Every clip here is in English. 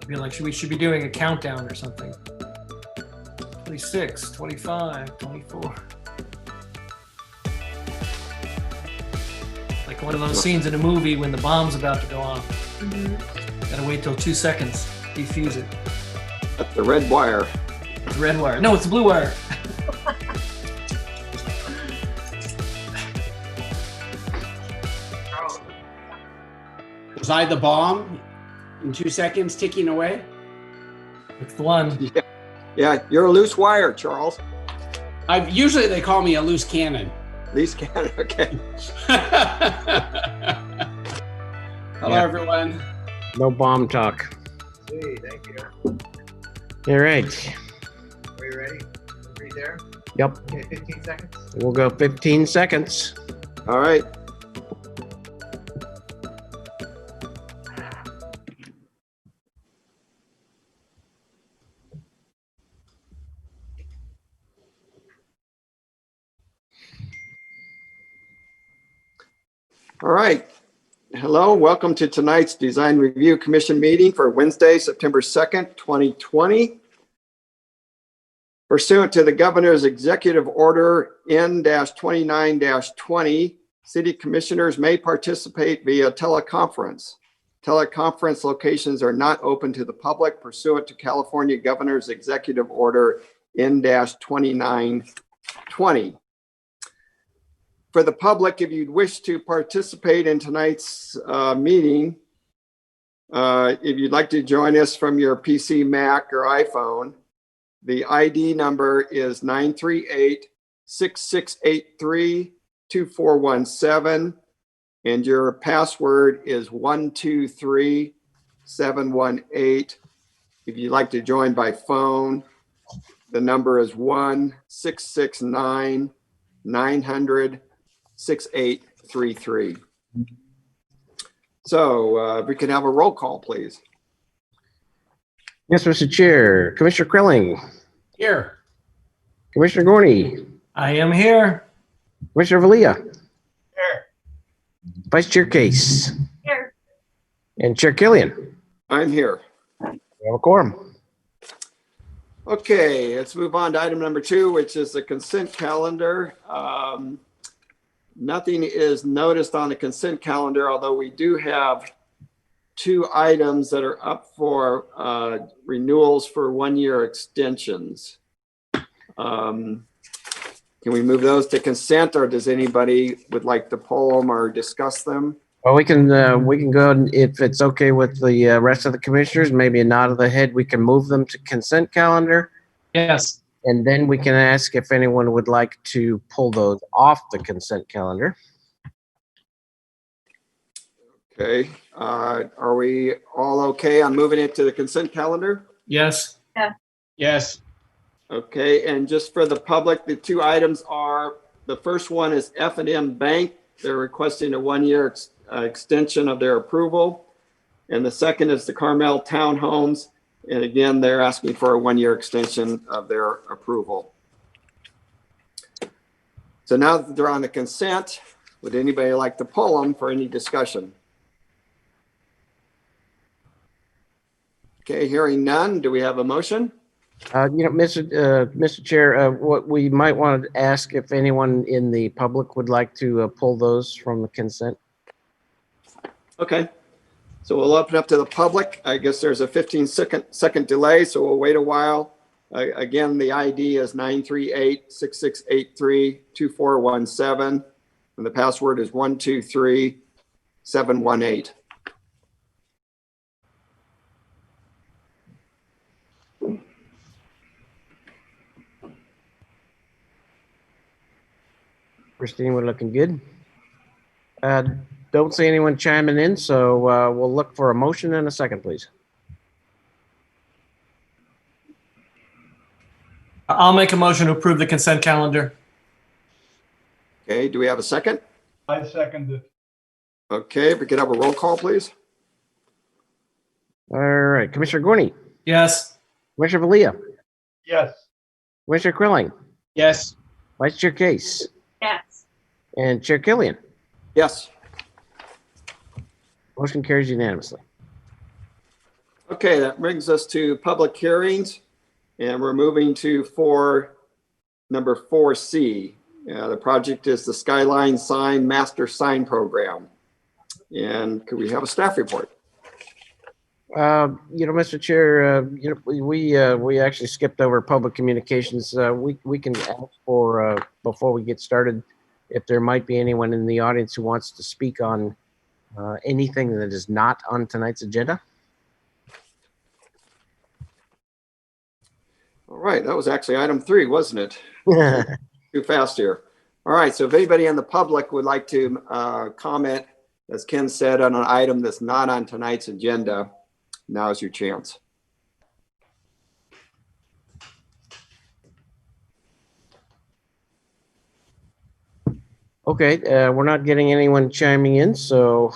Be like, we should be doing a countdown or something. 26, 25, 24. Like one of those scenes in a movie when the bomb's about to go off. Gotta wait till 2 seconds, defuse it. That's the red wire. It's the red wire. No, it's the blue wire. Was I the bomb in 2 seconds ticking away? It's the one. Yeah, you're a loose wire, Charles. Usually they call me a loose cannon. Loose cannon, okay. Hello, everyone. No bomb talk. Hey, thank you. All right. Are you ready? Are you there? Yep. Okay, 15 seconds. We'll go 15 seconds. All right. All right. Hello, welcome to tonight's Design Review Commission meeting for Wednesday, September 2nd, 2020. Pursuant to the Governor's Executive Order N-29-20, City Commissioners may participate via teleconference. Teleconference locations are not open to the public pursuant to California Governor's Executive Order N-29-20. For the public, if you'd wish to participate in tonight's meeting, if you'd like to join us from your PC, Mac, or iPhone, the ID number is 938-6683-2417, and your password is 123718. If you'd like to join by phone, the number is 1-669-900-6833. So if we can have a roll call, please. Yes, Mr. Chair. Commissioner Krilling. Here. Commissioner Gorney. I am here. Commissioner Valia. Here. Vice Chair Case. Here. And Chair Killian. I'm here. We have a quorum. Okay, let's move on to item number 2, which is the consent calendar. Nothing is noticed on the consent calendar, although we do have 2 items that are up for renewals for 1-year extensions. Can we move those to consent, or does anybody would like to poll them or discuss them? Well, we can go, and if it's okay with the rest of the commissioners, maybe a nod of the head, we can move them to consent calendar. Yes. And then we can ask if anyone would like to pull those off the consent calendar. Okay, are we all okay on moving it to the consent calendar? Yes. Yes. Okay, and just for the public, the 2 items are, the first one is F&M Bank. They're requesting a 1-year extension of their approval. And the second is the Carmel Townhomes. And again, they're asking for a 1-year extension of their approval. So now that they're on the consent, would anybody like to pull them for any discussion? Okay, hearing none, do we have a motion? Mr. Chair, what we might want to ask if anyone in the public would like to pull those from the consent. Okay, so we'll open up to the public. I guess there's a 15-second delay, so we'll wait a while. Again, the ID is 938-6683-2417, and the password is 123718. Christine, we're looking good. Don't see anyone chiming in, so we'll look for a motion in a second, please. I'll make a motion to approve the consent calendar. Okay, do we have a second? I second it. Okay, if we could have a roll call, please. All right, Commissioner Gorney. Yes. Commissioner Valia. Yes. Commissioner Krilling. Yes. Vice Chair Case. Yes. And Chair Killian. Yes. Motion carries unanimously. Okay, that brings us to public hearings, and we're moving to number 4C. The project is the Skyline Sign Master Sign Program. And could we have a staff report? Mr. Chair, we actually skipped over public communications. We can ask for, before we get started, if there might be anyone in the audience who wants to speak on anything that is not on tonight's agenda. All right, that was actually item 3, wasn't it? Too fast here. All right, so if anybody in the public would like to comment, as Ken said, on an item that's not on tonight's agenda, now is your chance. Okay, we're not getting anyone chiming in, so.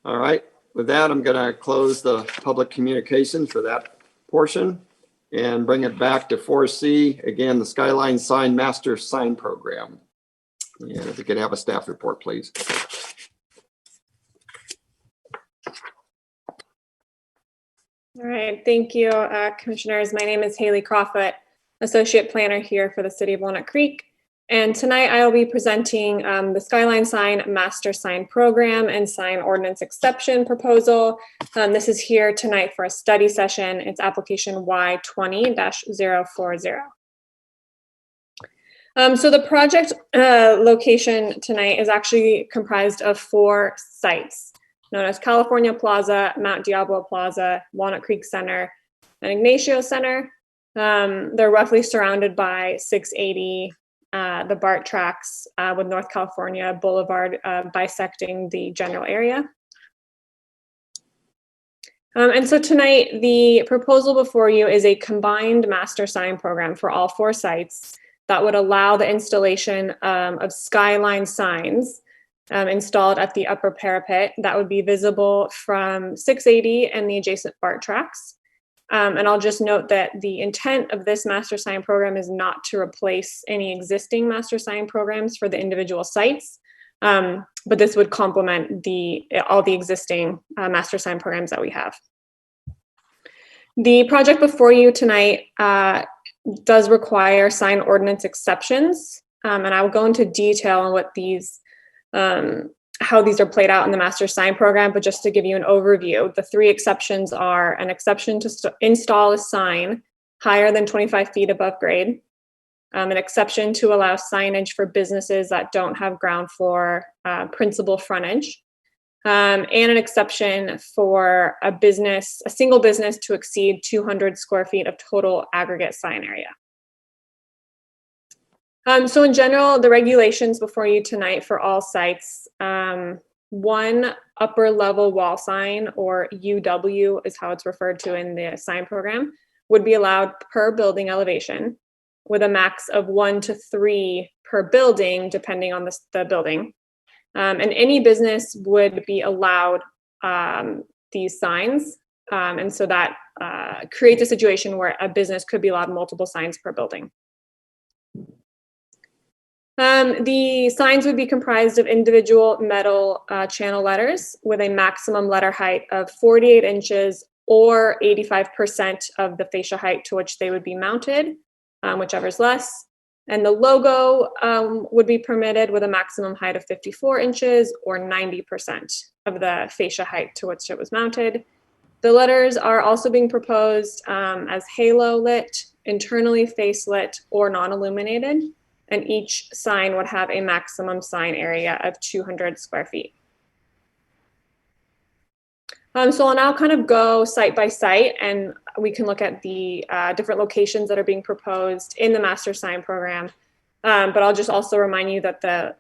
All right, with that, I'm going to close the public communication for that portion and bring it back to 4C, again, the Skyline Sign Master Sign Program. And if we could have a staff report, please. All right, thank you, commissioners. My name is Haley Crawford, Associate Planner here for the City of Walnut Creek. And tonight I will be presenting the Skyline Sign Master Sign Program and Sign Ordinance Exception Proposal. This is here tonight for a study session. It's application Y20-040. So the project location tonight is actually comprised of 4 sites, known as California Plaza, Mount Diablo Plaza, Walnut Creek Center, and Ignatio Center. They're roughly surrounded by 680, the BART tracks with North California Boulevard bisecting the general area. And so tonight, the proposal before you is a combined master sign program for all 4 sites that would allow the installation of skyline signs installed at the upper parapet that would be visible from 680 and the adjacent BART tracks. And I'll just note that the intent of this master sign program is not to replace any existing master sign programs for the individual sites, but this would complement all the existing master sign programs that we have. The project before you tonight does require sign ordinance exceptions, and I will go into detail on what these how these are played out in the master sign program, but just to give you an overview, the 3 exceptions are an exception to install a sign higher than 25 feet above grade, an exception to allow signage for businesses that don't have ground floor principal frontage, and an exception for a single business to exceed 200 square feet of total aggregate sign area. So in general, the regulations before you tonight for all sites, 1 upper level wall sign, or UW is how it's referred to in the sign program, would be allowed per building elevation with a max of 1 to 3 per building, depending on the building. And any business would be allowed these signs. And so that creates a situation where a business could be allowed multiple signs per building. The signs would be comprised of individual metal channel letters with a maximum letter height of 48 inches or 85% of the fascia height to which they would be mounted, whichever is less. And the logo would be permitted with a maximum height of 54 inches or 90% of the fascia height to which it was mounted. The letters are also being proposed as halo lit, internally face lit, or non-illuminated. And each sign would have a maximum sign area of 200 square feet. So I'll now kind of go site by site, and we can look at the different locations that are being proposed in the master sign program. But I'll just also remind you that the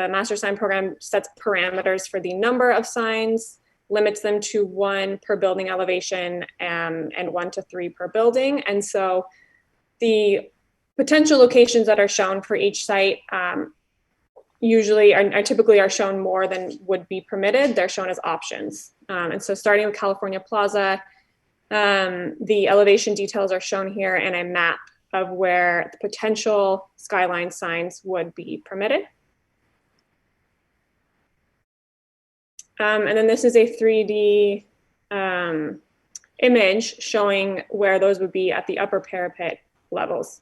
master sign program sets parameters for the number of signs, limits them to 1 per building elevation and 1 to 3 per building. And so the potential locations that are shown for each site typically are shown more than would be permitted. They're shown as options. And so starting with California Plaza, the elevation details are shown here and a map of where the potential skyline signs would be permitted. And then this is a 3D image showing where those would be at the upper parapet levels.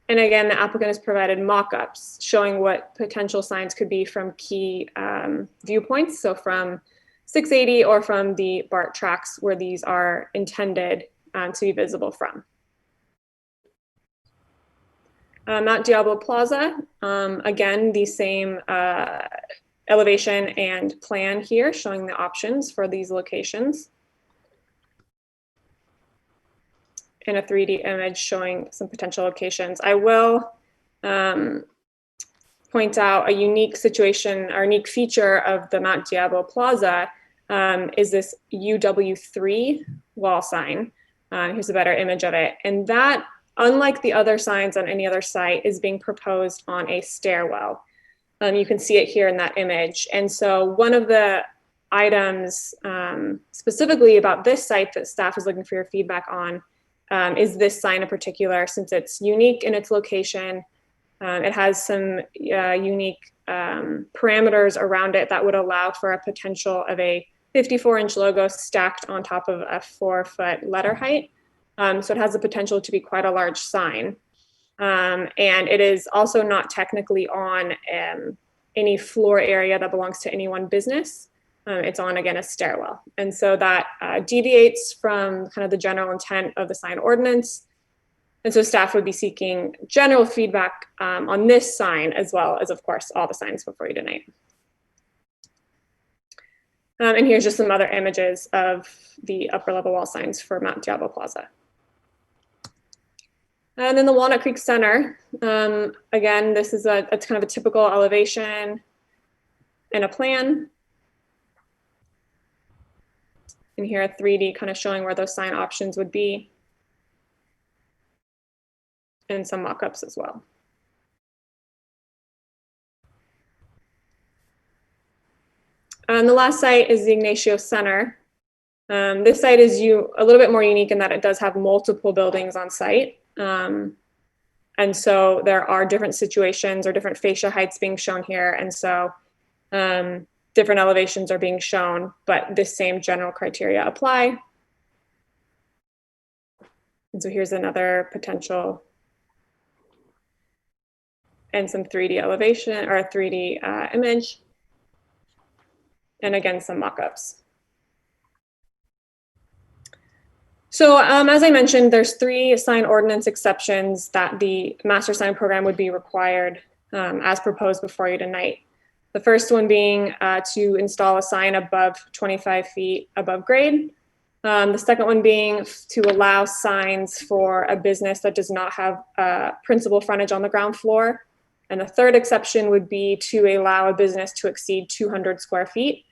And again, the applicant has provided mock-ups showing what potential signs could be from key viewpoints. So from 680 or from the BART tracks where these are intended to be visible from. Mount Diablo Plaza, again, the same elevation and plan here showing the options for these locations. And a 3D image showing some potential locations. I will point out a unique situation or unique feature of the Mount Diablo Plaza is this UW3 wall sign. Here's a better image of it. And that, unlike the other signs on any other site, is being proposed on a stairwell. You can see it here in that image. And so one of the items specifically about this site that staff is looking for your feedback on is this sign in particular, since it's unique in its location. It has some unique parameters around it that would allow for a potential of a 54-inch logo stacked on top of a 4-foot letter height. So it has the potential to be quite a large sign. And it is also not technically on any floor area that belongs to any one business. It's on, again, a stairwell. And so that deviates from kind of the general intent of the sign ordinance. And so staff would be seeking general feedback on this sign, as well as, of course, all the signs before you tonight. And here's just some other images of the upper level wall signs for Mount Diablo Plaza. And then the Walnut Creek Center, again, this is it's kind of a typical elevation and a plan. And here a 3D kind of showing where those sign options would be. And some mock-ups as well. And the last site is the Ignatio Center. This site is a little bit more unique in that it does have multiple buildings on site. And so there are different situations or different fascia heights being shown here. And so different elevations are being shown, but the same general criteria apply. And so here's another potential and some 3D elevation or a 3D image. And again, some mock-ups. So as I mentioned, there's 3 sign ordinance exceptions that the master sign program would be required as proposed before you tonight. The first one being to install a sign above 25 feet above grade. The second one being to allow signs for a business that does not have principal frontage on the ground floor. And the third exception would be to allow a business to exceed 200 square feet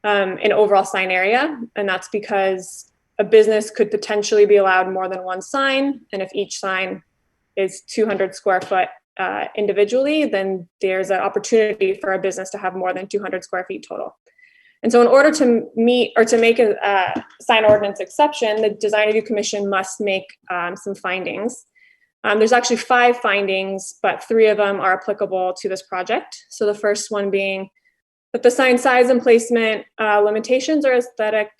in overall sign area. And that's because a business could potentially be allowed more than one sign. And if each sign is 200 square foot individually, then there's an opportunity for a business to have more than 200 square feet total. And so in order to meet or to make a sign ordinance exception, the Design Review Commission must make some findings. There's actually 5 findings, but 3 of them are applicable to this project. So the first one being that the sign size and placement limitations or aesthetic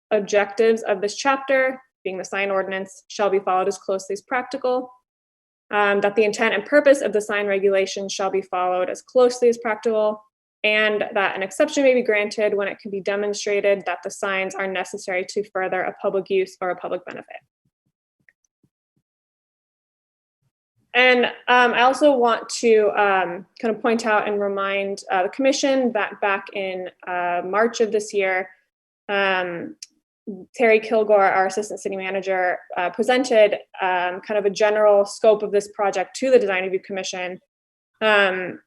objectives of this chapter, being the sign ordinance, shall be followed as closely as practical. That the intent and purpose of the sign regulation shall be followed as closely as practical, and that an exception may be granted when it can be demonstrated that the signs are necessary to further a public use or a public benefit. And I also want to kind of point out and remind the commission that back in March of this year, Terry Kilgore, our assistant city manager, presented kind of a general scope of this project to the Design Review Commission, and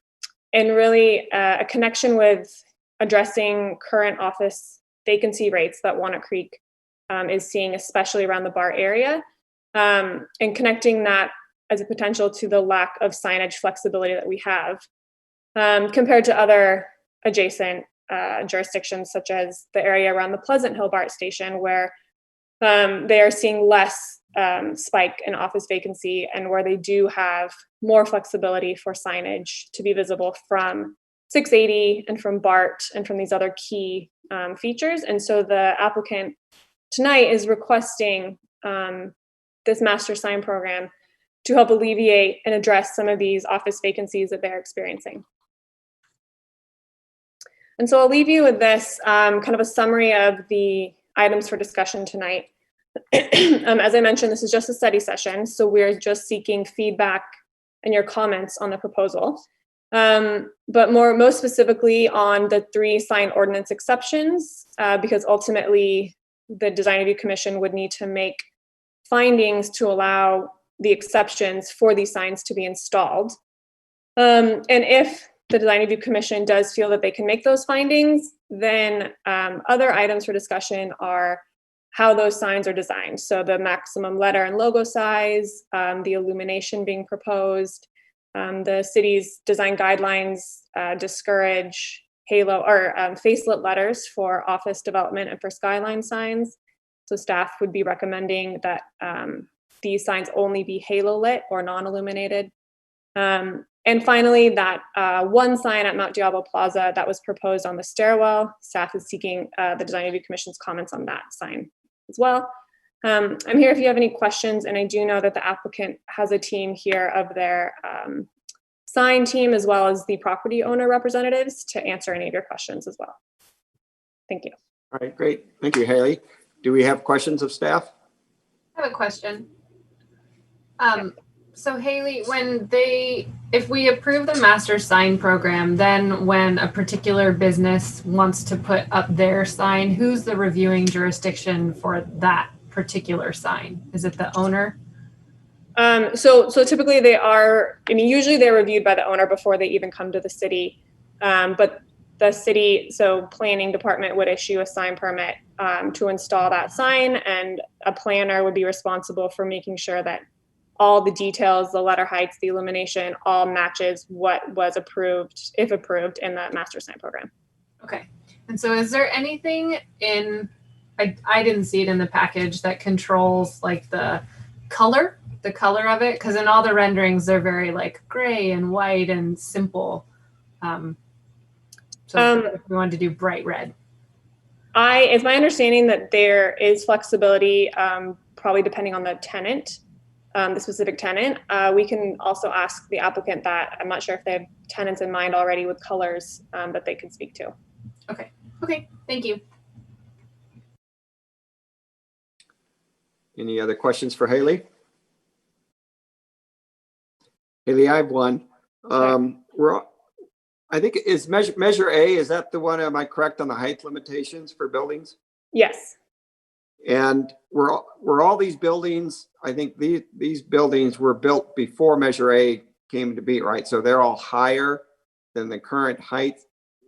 really a connection with addressing current office vacancy rates that Walnut Creek is seeing, especially around the bar area, and connecting that as a potential to the lack of signage flexibility that we have compared to other adjacent jurisdictions, such as the area around the Pleasant Hill BART station, where they are seeing less spike in office vacancy and where they do have more flexibility for signage to be visible from 680 and from BART and from these other key features. And so the applicant tonight is requesting this master sign program to help alleviate and address some of these office vacancies that they're experiencing. And so I'll leave you with this kind of a summary of the items for discussion tonight. As I mentioned, this is just a study session, so we're just seeking feedback and your comments on the proposal. But most specifically on the 3 sign ordinance exceptions, because ultimately the Design Review Commission would need to make findings to allow the exceptions for these signs to be installed. And if the Design Review Commission does feel that they can make those findings, then other items for discussion are how those signs are designed. So the maximum letter and logo size, the illumination being proposed, the city's design guidelines discourage halo or facelit letters for office development and for skyline signs. So staff would be recommending that these signs only be halo lit or non-illuminated. And finally, that one sign at Mount Diablo Plaza that was proposed on the stairwell, staff is seeking the Design Review Commission's comments on that sign as well. I'm here if you have any questions, and I do know that the applicant has a team here of their sign team as well as the property owner representatives to answer any of your questions as well. Thank you. All right, great. Thank you, Haley. Do we have questions of staff? I have a question. So Haley, if we approve the master sign program, then when a particular business wants to put up their sign, who's the reviewing jurisdiction for that particular sign? Is it the owner? So typically they are, usually they're reviewed by the owner before they even come to the city. But the city, so planning department would issue a sign permit to install that sign, and a planner would be responsible for making sure that all the details, the letter heights, the illumination, all matches what was approved, if approved, in the master sign program. Okay. And so is there anything I didn't see it in the package that controls like the color of it? Because in all the renderings, they're very like gray and white and simple. So if we wanted to do bright red. It's my understanding that there is flexibility, probably depending on the tenant. The specific tenant. We can also ask the applicant that. I'm not sure if they have tenants in mind already with colors that they could speak to. Okay. Okay. Thank you. Any other questions for Haley? Haley, I have one. I think is measure A, is that the one, am I correct on the height limitations for buildings? Yes. And were all these buildings, I think these buildings were built before Measure A came to be, right? So they're all higher than the current height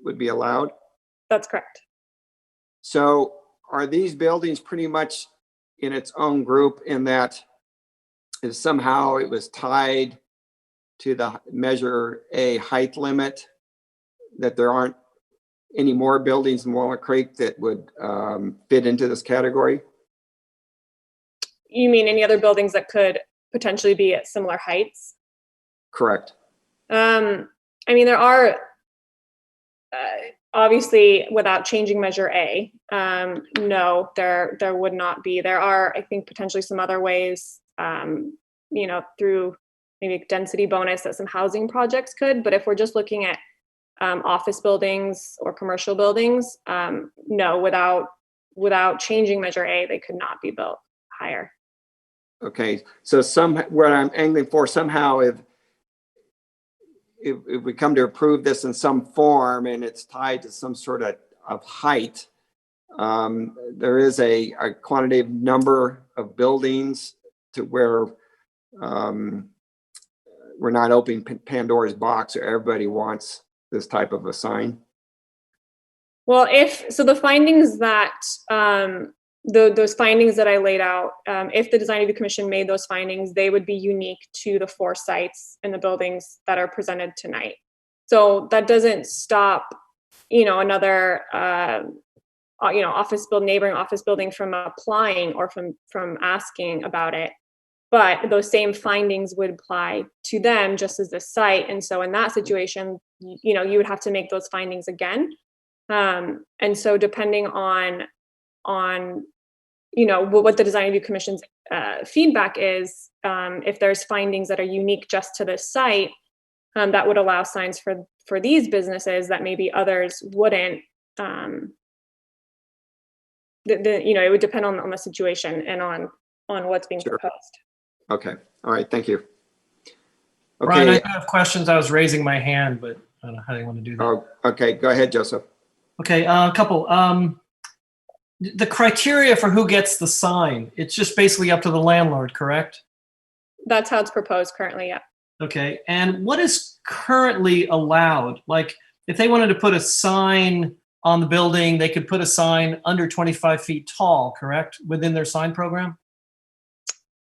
would be allowed? That's correct. So are these buildings pretty much in its own group in that if somehow it was tied to the Measure A height limit, that there aren't any more buildings in Walnut Creek that would fit into this category? You mean any other buildings that could potentially be at similar heights? Correct. There are, obviously, without changing Measure A, no, there would not be. There are, I think, potentially some other ways, through maybe a density bonus that some housing projects could. But if we're just looking at office buildings or commercial buildings, no, without changing Measure A, they could not be built higher. Okay, so what I'm angling for, somehow if we come to approve this in some form and it's tied to some sort of height, there is a quantitative number of buildings to where we're not opening Pandora's box or everybody wants this type of a sign. Well, the findings that those findings that I laid out, if the Design Review Commission made those findings, they would be unique to the 4 sites and the buildings that are presented tonight. So that doesn't stop, another, neighboring office building from applying or from asking about it. But those same findings would apply to them just as the site. And so in that situation, you would have to make those findings again. And so depending on what the design review commission's feedback is, if there's findings that are unique just to this site, that would allow signs for these businesses that maybe others wouldn't. It would depend on the situation and on what's being Sure. proposed. Okay. All right. Thank you. Brian, I Okay. do have questions. I was raising my hand, but I don't know how you want to do that. Oh, okay. Go ahead, Joseph. Okay, a couple. The criteria for who gets the sign, it's just basically up to the landlord, correct? That's how it's proposed currently, yeah. Okay, and what is currently allowed? Like, if they wanted to put a sign on the building, they could put a sign under 25 feet tall, correct? Within their sign program?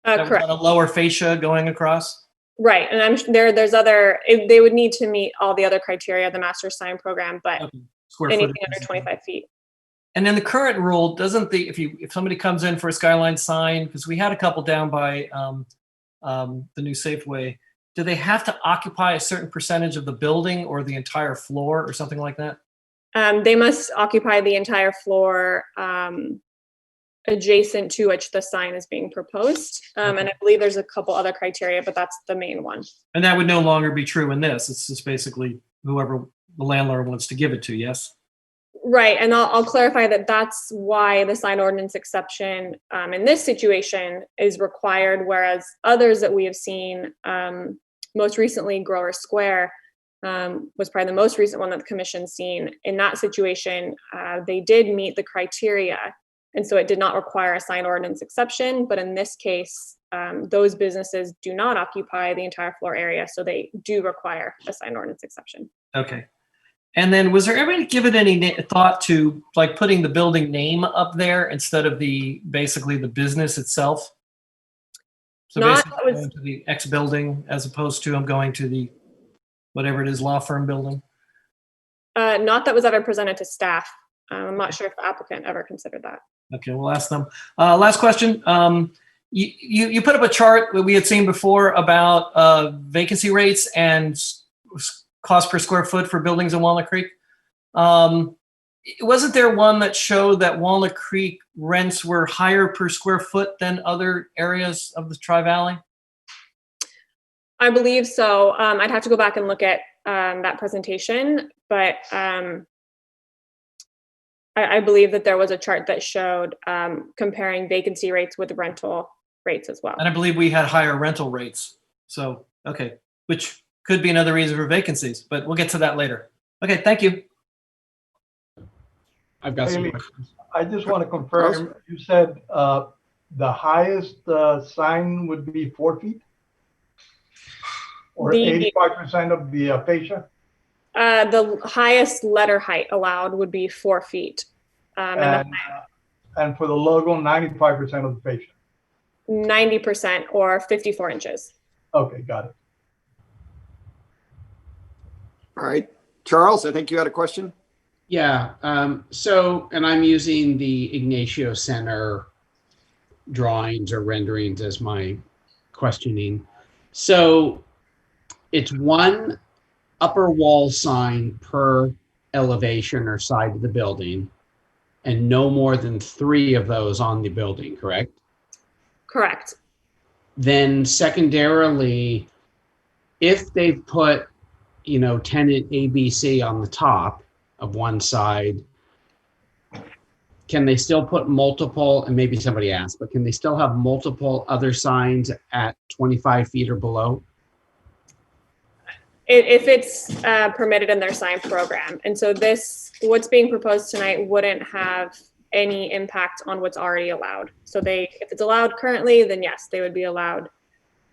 That Correct. was on a lower fascia going across? Right, and I'm there's other. They would need to meet all the other criteria of the master sign program, but Okay. Square anything footage. under 25 feet. And then the current rule doesn't if somebody comes in for a skyline sign, because we had a couple down by the new Safeway, do they have to occupy a certain percentage of the building or the entire floor or something like that? They must occupy the entire floor adjacent to which the sign is being proposed. And I believe there's a couple other criteria, but that's the main one. And that would no longer be true in this. It's just basically whoever the landlord wants to give it to, yes? Right, and I'll clarify that that's why the sign ordinance exception in this situation is required, whereas others that we have seen, most recently Grower Square was probably the most recent one that the commission's seen. In that situation, they did meet the criteria, and so it did not require a sign ordinance exception, but in this case, those businesses do not occupy the entire floor area, so they do require a sign ordinance exception. Okay. And then was there ever given any thought to like putting the building name up there instead of basically the business itself? So Not- basically going to the X building as opposed to I'm going to the whatever it is, law firm building? Not that was ever presented to staff. I'm not sure if the applicant ever considered that. Okay, we'll ask them. Last question. You put up a chart that we had seen before about vacancy rates and cost per square foot for buildings in Walnut Creek. Wasn't there one that showed that Walnut Creek rents were higher per square foot than other areas of the Tri-Valley? I believe so. I'd have to go back and look at that presentation, but I believe that there was a chart that showed comparing vacancy rates with rental rates as well. And I believe we had higher rental rates. So, okay, which could be another reason for vacancies, but we'll get to that later. Okay, thank you. I've got some Amy, questions. I just want to confirm, you said the highest sign would be 4 feet? Or The- 85% of the fascia? The highest letter height allowed would be 4 feet. And for the logo, 95% of the fascia? 90% or 54 inches. Okay, got it. All right. Charles, I think you had a question. Yeah. And I'm using the Ignatio Center drawings or renderings as my questioning. So it's one upper wall sign per elevation or side of the building, and no more than 3 of those on the building, correct? Correct. Then secondarily, if they've put, tenant ABC on the top of one side, can they still put multiple, and maybe somebody asked, but can they still have multiple other signs at 25 feet or below? If it's permitted in their sign program. And so what's being proposed tonight wouldn't have any impact on what's already allowed. So if it's allowed currently, then yes, they would be allowed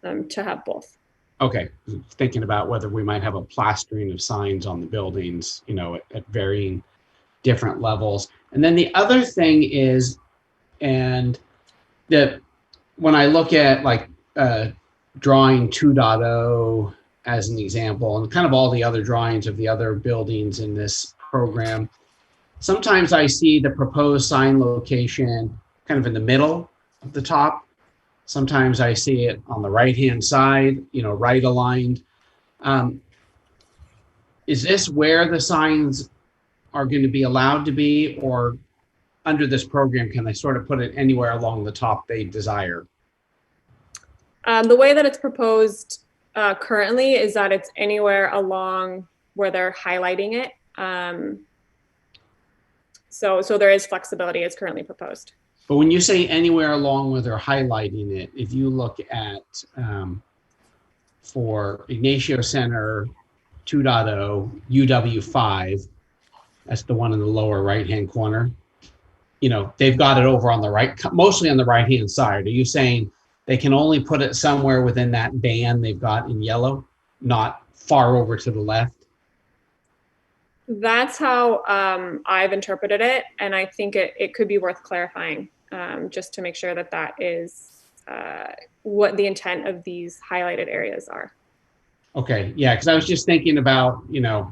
to have both. Okay, thinking about whether we might have a plastering of signs on the buildings, at varying different levels. And then the other thing is, and that when I look at like drawing 2.0 as an example, and kind of all the other drawings of the other buildings in this program, sometimes I see the proposed sign location kind of in the middle of the top. Sometimes I see it on the right-hand side, right aligned. is this where the signs are going to be allowed to be, or under this program, can they sort of put it anywhere along the top they desire? The way that it's proposed currently is that it's anywhere along where they're highlighting it. So there is flexibility as currently proposed. But when you say anywhere along where they're highlighting it, if you look at for Ignatio Center 2.0 UW5, that's the one in the lower right-hand corner, you know, they've got it over on the right, mostly on the right-hand side. Are you saying they can only put it somewhere within that band they've got in yellow, not far over to the left? That's how I've interpreted it, and I think it could be worth clarifying just to make sure that that is what the intent of these highlighted areas are. Okay, yeah, because I was just thinking about, you know,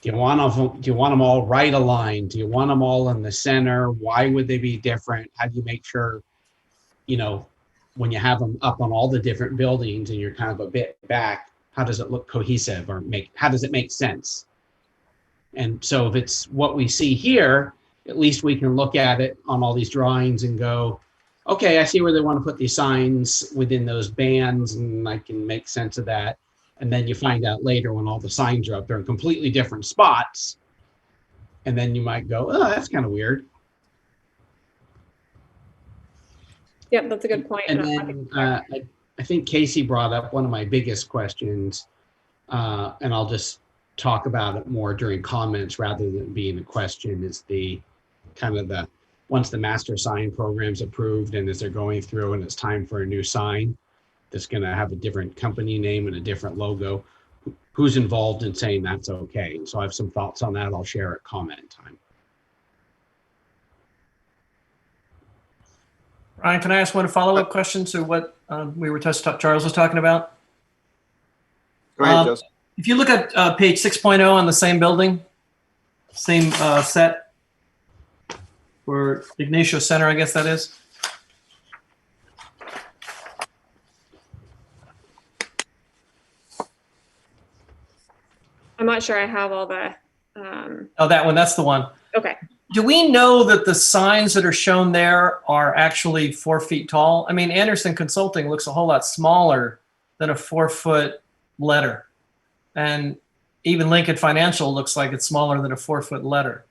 do you want them all right aligned? Do you want them all in the center? Why would they be different? How do you make sure, you know, when you have them up on all the different buildings and you're kind of a bit back, how does it look cohesive, or how does it make sense? And so if it's what we see here, at least we can look at it on all these drawings and go, okay, I see where they want to put these signs within those bands, and I can make sense of that. And then you find out later when all the signs are up there in completely different spots. And then you might go, oh, that's kind of weird. Yep, that's a good point. And then I think Casey brought up one of my biggest questions, and I'll just talk about it more during comments rather than being a question, is the kind of the, once the master sign program's approved and as they're going through and it's time for a new sign that's going to have a different company name and a different logo, who's involved in saying that's okay? So I have some thoughts on that. I'll share at comment time. Ryan, can I ask one follow-up question to what Charles was talking about? Go ahead, Joseph. If you look at page 6.0 on the same building, same set for Ignatio Center, I guess that is. I'm not sure I have all the. Oh, that one, that's the one. Okay. Do we know that the signs that are shown there are actually 4 feet tall? I mean, Anderson Consulting looks a whole lot smaller than a 4-foot letter. And even Lincoln Financial looks like it's smaller than a 4-foot letter.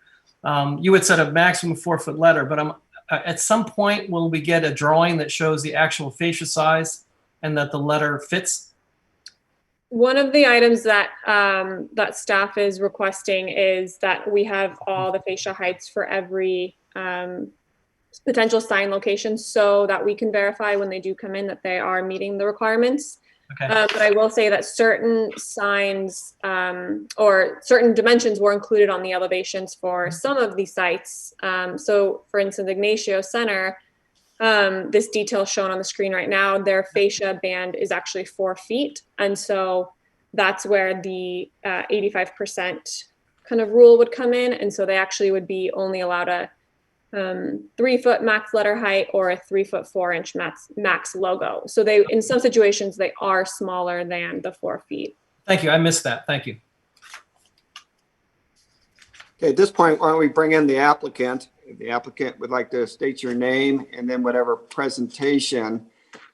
You had said a maximum 4-foot letter, but at some point, will we get a drawing that shows the actual fascia size and that the letter fits? One of the items that that staff is requesting is that we have all the fascia heights for every potential sign location, so that we can verify when they do come in that they are meeting the requirements. Okay. But I will say that certain signs or certain dimensions were included on the elevations for some of these sites. So for instance, Ignatio Center, this detail shown on the screen right now, their fascia band is actually 4 feet. And so that's where the 85% kind of rule would come in. And so they actually would be only allowed a 3-foot max letter height or a 3-foot 4-inch max logo. So they, in some situations, they are smaller than the 4 feet. Thank you. I missed that. Thank you. Okay, at this point, why don't we bring in the applicant? If the applicant would like to state your name and then whatever presentation.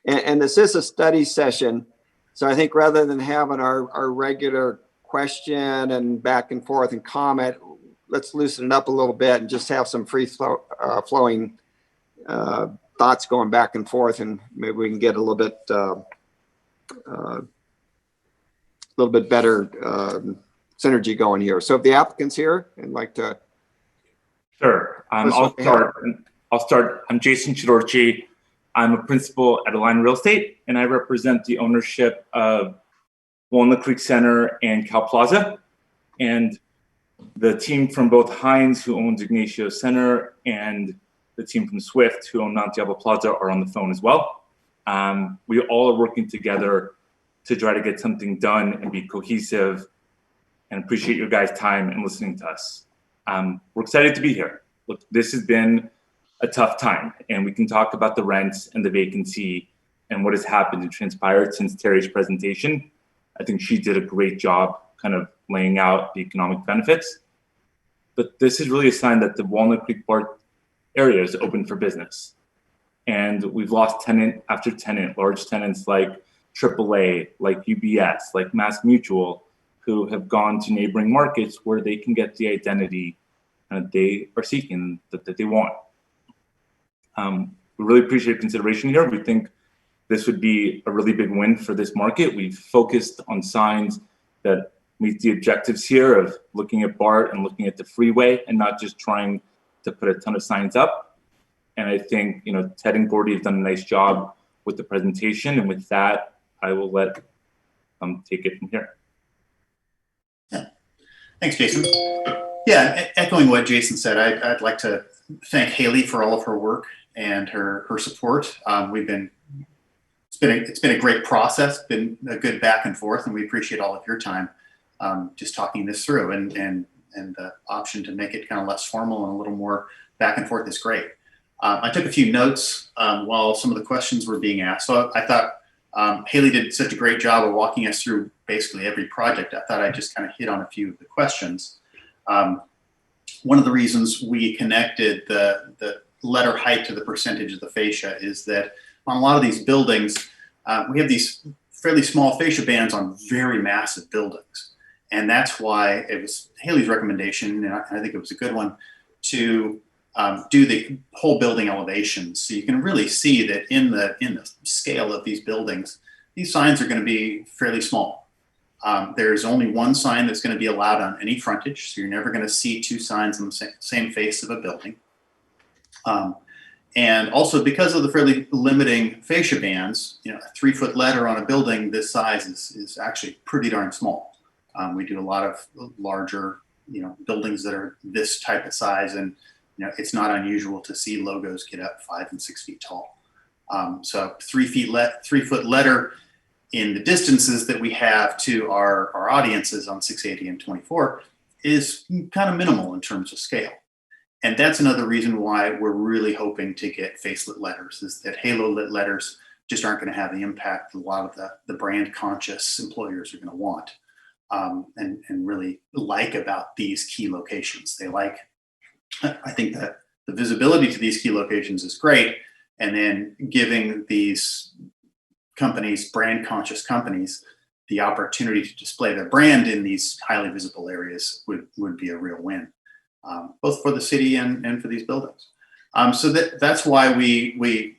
And this is a study session. So I think rather than having our regular question and back and forth and comment, let's loosen it up a little bit and just have some free flowing thoughts going back and forth, and maybe we can get a little bit better synergy going here. So if the applicant's here and like to. Sure. I'll start. I'm Jason Chidorchi. I'm a principal at Align Real Estate, and I represent the ownership of Walnut Creek Center and Cal Plaza. And the team from both Hines, who owns Ignatio Center, and the team from Swift, who own Mount Diablo Plaza, are on the phone as well. We all are working together to try to get something done and be cohesive, and appreciate your guys' time and listening to us. We're excited to be here. Look, this has been a tough time, and we can talk about the rents and the vacancy and what has happened and transpired since Terry's presentation. I think she did a great job kind of laying out the economic benefits. But this is really a sign that the Walnut Creek Park area is open for business. And we've lost tenant after tenant, large tenants like AAA, like UBS, like Mass Mutual, who have gone to neighboring markets where they can get the identity that they are seeking, that they want. We really appreciate consideration here. We think this would be a really big win for this market. We've focused on signs that meet the objectives here of looking at BART and looking at the freeway and not just trying to put a ton of signs up. And I think, Ted and Gordy have done a nice job with the presentation. And with that, I will let take it from here. Yeah. Thanks, Jason. Yeah, echoing what Jason said, I'd like to thank Haley for all of her work and her support. It's been a great process, been a good back and forth, and we appreciate all of your time just talking this through, and the option to make it kind of less formal and a little more back and forth is great. I took a few notes while some of the questions were being asked. So I thought Haley did such a great job of walking us through basically every project. I thought I'd just kind of hit on a few of the questions. One of the reasons we connected the letter height to the percentage of the fascia is that on a lot of these buildings, we have these fairly small fascia bands on very massive buildings. And that's why it was Haley's recommendation, and I think it was a good one, to do the whole building elevations. So you can really see that in the scale of these buildings, these signs are going to be fairly small. There's only one sign that's going to be allowed on any frontage, so you're never going to see two signs on the same face of a building. And also because of the fairly limiting fascia bands, a 3-foot letter on a building this size is actually pretty darn small. We do a lot of larger, buildings that are this type of size, and it's not unusual to see logos get up 5 and 6 feet tall. So 3-foot letter in the distances that we have to our audiences on 680 and 24 is kind of minimal in terms of scale. And that's another reason why we're really hoping to get facelit letters, is that halo lit letters just aren't going to have the impact a lot of the brand conscious employers are going to want and really like about these key locations. I think that the visibility to these key locations is great. And then giving these companies, brand conscious companies, the opportunity to display their brand in these highly visible areas would be a real win. Both for the city and for these buildings. So that's why we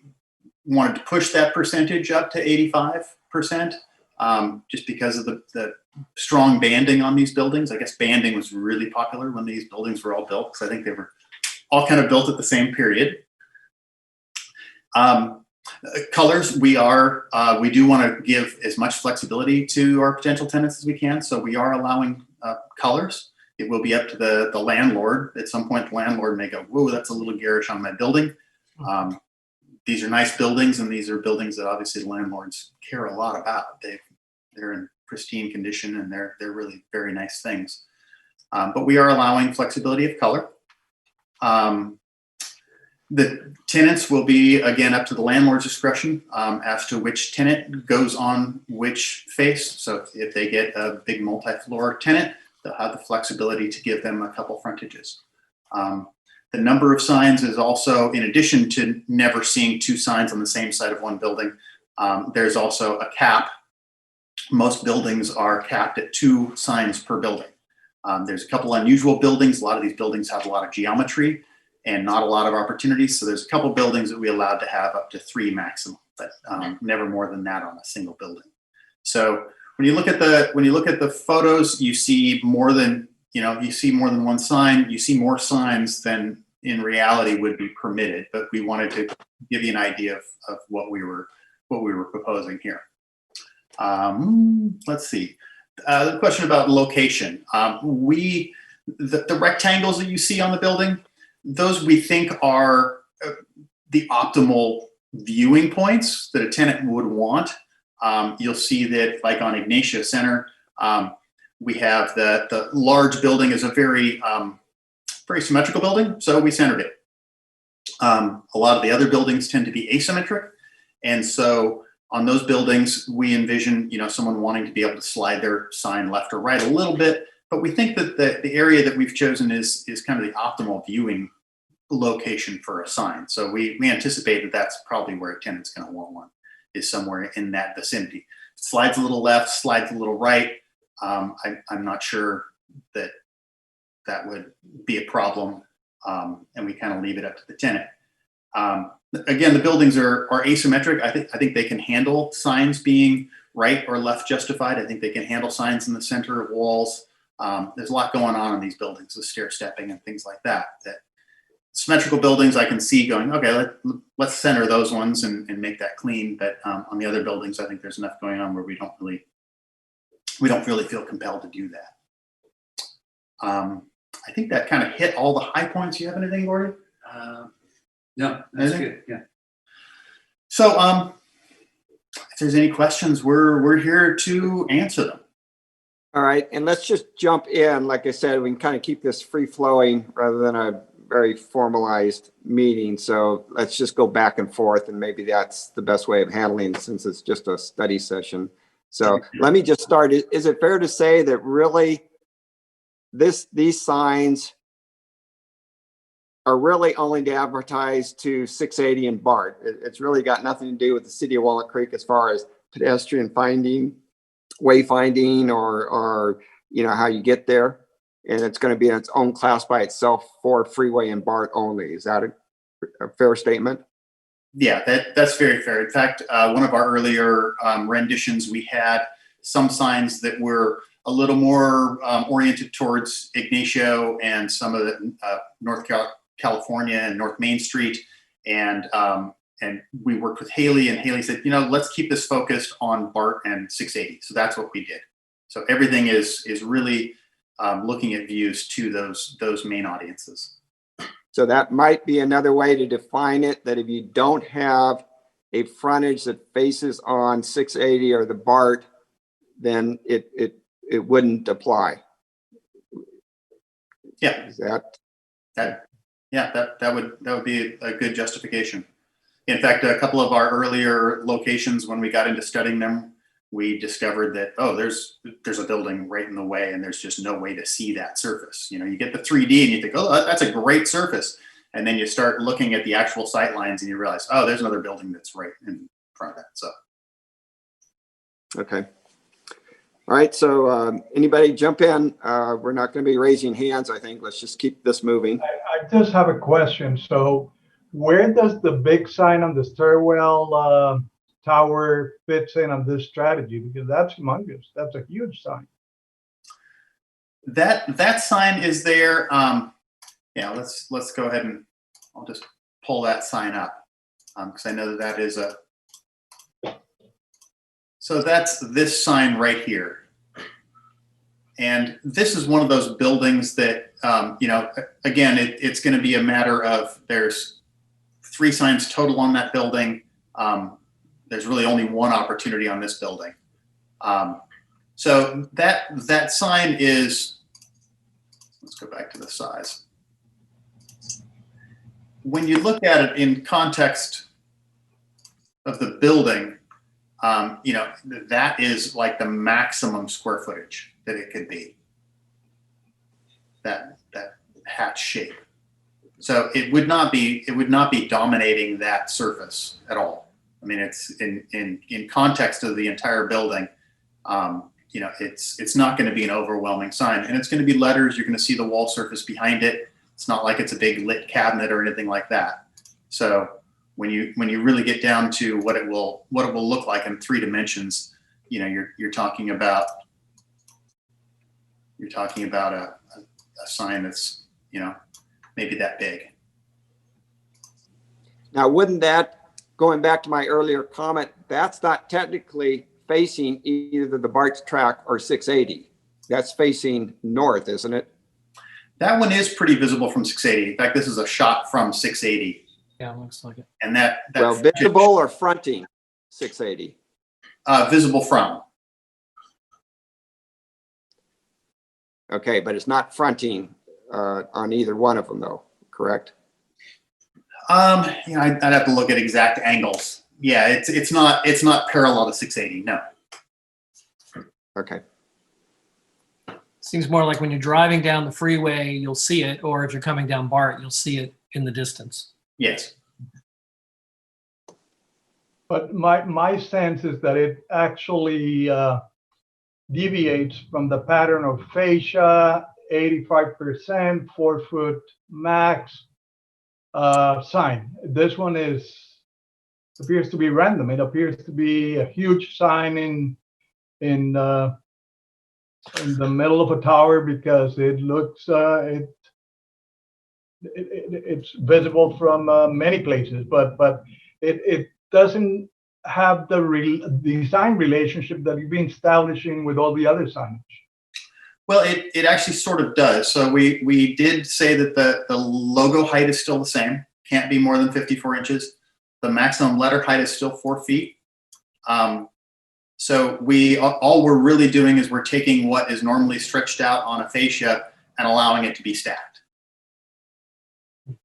wanted to push that percentage up to 85%, just because of the strong banding on these buildings. I guess banding was really popular when these buildings were all built, because I think they were all kind of built at the same period. Colors, we do want to give as much flexibility to our potential tenants as we can. So we are allowing colors. It will be up to the landlord. At some point, the landlord may go, whoa, that's a little garish on my building. These are nice buildings, and these are buildings that obviously the landlords care a lot about. They're in pristine condition, and they're really very nice things. But we are allowing flexibility of color. The tenants will be, again, up to the landlord's discretion as to which tenant goes on which face. So if they get a big multi-floor tenant, they'll have the flexibility to give them a couple frontages. The number of signs is also, in addition to never seeing two signs on the same side of one building, there's also a cap. Most buildings are capped at 2 signs per building. There's a couple unusual buildings. A lot of these buildings have a lot of geometry and not a lot of opportunities. So there's a couple buildings that we allowed to have up to 3 maximum, but never more than that on a single building. So when you look at the photos, you see more than one sign. You see more signs than in reality would be permitted. But we wanted to give you an idea of what we were proposing here. Let's see. The question about location. The rectangles that you see on the building, those we think are the optimal viewing points that a tenant would want. You'll see that, like on Ignatio Center, we have the large building is a very symmetrical building, so we centered it. A lot of the other buildings tend to be asymmetric, and so On those buildings, we envision, someone wanting to be able to slide their sign left or right a little bit, but we think that the area that we've chosen is kind of the optimal viewing location for a sign. So we anticipate that that's probably where a tenant's going to want one, is somewhere in that vicinity. Slides a little left, slides a little right. I'm not sure that would be a problem, and we kind of leave it up to the tenant. Again, the buildings are asymmetric. I think they can handle signs being right or left justified. I think they can handle signs in the center of walls. There's a lot going on in these buildings, the stair stepping and things like that. Symmetrical buildings, I can see going, okay, let's center those ones and make that clean. But on the other buildings, I think there's enough going on where we don't really feel compelled to do that. I think that kind of hit all the high points. You have anything, Gordon? No, that's good. Yeah. So, if there's any questions, we're here to answer them. All right, and let's just jump in. Like I said, we can kind of keep this free flowing rather than a very formalized meeting. So let's just go back and forth, and maybe that's the best way of handling it since it's just a study session. So let me just start. Is it fair to say that really these signs are really only to advertise to 680 and BART? It's really got nothing to do with the city of Walnut Creek as far as pedestrian finding, wayfinding, or how you get there. And it's going to be in its own class by itself for freeway and BART only. Is that a fair statement? Yeah, that's very fair. In fact, one of our earlier renditions, we had some signs that were a little more oriented towards Ignatio and some of the North California and North Main Street. And we worked with Haley, and Haley said, let's keep this focused on BART and 680. So that's what we did. So everything is really looking at views to those main audiences. So that might be another way to define it, that if you don't have a frontage that faces on 680 or the BART, then it wouldn't apply. Yeah. Is that would be a good justification. In fact, a couple of our earlier locations, when we got into studying them, we discovered that, there's a building right in the way, and there's just no way to see that surface. You get the 3D and you think, that's a great surface. And then you start looking at the actual sight lines and you realize, there's another building that's right in front of that. So. Okay. All right. So anybody jump in? We're not going to be raising hands, I think. Let's just keep this moving. I just have a question. So where does the big sign on the stairwell tower fits in on this strategy? Because that's humongous. That's a huge sign. That sign is there. Let's go ahead and I'll just pull that sign up because I know that is so that's this sign right here. And this is one of those buildings that, again, it's going to be a matter of there's 3 signs total on that building. There's really only one opportunity on this building. So that sign is, let's go back to the size. When you look at it in context of the building, that is like the maximum square footage that it could be. That hatch shape. So it would not be dominating that surface at all. I mean, it's in context of the entire building. It's not going to be an overwhelming sign, and it's going to be letters. You're going to see the wall surface behind it. It's not like it's a big lit cabinet or anything like that. So when you really get down to what it will look like in 3 dimensions, you're talking about a sign that's maybe that big. Now, wouldn't that, going back to my earlier comment, that's not technically facing either the BART track or 680. That's facing north, isn't it? That one is pretty visible from 680. In fact, this is a shot from 680. Yeah, it looks like it. And that visible or fronting 680? Visible from. Okay, but it's not fronting on either one of them, though, correct? I'd have to look at exact angles. Yeah, it's not parallel to 680. No. Okay. Seems more like when you're driving down the freeway, you'll see it, or if you're coming down BART, you'll see it in the distance. Yes. But my sense is that it actually deviates from the pattern of fascia, 85%, 4-foot max sign. This one appears to be random. It appears to be a huge sign in the middle of a tower because it looks it's visible from many places, but it doesn't have the design relationship that you've been establishing with all the other signage. Well, it actually sort of does. So we did say that the logo height is still the same, can't be more than 54 inches. The maximum letter height is still 4 feet. So all we're really doing is we're taking what is normally stretched out on a fascia and allowing it to be stacked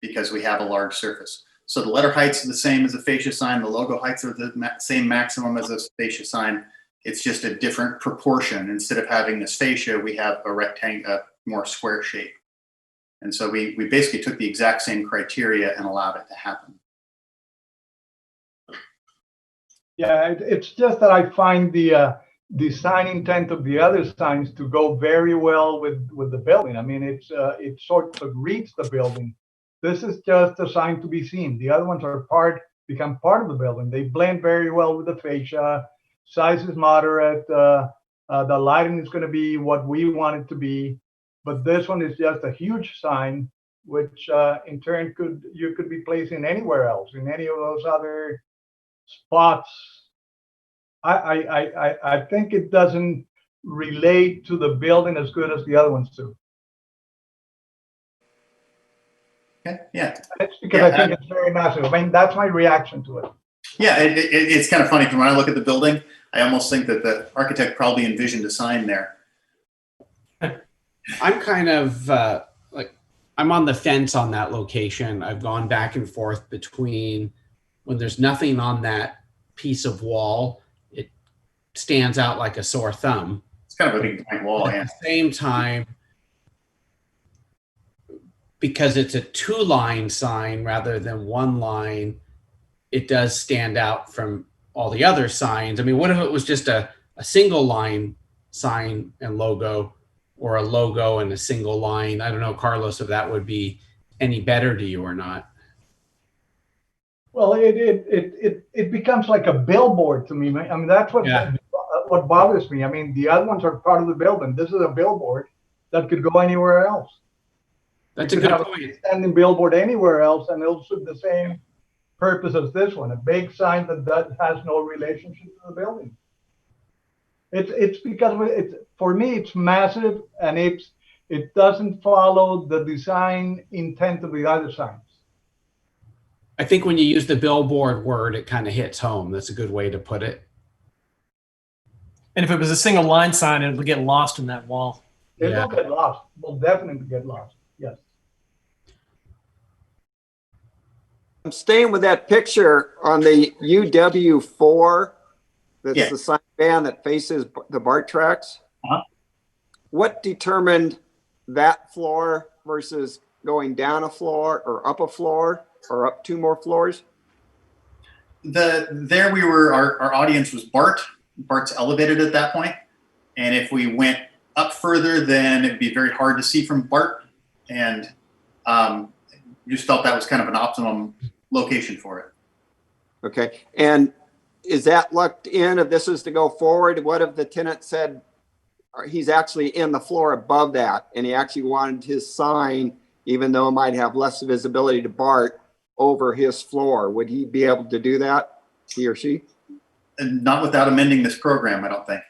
because we have a large surface. So the letter heights are the same as a fascia sign. The logo heights are the same maximum as a fascia sign. It's just a different proportion. Instead of having this fascia, we have a rectangle, a more square shape. And so we basically took the exact same criteria and allowed it to happen. Yeah, it's just that I find the design intent of the other signs to go very well with the building. I mean, it sort of reads the building. This is just a sign to be seen. The other ones become part of the building. They blend very well with the fascia. Size is moderate. The lighting is going to be what we want it to be. But this one is just a huge sign, which in turn you could be placing anywhere else in any of those other spots. I think it doesn't relate to the building as good as the other ones do. Okay. Yeah. It's because I think it's very massive. I mean, that's my reaction to it. Yeah, it's kind of funny because when I look at the building, I almost think that the architect probably envisioned a sign there. I'm kind of I'm on the fence on that location. I've gone back and forth between when there's nothing on that piece of wall, it stands out like a sore thumb. It's kind of a big blank wall. At the same time, because it's a 2-line sign rather than 1 line, it does stand out from all the other signs. I mean, what if it was just a single line sign and logo, or a logo and a single line? I don't know, Carlos, if that would be any better to you or not. Well, it becomes like a billboard to me. I mean, that's what bothers me. I mean, the other ones are part of the building. This is a billboard that could go anywhere else. That's a good point. A standing billboard anywhere else, and it'll serve the same purpose as this one. A big sign that has no relationship to the building. It's because for me it's massive, and it doesn't follow the design intent of the other signs. I think when you use the billboard word, it kind of hits home. That's a good way to put it. And if it was a single line sign, it would get lost in that wall. It will get lost. Will definitely get lost. Yes. I'm staying with that picture on the UW4. That's the sign band that faces the BART tracks. What determined that floor versus going down a floor or up a floor or up 2 more floors? Our audience was BART. BART's elevated at that point. And if we went up further, then it'd be very hard to see from BART. And we just felt that was kind of an optimum location for it. Okay. And is that locked in if this is to go forward? What if the tenant said he's actually in the floor above that and he actually wanted his sign, even though it might have less visibility to BART, over his floor? Would he be able to do that, he or she? And not without amending this program, I don't think.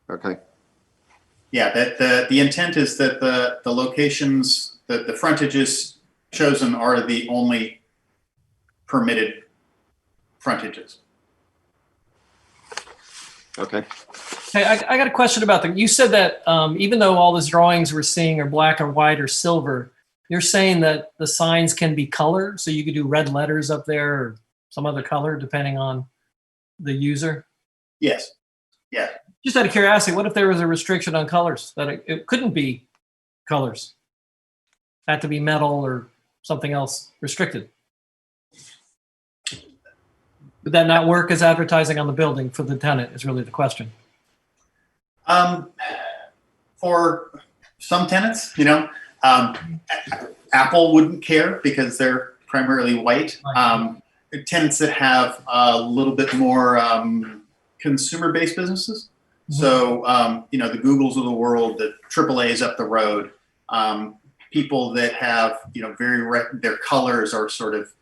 Okay. Yeah, that the intent is that the locations, the frontages chosen are the only permitted frontages. Okay. Hey, I got a question about that. You said that even though all those drawings we're seeing are black or white or silver, you're saying that the signs can be color, so you could do red letters up there, or some other color depending on the user? Yes. Yeah. Just out of curiosity, what if there was a restriction on colors that it couldn't be colors? Had to be metal or something else restricted. Would that not work as advertising on the building for the tenant is really the question. For some tenants, Apple wouldn't care because they're primarily white. Tenants that have a little bit more consumer-based businesses. So, the Googles of the world, the AAAs up the road, people that have, their colors are sort of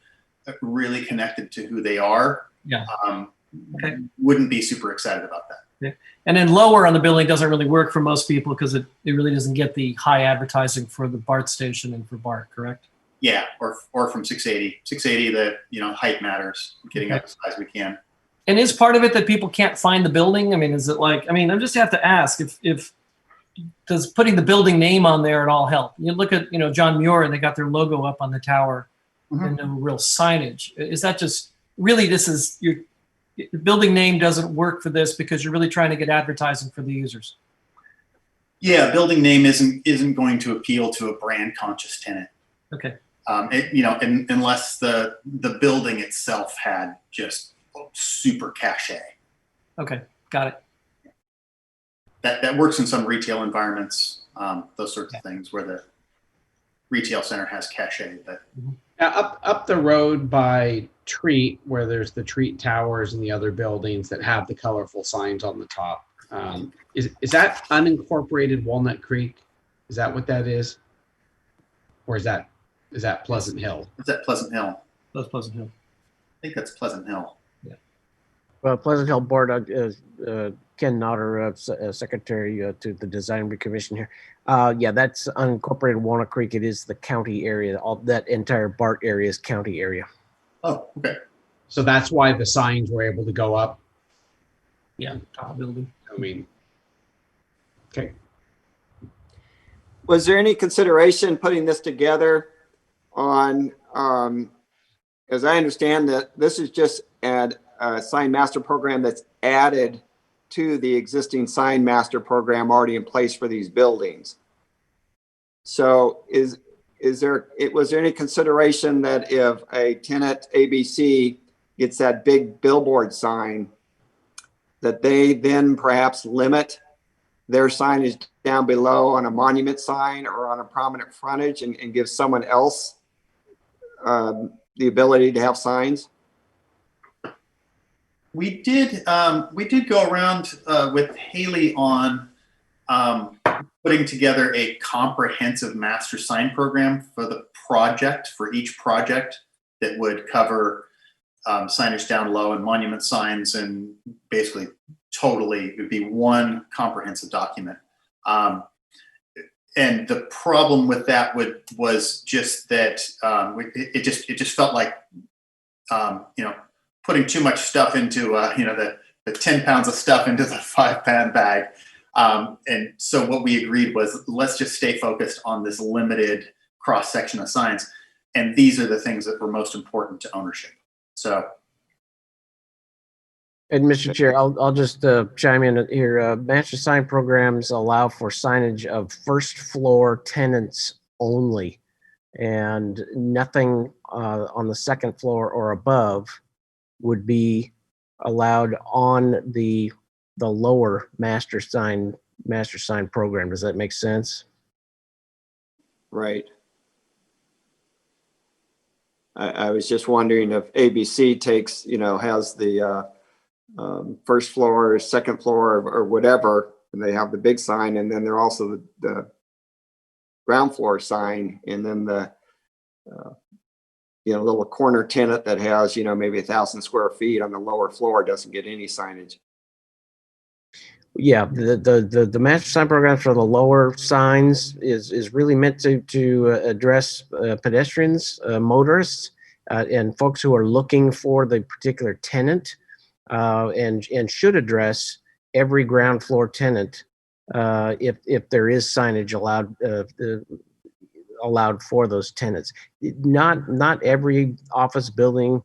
really connected to who they are. Yeah. Okay. Wouldn't be super excited about that. Yeah. And then lower on the building doesn't really work for most people because it really doesn't get the high advertising for the BART station and for BART, correct? Yeah, or from 680. 680, the height matters, getting up as high as we can. And is part of it that people can't find the building? I mean, is it like, I just have to ask if does putting the building name on there at all help? You look at, John Muir and they got their logo up on the tower and no real signage. Is that just really, your building name doesn't work for this because you're really trying to get advertising for the users? Yeah, building name isn't going to appeal to a brand conscious tenant. Okay. Unless the building itself had just super cachet. Okay, got it. That works in some retail environments, those sorts of things where the retail center has cachet. But Now, up the road by Treat, where there's the Treat Towers and the other buildings that have the colorful signs on the top, is that unincorporated Walnut Creek? Is that what that is? Or is that Pleasant Hill? Is that Pleasant Hill? That's Pleasant Hill. I think that's Pleasant Hill. Yeah. Well, Pleasant Hill Board, Ken Notter, Secretary to the Design Commission here. Yeah, that's unincorporated Walnut Creek. It is the county area. All that entire BART area is county area. Oh, okay. So that's why the signs were able to go up. Yeah, top building. Okay. Was there any consideration putting this together on, as I understand that this is just a sign master program that's added to the existing sign master program already in place for these buildings. So was there any consideration that if a tenant ABC gets that big billboard sign, that they then perhaps limit their signage down below on a monument sign or on a prominent frontage and give someone else the ability to have signs? We did go around with Haley on putting together a comprehensive master sign program for each project that would cover signage down low and monument signs, and basically it would be one comprehensive document. And the problem with that was just that it just felt like putting too much stuff into the 10 pounds of stuff into the 5-pound bag. And so what we agreed was, let's just stay focused on this limited cross section of signs, and these are the things that were most important to ownership. So. And Mr. Chair, I'll just chime in here. Master sign programs allow for signage of first floor tenants only, and nothing on the second floor or above would be allowed on the lower master sign program. Does that make sense? Right. I was just wondering if ABC takes, has the first floor, second floor, or whatever, and they have the big sign, and then they're also the ground floor sign, and then the little corner tenant that has maybe 1,000 square feet on the lower floor doesn't get any signage. Yeah, the master sign program for the lower signs is really meant to address pedestrians, motorists, and folks who are looking for the particular tenant, and should address every ground floor tenant if there is signage allowed for those tenants. Not every office building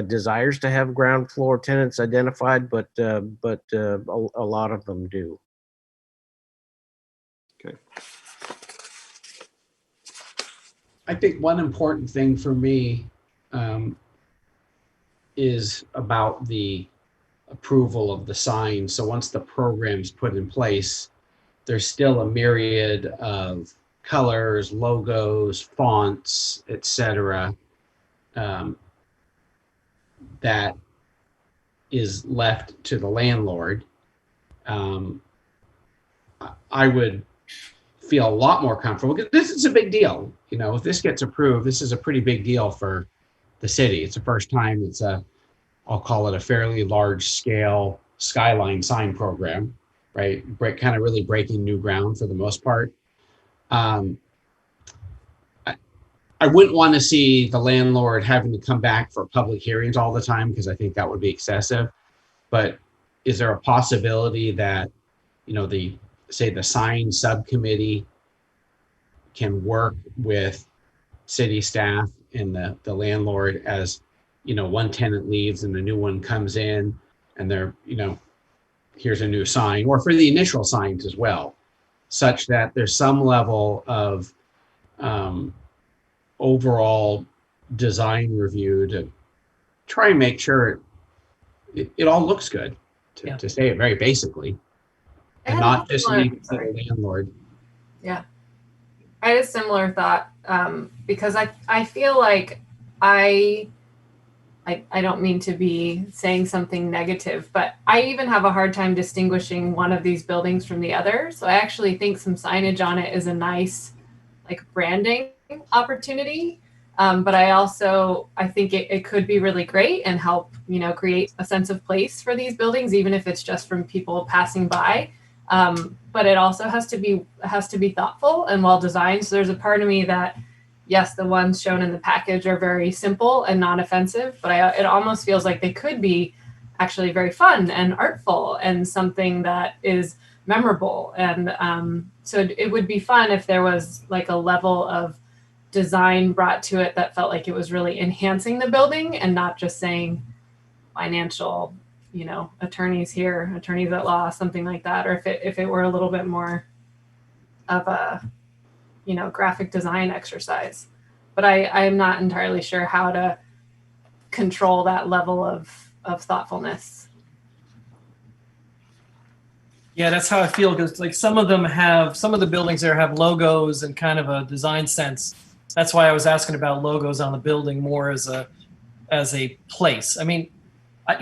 desires to have ground floor tenants identified, but a lot of them do. Okay. I think one important thing for me is about the approval of the sign. So once the program's put in place, there's still a myriad of colors, logos, fonts, etc. That is left to the landlord. I would feel a lot more comfortable because this is a big deal. You know, if this gets approved, this is a pretty big deal for the city. It's the first time it's I'll call it a fairly large scale skyline sign program, right? Kind of really breaking new ground for the most part. I wouldn't want to see the landlord having to come back for public hearings all the time because I think that would be excessive. But is there a possibility that, you know, the sign subcommittee can work with city staff and the landlord as, you know, one tenant leaves and the new one comes in and they're, you know, here's a new sign, or for the initial signs as well, such that there's some level of overall design review to try and make sure it all looks good, to say it very basically, and not just leave it to the landlord. Yeah. I had a similar thought because I feel like I don't mean to be saying something negative, but I even have a hard time distinguishing one of these buildings from the other. So I actually think some signage on it is a nice like branding opportunity. But I think it could be really great and help, you know, create a sense of place for these buildings, even if it's just from people passing by. But it also has to be thoughtful and well designed. So there's a part of me that, yes, the ones shown in the package are very simple and non-offensive, but it almost feels like they could be actually very fun and artful and something that is memorable. And so it would be fun if there was like a level of design brought to it that felt like it was really enhancing the building and not just saying financial, you know, attorneys here, attorneys at law, something like that. Or if it were a little bit more of a, you know, graphic design exercise. But I am not entirely sure how to control that level of thoughtfulness. Yeah, that's how I feel, because like some of the buildings there have logos and kind of a design sense. That's why I was asking about logos on the building more as a place. I mean, I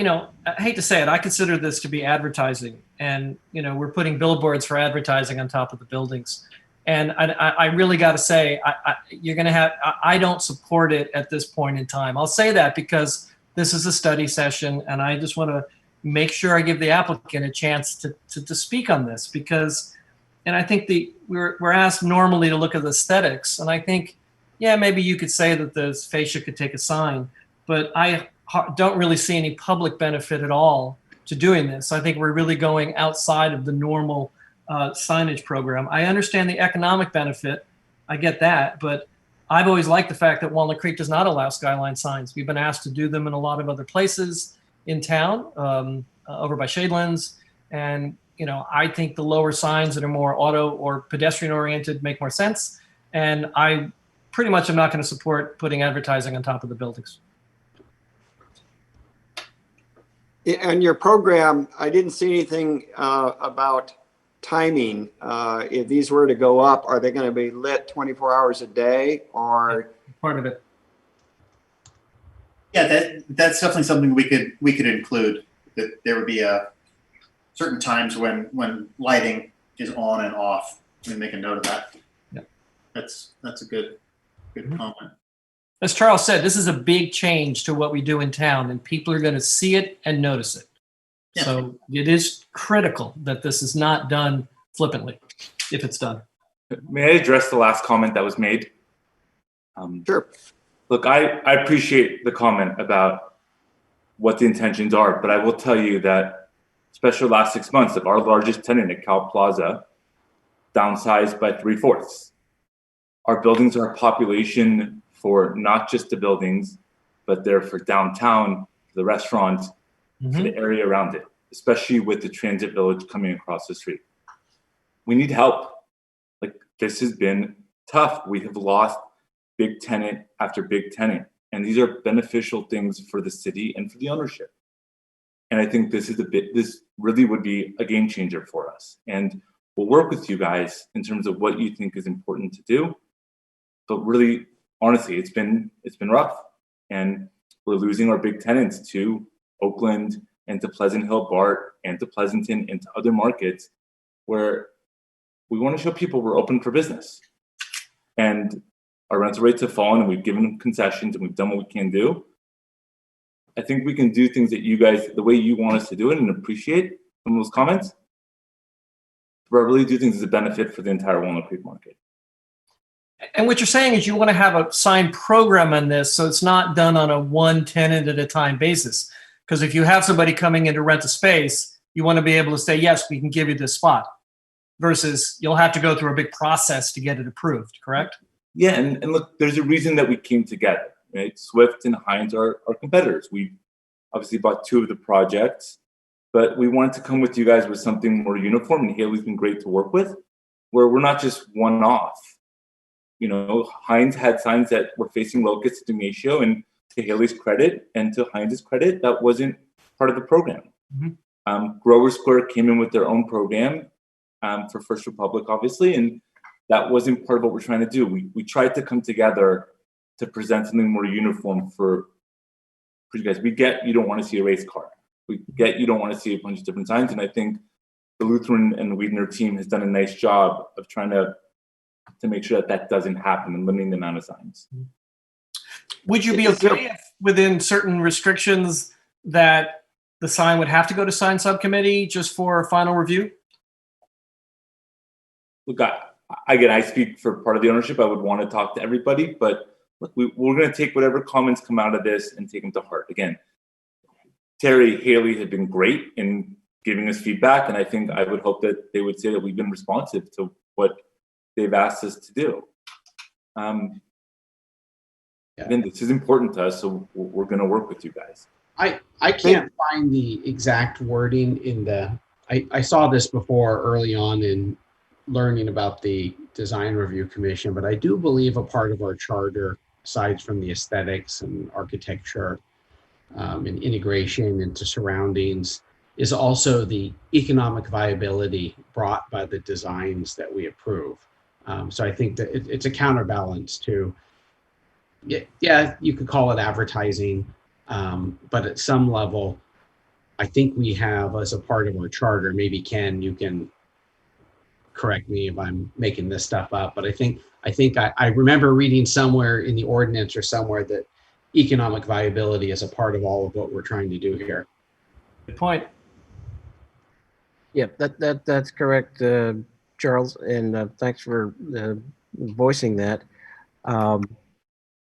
hate to say it, I consider this to be advertising, and you know, we're putting billboards for advertising on top of the buildings. And I really got to say, I don't support it at this point in time. I'll say that because this is a study session, and I just want to make sure I give the applicant a chance to speak on this, because, and I think we're asked normally to look at the aesthetics, and I think, yeah, maybe you could say that the fascia could take a sign, but I don't really see any public benefit at all to doing this. I think we're really going outside of the normal signage program. I understand the economic benefit. I get that, but I've always liked the fact that Walnut Creek does not allow skyline signs. We've been asked to do them in a lot of other places in town, over by Shadelands. And, you know, I think the lower signs that are more auto or pedestrian oriented make more sense. And I pretty much am not going to support putting advertising on top of the buildings. In your program, I didn't see anything about timing. If these were to go up, are they going to be lit 24 hours a day, or part of it? Yeah, that's definitely something we could include. That there would be certain times when lighting is on and off. We make a note of that. Yeah. That's a good comment. As Charles said, this is a big change to what we do in town, and people are going to see it and notice it. Yeah. So it is critical that this is not done flippantly, if it's done. May I address the last comment that was made? Sure. Look, I appreciate the comment about what the intentions are, but I will tell you that, especially the last 6 months, of our largest tenant at Cal Plaza downsized by 3/4. Our buildings are a population for not just the buildings, but they're for downtown, for the restaurants, for the area around it, especially with the transit village coming across the street. We need help. Like, this has been tough. We have lost big tenant after big tenant, and these are beneficial things for the city and for the ownership. And I think this really would be a game changer for us. And we'll work with you guys in terms of what you think is important to do. But really, honestly, it's been rough, and we're losing our big tenants to Oakland and to Pleasant Hill, BART, and to Pleasanton and to other markets where we want to show people we're open for business. And our rental rates have fallen, and we've given them concessions, and we've done what we can do. I think we can do things that you guys, the way you want us to do it, and appreciate some of those comments, but really do things as a benefit for the entire Walnut Creek market. And what you're saying is you want to have a signed program on this, so it's not done on a one tenant at a time basis. Because if you have somebody coming in to rent a space, you want to be able to say, yes, we can give you this spot, versus you'll have to go through a big process to get it approved, correct? Yeah, and look, there's a reason that we came together, right? Swift and Hines are our competitors. We obviously bought 2 of the projects, but we wanted to come with you guys with something more uniform, and Haley's been great to work with, where we're not just one-off. You know, Hines had signs that were facing locusts at Ignatio, and to Haley's credit and to Hines' credit, that wasn't part of the program. Grover Square came in with their own program for First Republic, obviously, and that wasn't part of what we're trying to do. We tried to come together to present something more uniform for you guys. We get you don't want to see a race car. We get you don't want to see a bunch of different signs, and I think the Lutheran and the Wiedner team has done a nice job of trying to make sure that that doesn't happen and limiting the amount of signs. Would you be okay if within certain restrictions that the sign would have to go to sign subcommittee just for final review? Look, again, I speak for part of the ownership. I would want to talk to everybody, but look, we're going to take whatever comments come out of this and take them to heart. Again, Terry, Haley have been great in giving us feedback, and I think I would hope that they would say that we've been responsive to what they've asked us to do. Again, this is important to us, so we're going to work with you guys. I can't find the exact wording in the, I saw this before early on in learning about the Design Review Commission, but I do believe a part of our charter, aside from the aesthetics and architecture and integration into surroundings, is also the economic viability brought by the designs that we approve. So I think that it's a counterbalance to, yeah, you could call it advertising, but at some level, I think we have as a part of our charter, maybe Ken, you can correct me if I'm making this stuff up, but I think I remember reading somewhere in the ordinance or somewhere that economic viability is a part of all of what we're trying to do here. Good point. Yeah, that's correct, Charles, and thanks for voicing that.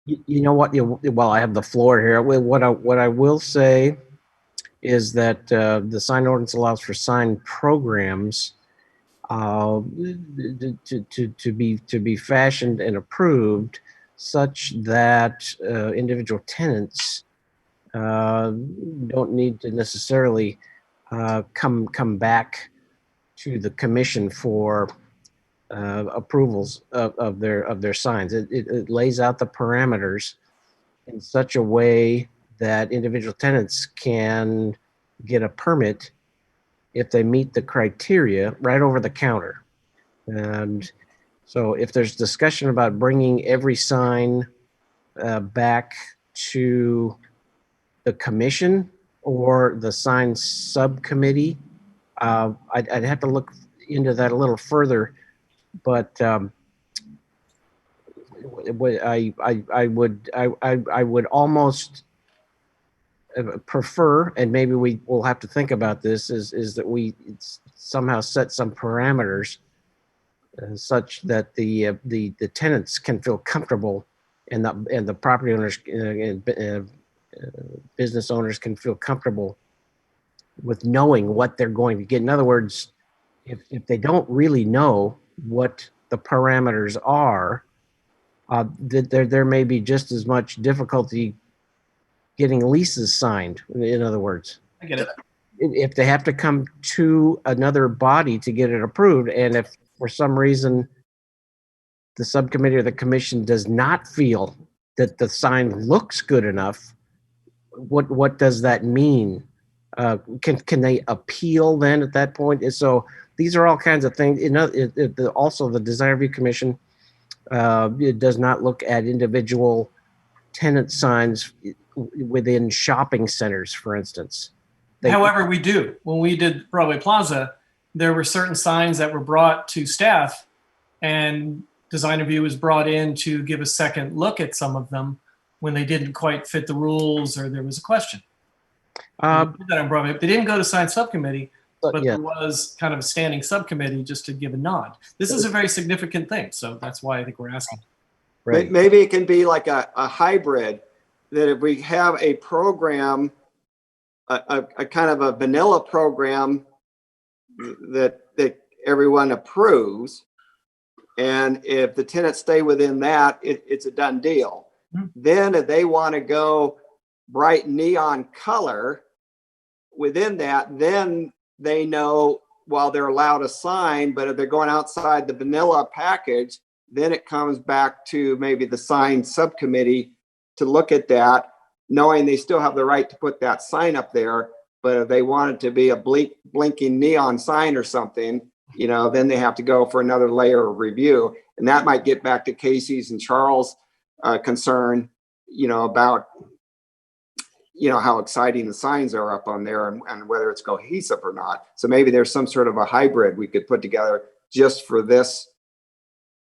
You know what? While I have the floor here, what I will say is that the sign ordinance allows for sign programs to be fashioned and approved such that individual tenants don't need to necessarily come back to the commission for approvals of their signs. It lays out the parameters in such a way that individual tenants can get a permit if they meet the criteria right over the counter. And so if there's discussion about bringing every sign back to the commission or the sign subcommittee, I'd have to look into that a little further. But I would almost prefer, and maybe we will have to think about this, is that we somehow set some parameters such that the tenants can feel comfortable, and the property owners and business owners can feel comfortable with knowing what they're going to get. In other words, if they don't really know what the parameters are, that there may be just as much difficulty getting leases signed, in other words. I get it. If they have to come to another body to get it approved, and if for some reason the subcommittee or the commission does not feel that the sign looks good enough, what does that mean? Can they appeal then at that point? And so these are all kinds of things. Also, the Design Review Commission it does not look at individual tenant signs within shopping centers, for instance. However, we do. When we did Broadway Plaza, there were certain signs that were brought to staff, and Design Review was brought in to give a second look at some of them when they didn't quite fit the rules or there was a question. They did that on Broadway. They didn't go to sign subcommittee, but yeah. there was kind of a standing subcommittee just to give a nod. This is a very significant thing, so that's why I think we're asking. Right. Maybe it can be like a hybrid, that if we have a program, a kind of a vanilla program that everyone approves, and if the tenants stay within that, it's a done deal. Then if they want to go bright neon color within that, then they know, while they're allowed a sign, but if they're going outside the vanilla package, then it comes back to maybe the sign subcommittee to look at that, knowing they still have the right to put that sign up there. But if they want it to be a blinking neon sign or something, then they have to go for another layer of review. And that might get back to Casey's and Charles' concern, about, how exciting the signs are up on there and whether it's cohesive or not. So maybe there's some sort of a hybrid we could put together just for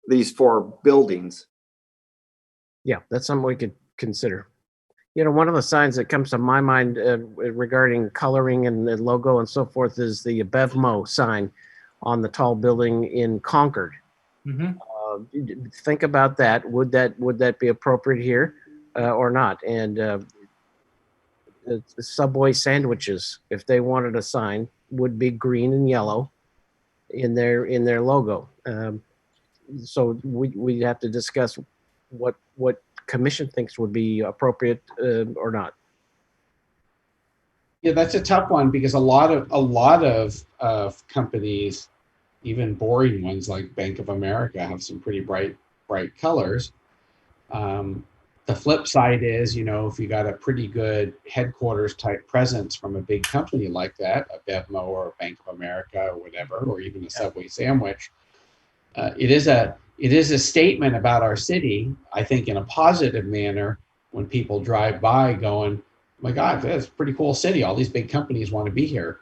these 4 buildings. Yeah, that's something we could consider. One of the signs that comes to my mind regarding coloring and the logo and so forth is the BevMo sign on the tall building in Concord. Think about that. Would that be appropriate here or not? And Subway sandwiches, if they wanted a sign, would be green and yellow in their logo. So we have to discuss what commission thinks would be appropriate or not. Yeah, that's a tough one because a lot of companies, even boring ones like Bank of America, have some pretty bright colors. The flip side is, if you got a pretty good headquarters type presence from a big company like that, a BevMo or a Bank of America or whatever, or even a Subway sandwich, it is a statement about our city, I think, in a positive manner when people drive by going, oh my God, that's a pretty cool city. All these big companies want to be here.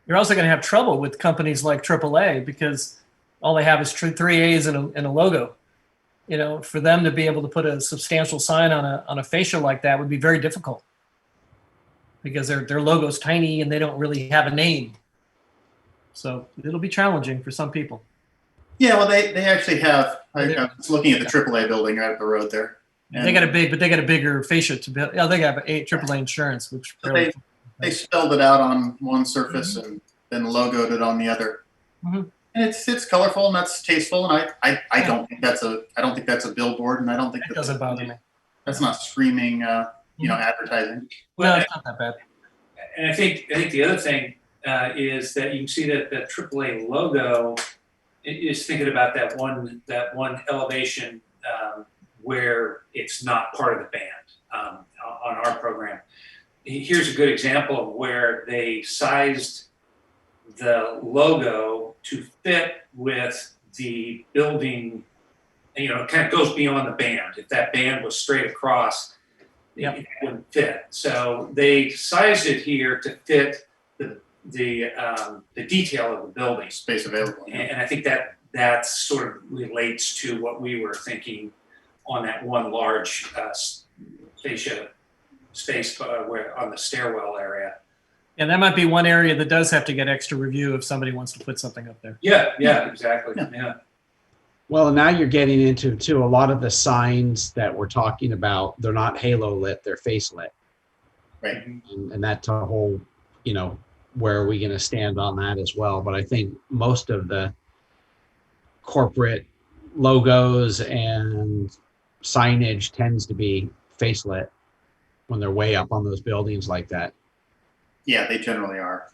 You're also going to have trouble with companies like AAA because all they have is 3 A's and a logo. For them to be able to put a substantial sign on a fascia like that would be very difficult because their logo's tiny and they don't really have a name. So it'll be challenging for some people. Yeah, well, they actually have. I was looking at the AAA building right up the road there. And they got a bigger fascia to build. Yeah, they have AAA insurance, which they spelled it out on one surface and then logoed it on the other. And it's colorful and that's tasteful, and I don't think that's a billboard, and I don't think that doesn't bother me. That's not screaming, advertising. Well, it's not that bad. And I think the other thing is that you can see that the AAA logo is thinking about that one elevation where it's not part of the band on our program. Here's a good example of where they sized the logo to fit with the building. It kind of goes beyond the band. If that band was straight across, it wouldn't fit. So they sized it here to fit the detail of the building. Space available. And I think that sort of relates to what we were thinking on that one large fascia space where on the stairwell area. And that might be one area that does have to get extra review if somebody wants to put something up there. Yeah, exactly. Yeah. Well, now you're getting into too a lot of the signs that we're talking about. They're not halo lit; they're face lit. Right. And that's a whole, where are we going to stand on that as well? But I think most of the corporate logos and signage tends to be facelit when they're way up on those buildings like that. Yeah, they generally are.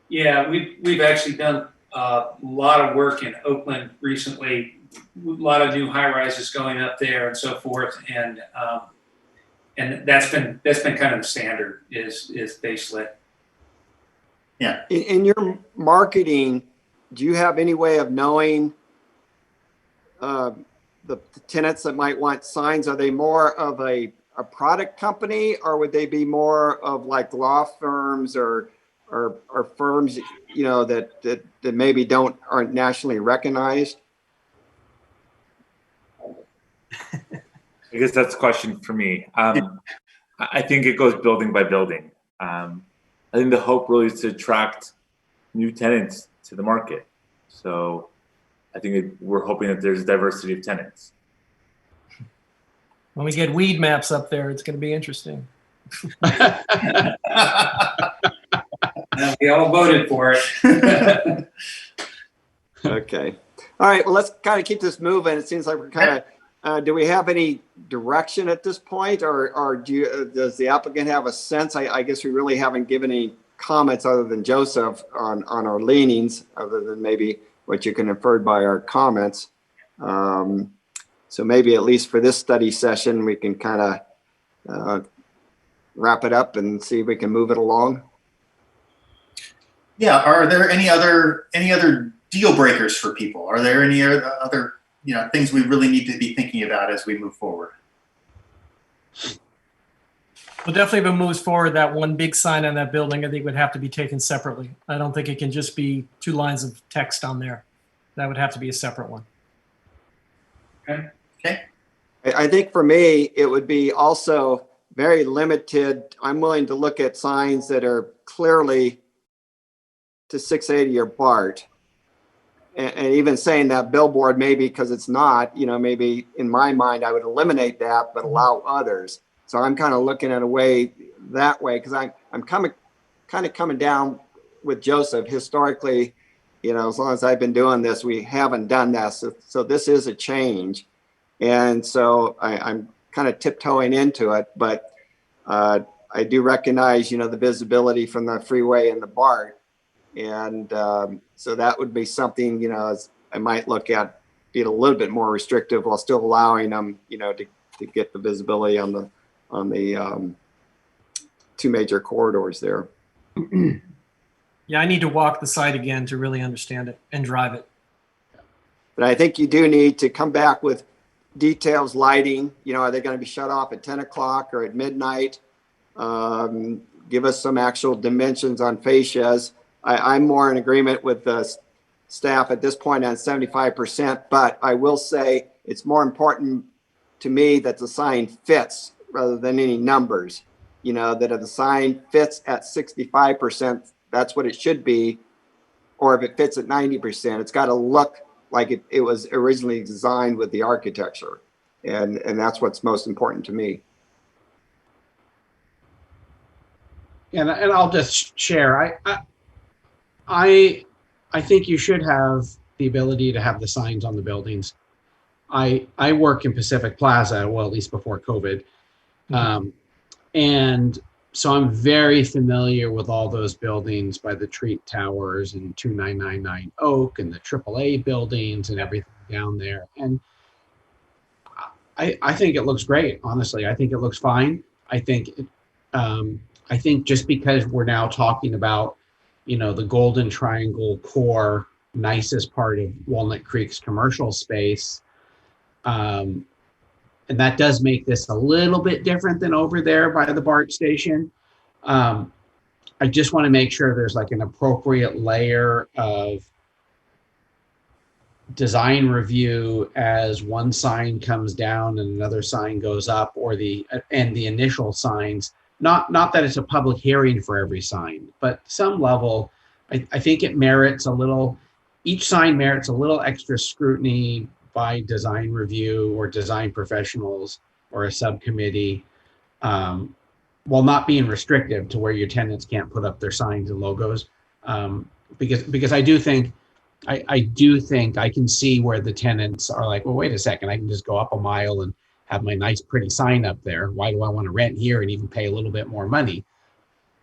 Yeah, we've actually done a lot of work in Oakland recently. A lot of new high rises going up there and so forth, and that's been kind of the standard is facelit. Yeah. In your marketing, do you have any way of knowing the tenants that might want signs? Are they more of a product company, or would they be more of like law firms or firms, you know, that maybe aren't nationally recognized? I guess that's a question for me. I think it goes building by building. I think the hope really is to attract new tenants to the market. So I think we're hoping that there's diversity of tenants. When we get weed maps up there, it's going to be interesting. We all voted for it. Okay. All right. Well, let's kind of keep this moving. It seems like we're kind of, do we have any direction at this point, or does the applicant have a sense? I guess we really haven't given any comments other than Joseph on our leanings, other than maybe what you can infer by our comments. So maybe at least for this study session, we can kind of wrap it up and see if we can move it along. Yeah. Are there any other deal breakers for people? Are there any other things we really need to be thinking about as we move forward? Well, definitely if it moves forward, that one big sign on that building, I think would have to be taken separately. I don't think it can just be 2 lines of text on there. That would have to be a separate one. Okay. Okay. I think for me, it would be also very limited. I'm willing to look at signs that are clearly to 680 or BART. And even saying that billboard, maybe because it's not, maybe in my mind, I would eliminate that, but allow others. So I'm kind of looking at a way that way, because I'm kind of coming down with Joseph. Historically, as long as I've been doing this, we haven't done that. So this is a change. And so I'm kind of tiptoeing into it, but I do recognize, the visibility from the freeway and the BART. And so that would be something, I might look at being a little bit more restrictive while still allowing them, to get the visibility on the 2 major corridors there. Yeah, I need to walk the site again to really understand it and drive it. But I think you do need to come back with details, lighting, are they going to be shut off at 10 o'clock or at midnight? Give us some actual dimensions on fascias. I'm more in agreement with the staff at this point on 75%, but I will say it's more important to me that the sign fits rather than any numbers, that if the sign fits at 65%, that's what it should be. Or if it fits at 90%, it's got to look like it was originally designed with the architecture. And that's what's most important to me. And I'll just share, I think you should have the ability to have the signs on the buildings. I work in Pacific Plaza, well, at least before COVID. And so I'm very familiar with all those buildings by the Treat Towers and 2999 Oak and the AAA buildings and everything down there. And I think it looks great, honestly. I think it looks fine. I think just because we're now talking about, the Golden Triangle core, nicest part of Walnut Creek's commercial space, and that does make this a little bit different than over there by the BART station. I just want to make sure there's like an appropriate layer of design review as one sign comes down and another sign goes up, or the initial signs. Not that it's a public hearing for every sign, but some level, I think it merits each sign merits a little extra scrutiny by design review or design professionals or a subcommittee, while not being restrictive to where your tenants can't put up their signs and logos. Because I do think I can see where the tenants are like, well, wait a second, I can just go up a mile have my nice, pretty sign up there. Why do I want to rent here and even pay a little bit more money?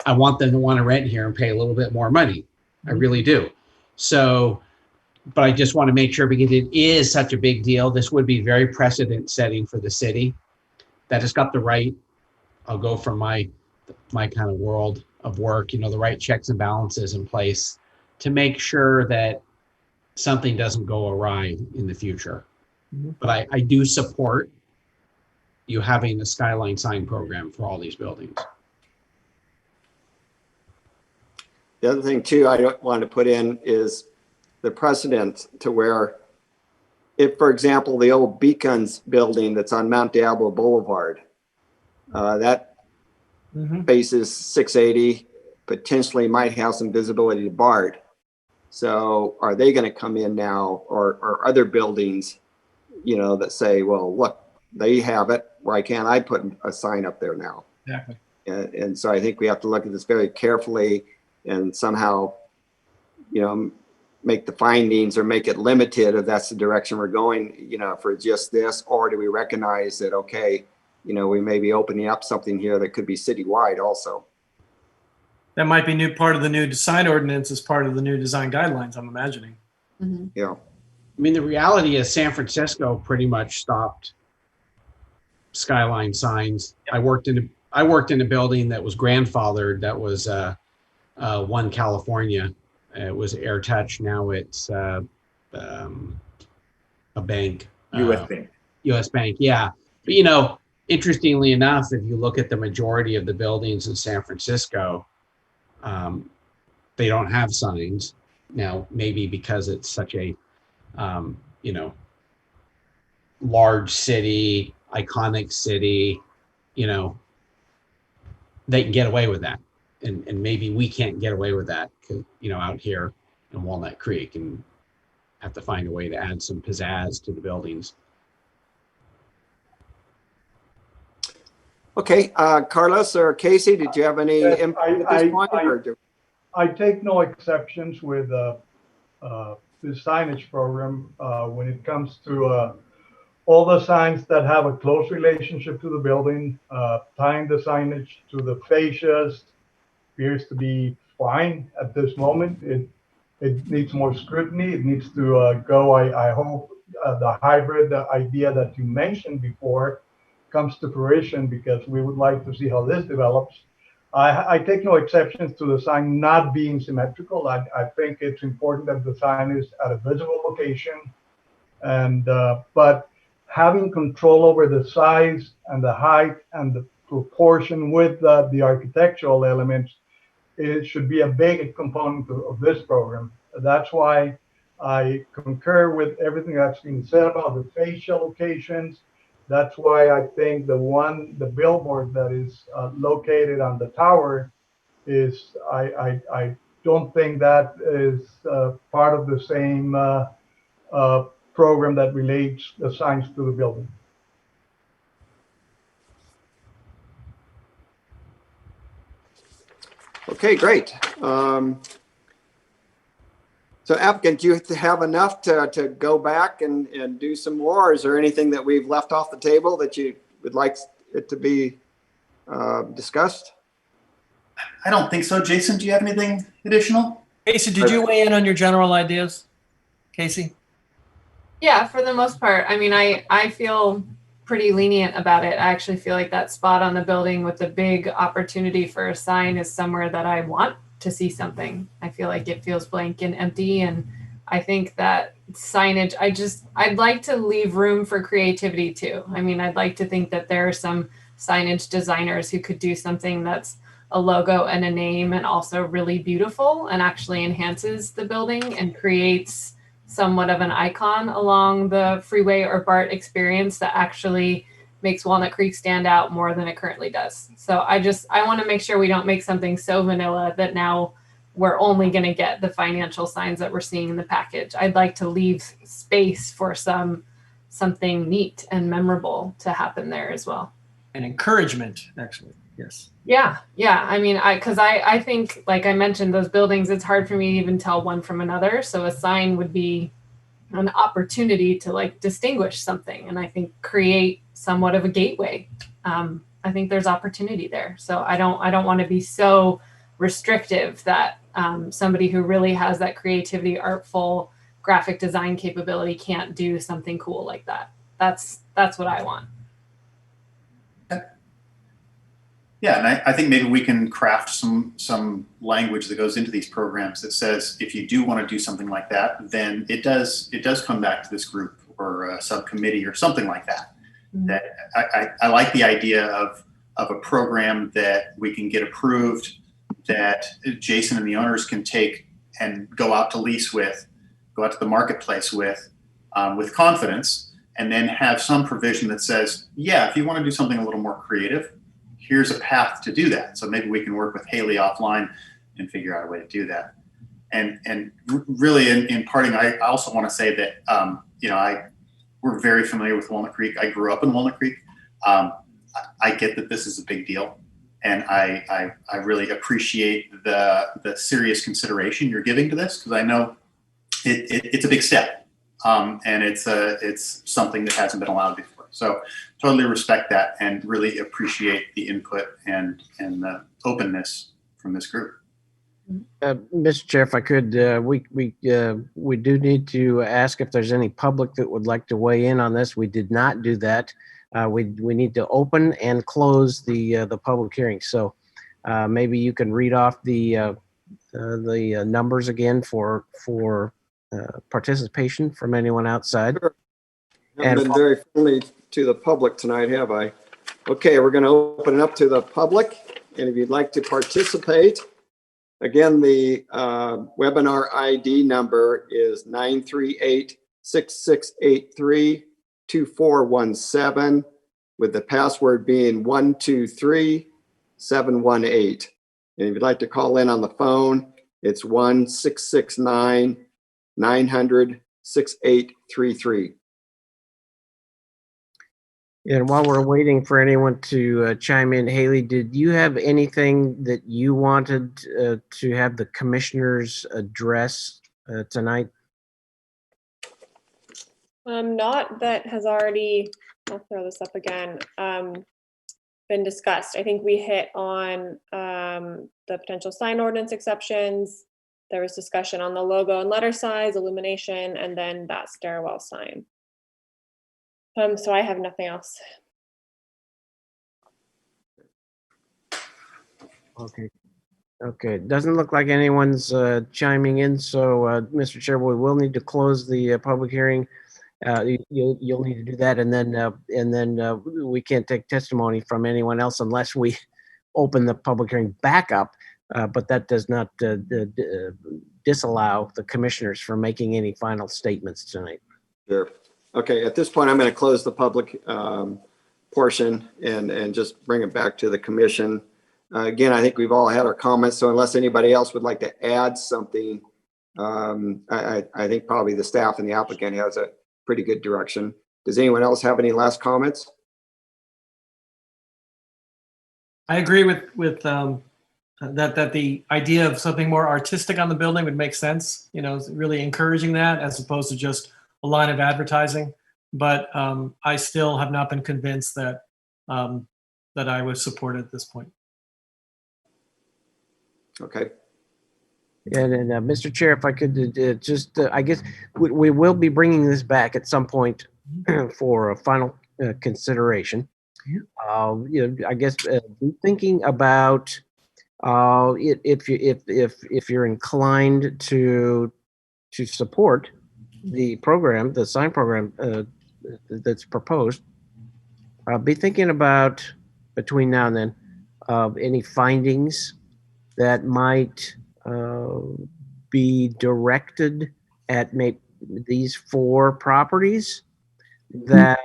I want them to want to rent here and pay a little bit more money. I really do. So, but I just want to make sure, because it is such a big deal, this would be very precedent setting for the city, that it's got the right, I'll go from my kind of world of work, you know, the right checks and balances in place to make sure that something doesn't go awry in the future. But I do support you having a skyline sign program for all these buildings. The other thing too, I don't want to put in is the precedent to where if, for example, the old Beacons building that's on Mount Diablo Boulevard, that faces 680, potentially might have some visibility to BART. So are they going to come in now, or other buildings, you know, that say, well, look, they have it. Why can't I put a sign up there now? Exactly. And so I think we have to look at this very carefully and somehow, you know, make the findings or make it limited if that's the direction we're going, you know, for just this, or do we recognize that, okay, you know, we may be opening up something here that could be citywide also. That might be part of the new design ordinance as part of the new design guidelines, I'm imagining. Yeah. I mean, the reality is San Francisco pretty much stopped skyline signs. I worked in a building that was grandfathered. That was One California. It was Air Touch. Now it's a bank. U.S. Bank. U.S. Bank. Yeah, but you know, interestingly enough, if you look at the majority of the buildings in San Francisco, they don't have signs now. Maybe because it's such a you know, large city, iconic city, you know, they can get away with that. And maybe we can't get away with that, you know, out here in Walnut Creek, and have to find a way to add some pizzazz to the buildings. Okay, Carlos or Casey, did you have any input at this point? I take no exceptions with the signage program when it comes to all the signs that have a close relationship to the building. Tying the signage to the fascias appears to be fine at this moment. It needs more scrutiny. It needs to go, I hope, the hybrid idea that you mentioned before comes to fruition, because we would like to see how this develops. I take no exceptions to the sign not being symmetrical. I think it's important that the sign is at a visible location, and but having control over the size and the height and the proportion with the architectural elements, it should be a big component of this program. That's why I concur with everything that's been said about the fascia locations. That's why I think the billboard that is located on the tower is, I don't think that is part of the same program that relates the signs to the building. Okay, great. So applicant, do you have enough to go back and do some more? Or is there anything that we've left off the table that you would like it to be discussed? I don't think so. Jason, do you have anything additional? Casey, did you weigh in on your general ideas? Casey? Yeah, for the most part. I mean, I feel pretty lenient about it. I actually feel like that spot on the building with the big opportunity for a sign is somewhere that I want to see something. I feel like it feels blank and empty. And I think that signage, I'd like to leave room for creativity too. I mean, I'd like to think that there are some signage designers who could do something that's a logo and a name and also really beautiful and actually enhances the building and creates somewhat of an icon along the freeway or BART experience that actually makes Walnut Creek stand out more than it currently does. So I want to make sure we don't make something so vanilla that now we're only going to get the financial signs that we're seeing in the package. I'd like to leave space for something neat and memorable to happen there as well. And encouragement, actually. Yes. Yeah. I mean, I think, like I mentioned, those buildings, it's hard for me to even tell one from another. So a sign would be an opportunity to like distinguish something and I think create somewhat of a gateway. I think there's opportunity there. So I don't want to be so restrictive that somebody who really has that creativity, artful graphic design capability can't do something cool like that. That's what I want. Yeah, and I think maybe we can craft some language that goes into these programs that says if you do want to do something like that, then it does come back to this group or a subcommittee or something like that. Mm-hmm. That I like the idea of a program that we can get approved, that Jason and the owners can take and go out to lease with, go out to the marketplace with confidence, and then have some provision that says, yeah, if you want to do something a little more creative, here's a path to do that. So maybe we can work with Haley offline and figure out a way to do that. And really in parting, I also want to say that, we're very familiar with Walnut Creek. I grew up in Walnut Creek. I get that this is a big deal. And I really appreciate the serious consideration you're giving to this, because I know it's a big step. And it's something that hasn't been allowed before. So totally respect that and really appreciate the input and the openness from this group. Mr. Chair, if I could, we do need to ask if there's any public that would like to weigh in on this. We did not do that. We need to open and close the public hearing. So maybe you can read off the numbers again for participation from anyone outside. Sure. I haven't been very friendly to the public tonight, have I? Okay, we're going to open it up to the public. And if you'd like to participate, again, the webinar ID number is 938-6683-2417, with the password being 123718. And if you'd like to call in on the phone, it's 1-669-900-6833. And while we're waiting for anyone to chime in, Haley, did you have anything that you wanted to have the commissioners address tonight? Not that has already, I'll throw this up again, been discussed. I think we hit on the potential sign ordinance exceptions. There was discussion on the logo and letter size, illumination, and then that stairwell sign. So I have nothing else. Okay. Doesn't look like anyone's chiming in. So, Mr. Chair, we will need to close the public hearing. You'll need to do that, and then we can't take testimony from anyone else unless we open the public hearing back up. But that does not disallow the commissioners from making any final statements tonight. Sure. Okay, at this point, I'm going to close the public portion and just bring it back to the commission. Again, I think we've all had our comments, so unless anybody else would like to add something, I think probably the staff and the applicant has a pretty good direction. Does anyone else have any last comments? I agree with that the idea of something more artistic on the building would make sense, really encouraging that as opposed to just a line of advertising, but I still have not been convinced that I would support it at this point. Okay. And Mr. Chair, if I could I guess we will be bringing this back at some point for a final consideration. I guess thinking about if you're inclined to support the program, the sign program that's proposed, be thinking about between now and then any findings that might be directed at these 4 properties that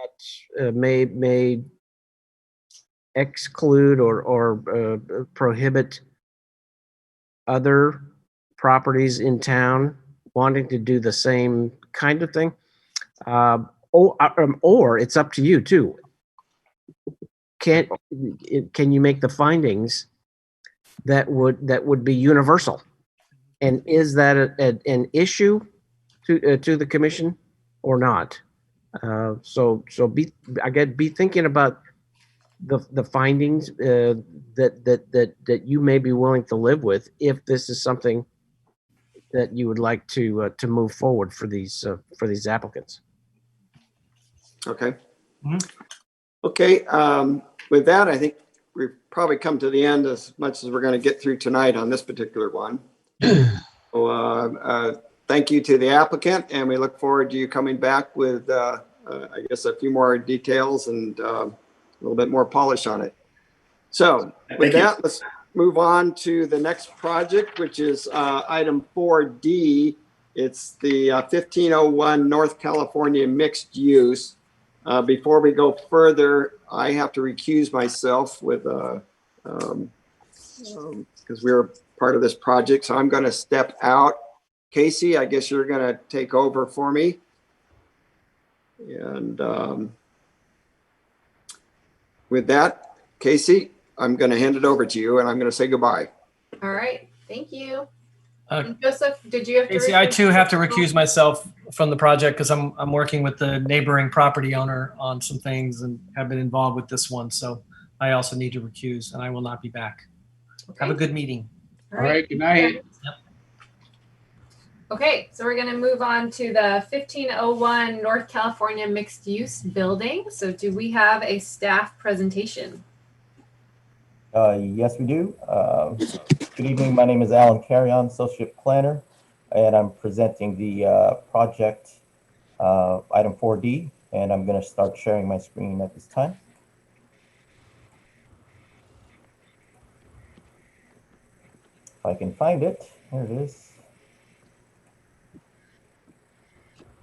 may exclude or prohibit other properties in town wanting to do the same kind of thing, or it's up to you too. Can you make the findings that would be universal, and is that an issue to the commission or not? So be thinking about the findings that you may be willing to live with if this is something that you would like to move forward for these applicants. Okay. Mhm. Okay. With that, I think we've probably come to the end as much as we're going to get through tonight on this particular one. So, thank you to the applicant, and we look forward to you coming back with, I guess, a few more details and a little bit more polish on it. So with that, let's move on to the next project, which is item 4D. It's the 1501 North California mixed use. Before we go further, I have to recuse myself with because we're part of this project. So I'm going to step out. Casey, I guess you're going to take over for me. And with that, Casey, I'm going to hand it over to you, and I'm going to say goodbye. All right. Thank you. Uh, And Joseph, did you have to? Casey, I too have to recuse myself from the project because I'm working with the neighboring property owner on some things and have been involved with this one. So I also need to recuse, and I will not be back. Okay. Have a good meeting. All right, good night. Yep. Okay, so we're going to move on to the 1501 North California mixed use building. So do we have a staff presentation? Yes, we do. Good evening. My name is Alan Carrion, Associate Planner, and I'm presenting the project item 4D, and I'm going to start sharing my screen at this time. If I can find it, there it is.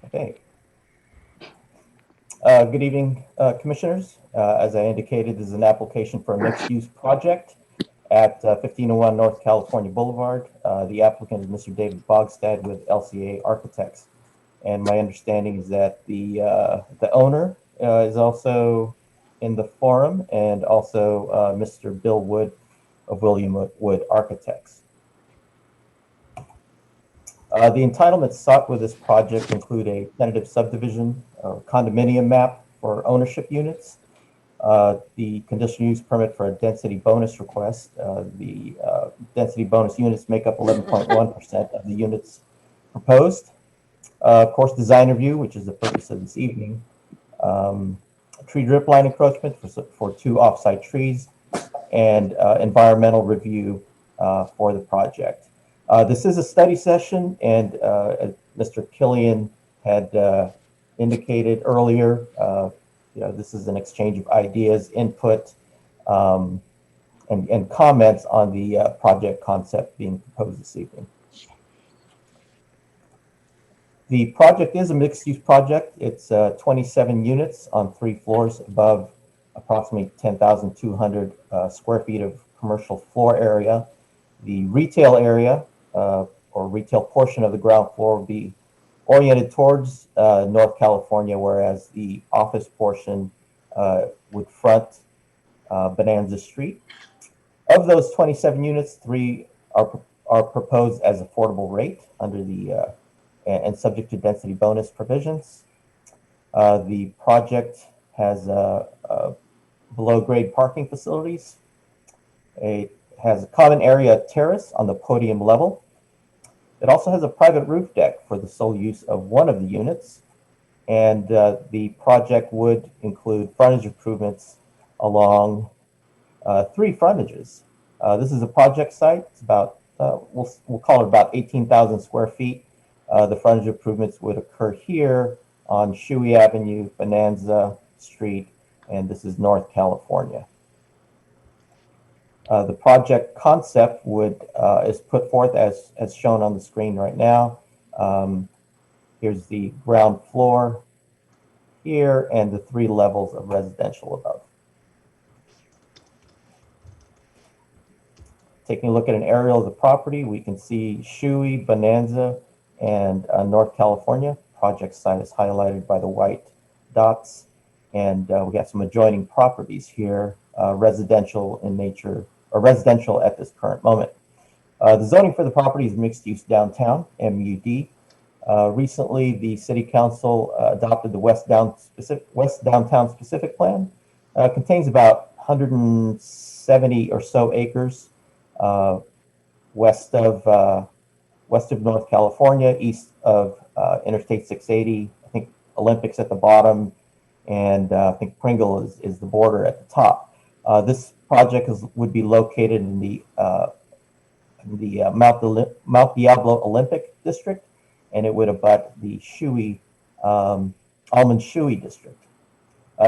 Okay. Good evening, Commissioners. As I indicated, this is an application for a mixed-use project at 1501 North California Boulevard. The applicant is Mr. David Bogstad with LCA Architects. And my understanding is that the owner is also in the forum, and also Mr. Bill Wood of William Wood Architects. The entitlements sought with this project include a tentative subdivision or condominium map for ownership units, the conditional use permit for a density bonus request. The density bonus units make up 11.1% of the units proposed. Of course, design review, which is the purpose of this evening. Tree drip line encroachment for 2 offsite trees, and environmental review for the project. This is a study session, and as Mr. Killian had indicated earlier, this is an exchange of ideas, input, and comments on the project concept being proposed this evening. The project is a mixed-use project. It's 27 units on 3 floors above approximately 10,200 square feet of commercial floor area. The retail area or retail portion of the ground floor will be oriented towards North California, whereas the office portion would front Bonanza Street. Of those 27 units, 3 are proposed as affordable rate under the and subject to density bonus provisions. The project has below grade parking facilities. It has a common area terrace on the podium level. It also has a private roof deck for the sole use of one of the units. And the project would include frontage improvements along 3 frontages. This is a project site. It's about, we'll call it about 18,000 square feet. The frontage improvements would occur here on Shuey Avenue, Bonanza Street, and this is North California. The project concept is put forth as shown on the screen right now. Here's the ground floor here and the 3 levels of residential above. Taking a look at an aerial of the property, we can see Shuey, Bonanza, and North California. Project site is highlighted by the white dots. And we got some adjoining properties here, residential in nature, or residential at this current moment. The zoning for the property is mixed use downtown, MUD. Recently, the City Council adopted the West Downtown Specific Plan. Contains about 170 or so acres west of North California, east of Interstate 680. I think Olympics at the bottom, and I think Pringle is the border at the top. This project would be located in the Mount Diablo Olympic District, and it would abut the Almond Shoei District.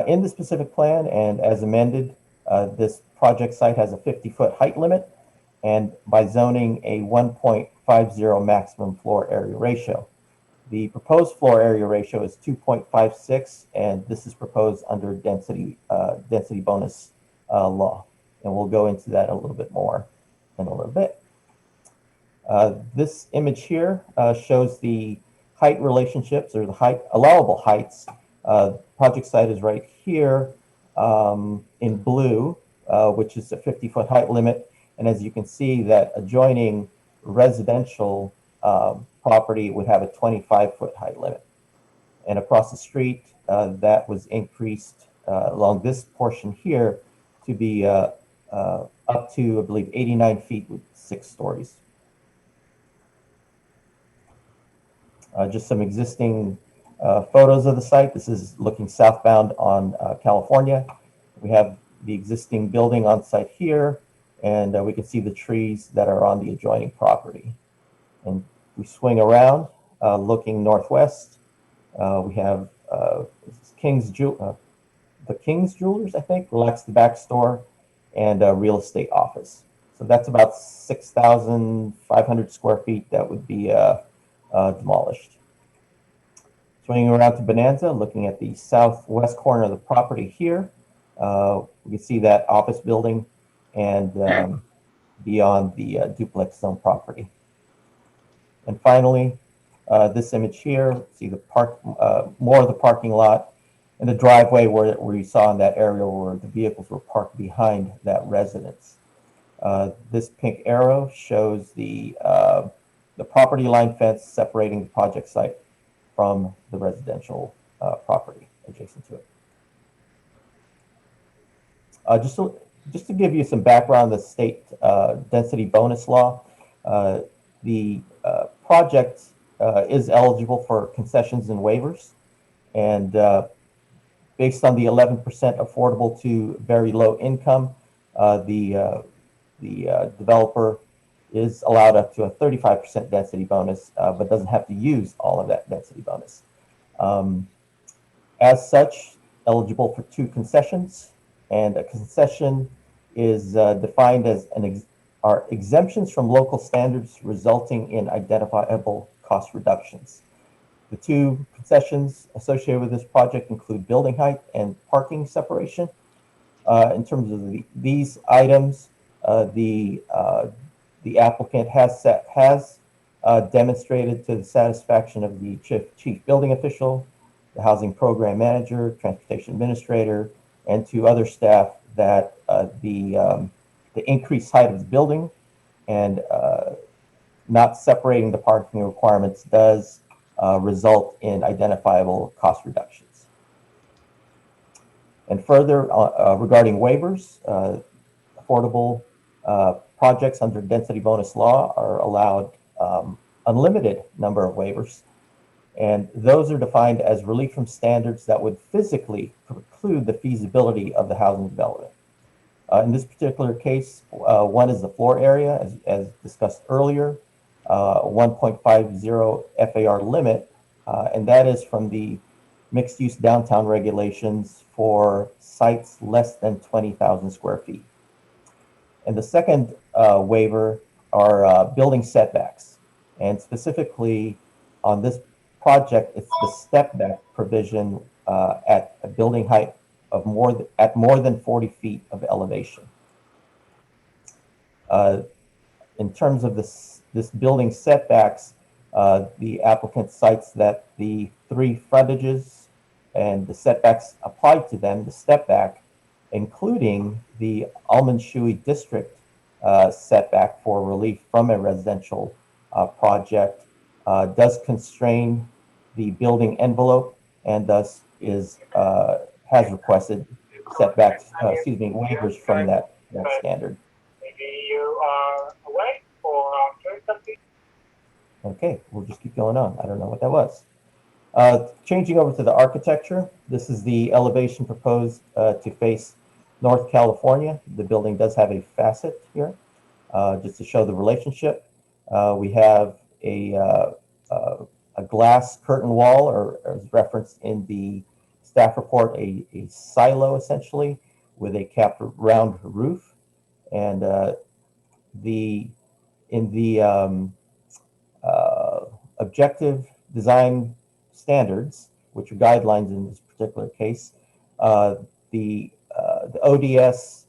In the specific plan and as amended, this project site has a 50-foot height limit, and by zoning a 1.50 maximum floor area ratio. The proposed floor area ratio is 2.56, and this is proposed under density bonus law. And we'll go into that a little bit more in a little bit. This image here shows the height relationships, or the allowable heights. Project site is right here in blue, which is a 50-foot height limit. And as you can see, that adjoining residential property would have a 25-foot height limit. And across the street, that was increased along this portion here to be up to, I believe, 89 feet with 6 stories. Just some existing photos of the site. This is looking southbound on California. We have the existing building on site here, and we can see the trees that are on the adjoining property. And we swing around, looking northwest. We have the King's Jewelers, I think, Relax the Back Store, and a real estate office. So that's about 6,500 square feet that would be demolished. Swinging around to Bonanza, looking at the southwest corner of the property here, we can see that office building and beyond the duplex zone property. And finally, this image here, see the more of the parking lot and the driveway where you saw in that area where the vehicles were parked behind that residence. This pink arrow shows the property line fence separating the project site from the residential property adjacent to it. Just to give you some background, the state density bonus law, the project is eligible for concessions and waivers, and based on the 11% affordable to very low income, the developer is allowed up to a 35% density bonus, but doesn't have to use all of that density bonus. As such, eligible for 2 concessions, and a concession is defined as are exemptions from local standards resulting in identifiable cost reductions. The 2 concessions associated with this project include building height and parking separation. In terms of these items, the applicant has demonstrated to the satisfaction of the chief building official, the housing program manager, transportation administrator, and to other staff that the increased height of the building and not separating the parking requirements does result in identifiable cost reductions. And further, regarding waivers, affordable projects under density bonus law are allowed unlimited number of waivers, and those are defined as relief from standards that would physically preclude the feasibility of the housing development. In this particular case, one is the floor area, as discussed earlier, 1.50 FAR limit, and that is from the mixed-use downtown regulations for sites less than 20,000 square feet. And the second waiver are building setbacks. And specifically on this project, it's the step back provision at a building height of more than 40 feet of elevation. In terms of this building setbacks, the applicant cites that the 3 frontages and the setbacks applied to them, the step back, including the Almond Shoei District setback for relief from a residential project, does constrain the building envelope and thus has requested setbacks, waivers from that standard. Maybe you are away or doing something. Okay, we'll just keep going on. I don't know what that was. Changing over to the architecture, this is the elevation proposed to face North California. The building does have a facet here, just to show the relationship. We have a glass curtain wall, or as referenced in the staff report, a silo essentially with a capped round roof. And in the objective design standards, which are guidelines in this particular case, the ODS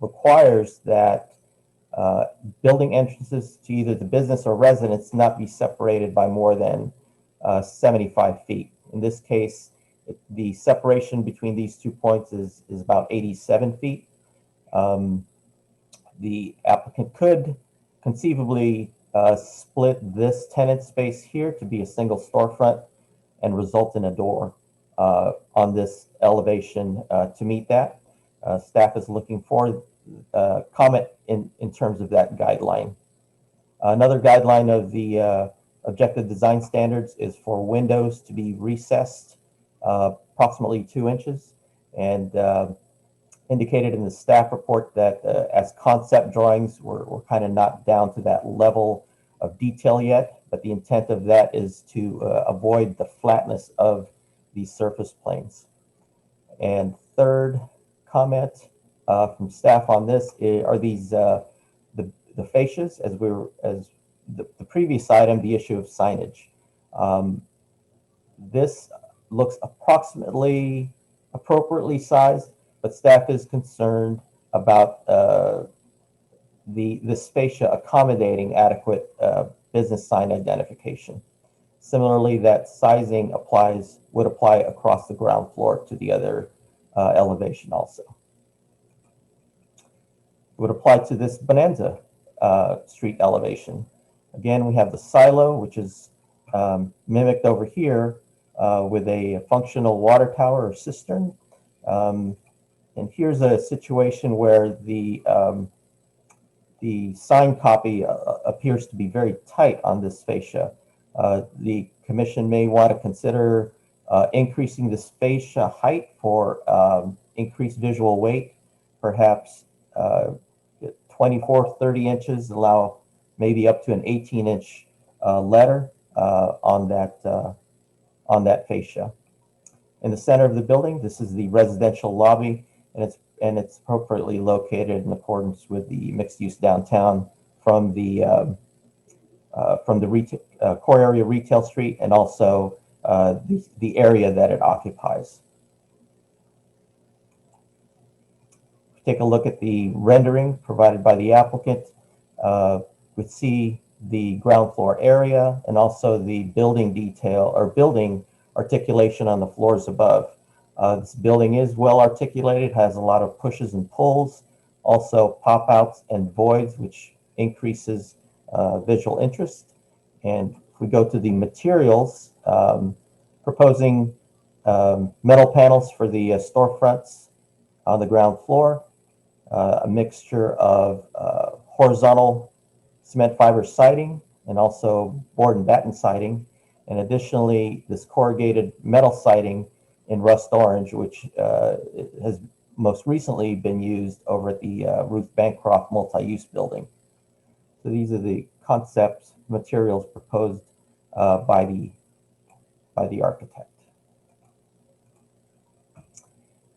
requires that building entrances to either the business or residence not be separated by more than 75 feet. In this case, the separation between these 2 points is about 87 feet. The applicant could conceivably split this tenant space here to be a single storefront and result in a door on this elevation to meet that. Staff is looking for comment in terms of that guideline. Another guideline of the objective design standards is for windows to be recessed approximately 2 inches, and indicated in the staff report that as concept drawings, we're kind of not down to that level of detail yet, but the intent of that is to avoid the flatness of these surface planes. And third comment from staff on this are these the fascias, as the previous item, the issue of signage. This looks appropriately sized, but staff is concerned about this fascia accommodating adequate business sign identification. Similarly, that sizing would apply across the ground floor to the other elevation also. It would apply to this Bonanza Street elevation. Again, we have the silo, which is mimicked over here with a functional water tower or cistern. And here's a situation where the sign copy appears to be very tight on this fascia. The commission may want to consider increasing this fascia height for increased visual weight, perhaps 24, 30 inches, allow maybe up to an 18-inch letter on that fascia. In the center of the building, this is the residential lobby, and it's appropriately located in accordance with the mixed-use downtown from the retail, core area retail street, and also the area that it occupies. Take a look at the rendering provided by the applicant. We see the ground floor area and also the building detail or building articulation on the floors above. This building is well articulated, has a lot of pushes and pulls, also pop-outs and voids, which increases visual interest. And if we go to the materials, proposing metal panels for the storefronts on the ground floor, a mixture of horizontal cement fiber siding and also board and batten siding, and additionally this corrugated metal siding in rust orange, which has most recently been used over at the Ruth Bancroft multi-use building. So these are the concept materials proposed by the architect.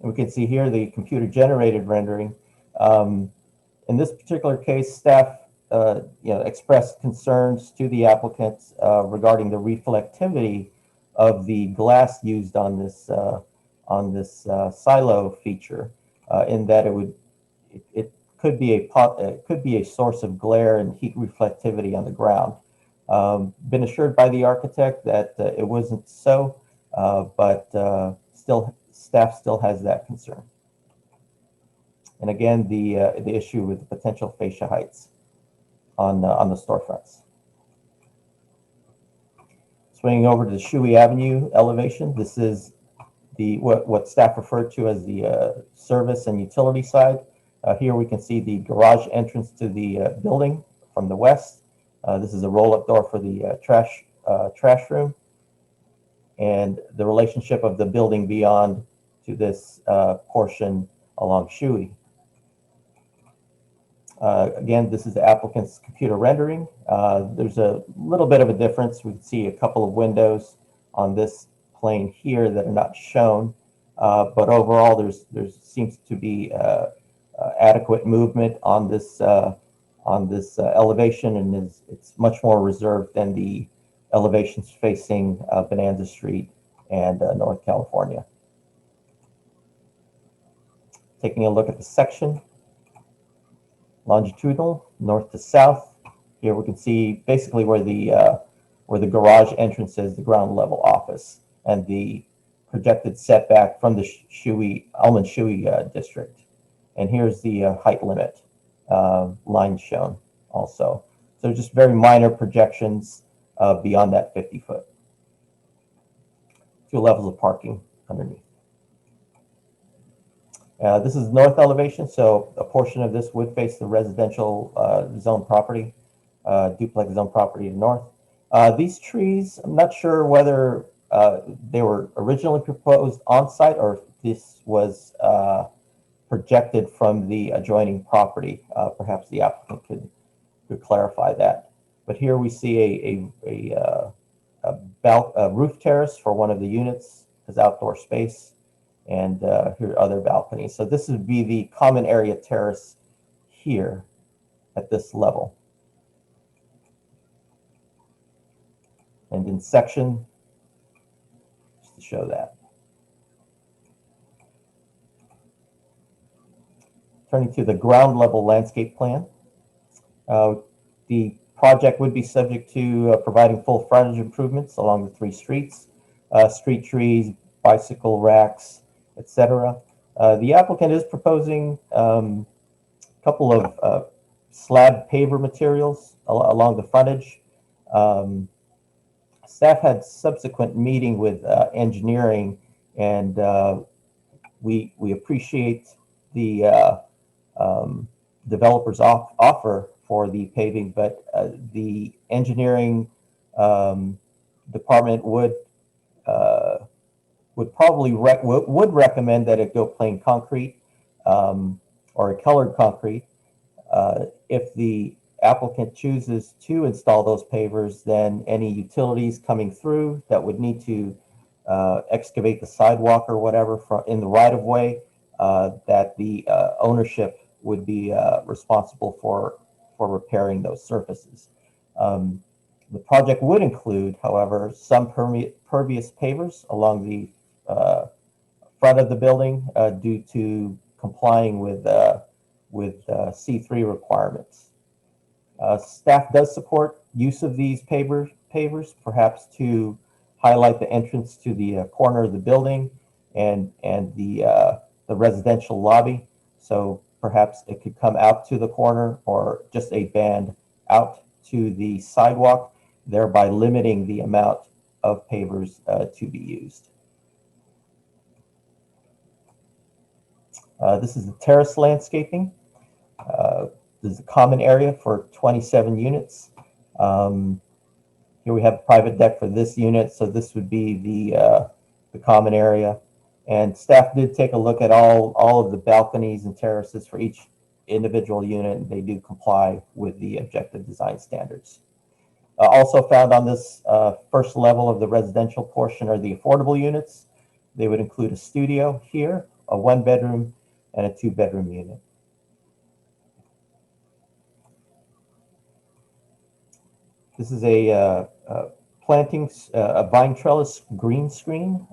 And we can see here the computer generated rendering. In this particular case, staff expressed concerns to the applicants regarding the reflectivity of the glass used on this silo feature, in that it could be a source of glare and heat reflectivity on the ground. Been assured by the architect that it wasn't so, but staff still has that concern. And again, the issue with the potential fascia heights on the storefronts. Swinging over to the Shuey Avenue elevation, this is the what staff referred to as the service and utility side. Here we can see the garage entrance to the building from the west. This is a roll-up door for the trash room, and the relationship of the building beyond to this portion along Shuey. Again, this is the applicant's computer rendering. There's a little bit of a difference. We can see a couple of windows on this plane here that are not shown, but overall there seems to be adequate movement on this elevation, and it's much more reserved than the elevations facing Bonanza Street and North California. Taking a look at the section, longitudinal, north to south. Here we can see basically where the garage entrance is, the ground level office, and the projected setback from the Almond Shuey district. And here's the height limit line shown also. So just very minor projections beyond that 50-foot. 2 levels of parking underneath. This is north elevation, so a portion of this would face the residential zone property, duplex zone property to the north. These trees, I'm not sure whether they were originally proposed on site or if this was projected from the adjoining property. Perhaps the applicant could clarify that. But here we see a roof terrace for one of the units as outdoor space, and here are other balconies. So this would be the common area terrace here at this level. And in section, just to show that. Turning to the ground level landscape plan. The project would be subject to providing full frontage improvements along the 3 streets, street trees, bicycle racks, etc. The applicant is proposing a couple of slab paver materials along the frontage. Staff had subsequent meeting with engineering, and we appreciate the developer's offer for the paving, but the engineering department would probably would recommend that it go plain concrete or a colored concrete. If the applicant chooses to install those pavers, then any utilities coming through that would need to excavate the sidewalk or whatever in the right of way, that the ownership would be responsible for repairing those surfaces. The project would include, however, some pervious pavers along the front of the building due to complying with C3 requirements. Staff does support use of these pavers, perhaps to highlight the entrance to the corner of the building and the residential lobby. So perhaps it could come out to the corner or just a band out to the sidewalk, thereby limiting the amount of pavers to be used. This is the Terrace Landscaping. This is a common area for 27 units. Here we have a private deck for this unit, so this would be the common area. And staff did take a look at all of the balconies and terraces for each individual unit, and they do comply with the objective design standards. Also found on this first level of the residential portion are the affordable units. They would include a studio here, a 1-bedroom, and a 2-bedroom unit. This is a vine trellis green screen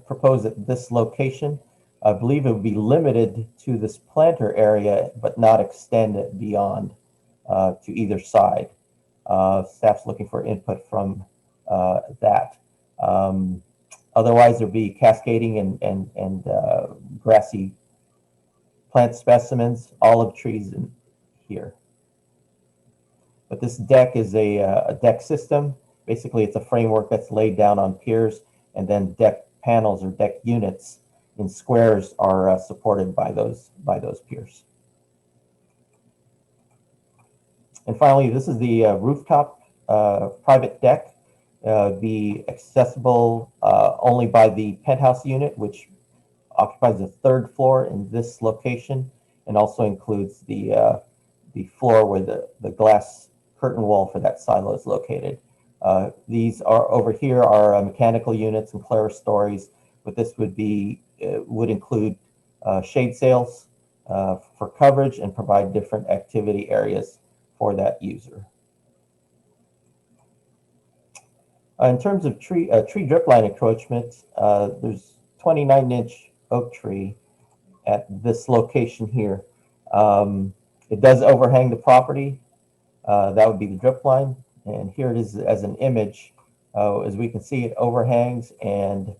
proposed at this location. I believe it would be limited to this planter area, but not extend it beyond to either side. Staff's looking for input from that. Otherwise, there'd be cascading and grassy plant specimens, olive trees in here. But this deck is a deck system. Basically, it's a framework that's laid down on piers, and then deck panels or deck units in squares are supported by those piers. And finally, this is the rooftop private deck. Be accessible only by the penthouse unit, which occupies the 3rd floor in this location, and also includes the floor where the glass curtain wall for that silo is located. These are over here are mechanical units and clerestories, but this would include shade sails for coverage and provide different activity areas for that user. In terms of tree drip line encroachment, there's 29-inch oak tree at this location here. It does overhang the property. That would be the drip line. And here it is as an image. As we can see, it overhangs the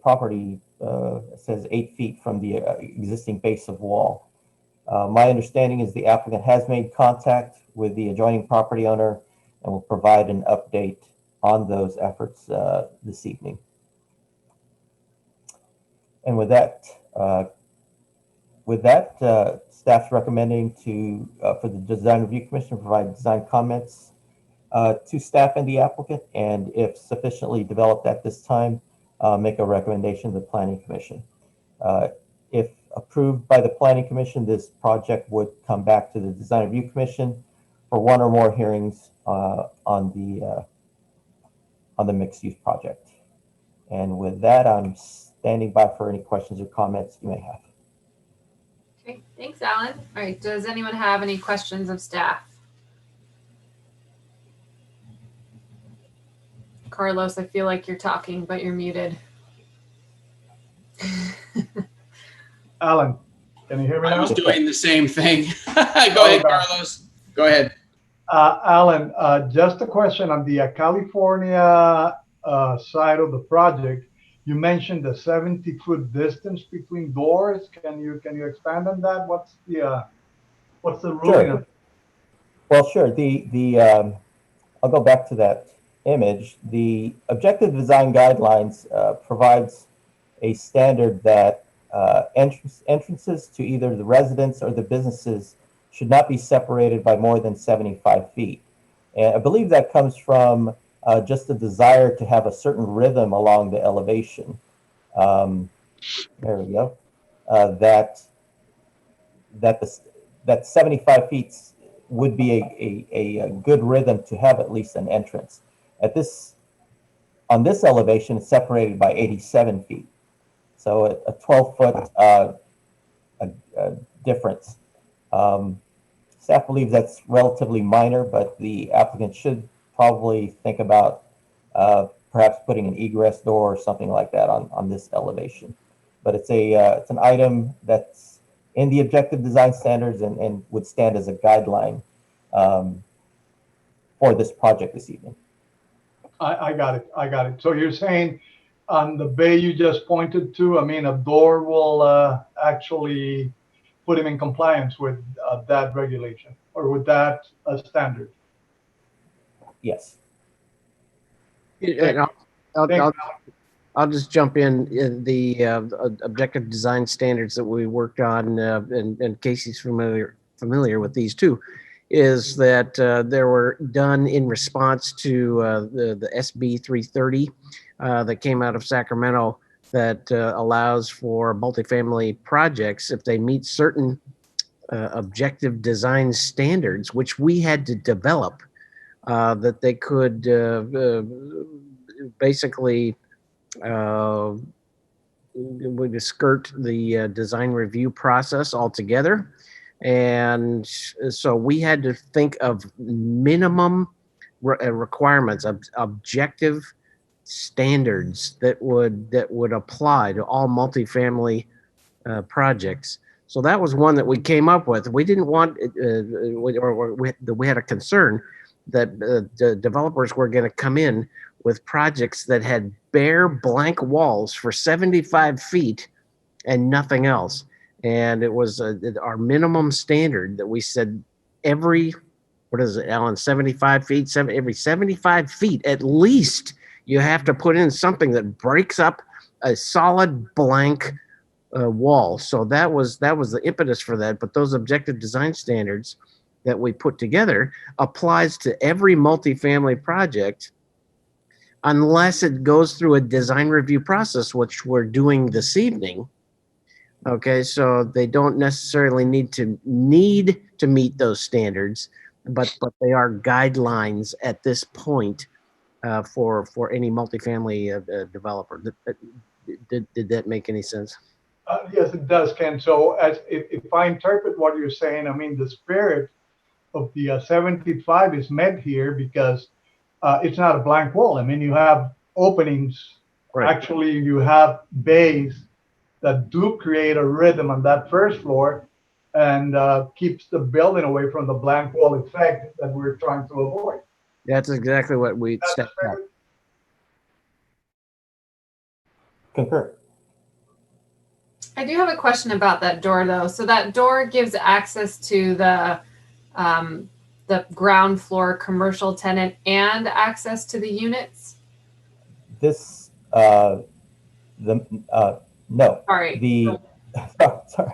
property, it says 8 feet from the existing base of wall. My understanding is the applicant has made contact with the adjoining property owner and will provide an update on those efforts this evening. And with that, staff's recommending for the Design Review Commission to provide design comments to staff and the applicant, and if sufficiently developed at this time, make a recommendation to the Planning Commission. If approved by the Planning Commission, this project would come back to the Design Review Commission for 1 or more hearings on the mixed-use project. And with that, I'm standing by for any questions or comments you may have. Okay, thanks, Alan. All right, does anyone have any questions of staff? Carlos, I feel like you're talking, but you're muted. Alan, can you hear me now? I was doing the same thing. Go ahead, Carlos. Go ahead. Alan, just a question on the California side of the project. You mentioned the 70-foot distance between doors. Can you expand on that? What's the ruling? Sure. Well, sure. I'll go back to that image. The objective design guidelines provides a standard that entrances to either the residence or the businesses should not be separated by more than 75 feet. And I believe that comes from just the desire to have a certain rhythm along the elevation. There we go. That 75 feet would be a good rhythm to have at least an entrance. On this elevation, it's separated by 87 feet. So a 12-foot difference. Staff believes that's relatively minor, but the applicant should probably think about perhaps putting an egress door or something like that on this elevation. But it's an item that's in the objective design standards and would stand as a guideline for this project this evening. I got it. So you're saying on the bay you just pointed to, I mean, a door will actually put him in compliance with that regulation or with that standard? Yes. I'll just jump in the objective design standards that we worked on, and Casey's familiar with these too, is that they were done in response to the SB 330 that came out of Sacramento that allows for multifamily projects, if they meet certain objective design standards, which we had to develop, that they could basically would skirt the design review process altogether. And so we had to think of minimum requirements of objective standards that would apply to all multifamily projects. So that was one that we came up with. We didn't want, we had a concern that the developers were going to come in with projects that had bare blank walls for 75 feet and nothing else. And it was our minimum standard that we said every what is it, Alan, 75 feet, every 75 feet at least, you have to put in something that breaks up a solid blank wall. So that was the impetus for that. But those objective design standards that we put together applies to every multifamily project unless it goes through a design review process, which we're doing this evening. Okay, so they don't necessarily need to meet those standards, but they are guidelines at this point for any multifamily developer. Did that make any sense? Yes, it does, Ken. So if I interpret what you're saying, I mean, the spirit of the 75 is met here because it's not a blank wall. I mean, you have openings. Right. Actually, you have bays that do create a rhythm on that first floor and keeps the building away from the blank wall effect that we're trying to avoid. That's exactly what we That's stepped up. fair. Concur. I do have a question about that door though. So that door gives access to the ground floor commercial tenant and access to the units? This, no. Sorry. Sorry.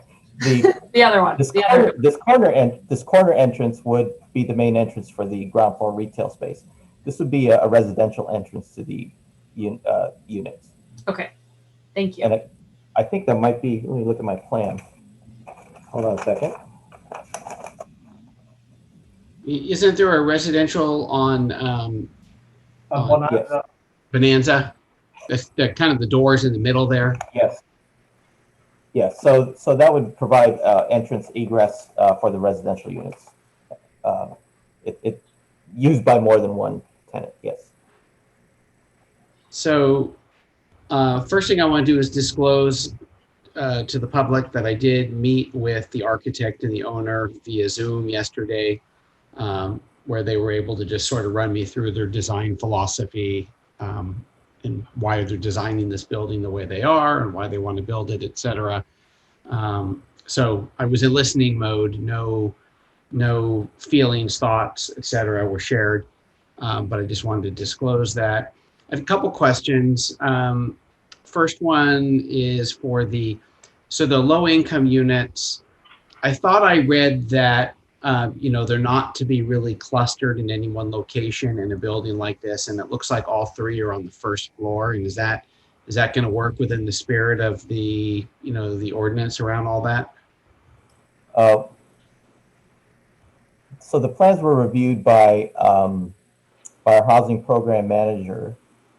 The other one. This corner entrance would be the main entrance for the ground floor retail space. This would be a residential entrance to the units. Okay, thank you. And I think that might be, let me look at my plan. Hold on a second. Isn't there a residential on Yes. Bonanza? That's kind of the doors in the middle there. Yes. Yes. So that would provide entrance egress for the residential units. It used by more than one tenant. Yes. So first thing I want to do is disclose to the public that I did meet with the architect and the owner via Zoom yesterday, where they were able to just sort of run me through their design philosophy and why they're designing this building the way they are and why they want to build it, et cetera. So I was in listening mode, no feelings, thoughts, et cetera, were shared, but I just wanted to disclose that. I have a couple questions. First one is for the low income units. I thought I read that, they're not to be really clustered in any one location in a building like this. And it looks like all three are on the first floor. And is that going to work within the spirit of the ordinance around all that? So the plans were reviewed by our housing program manager,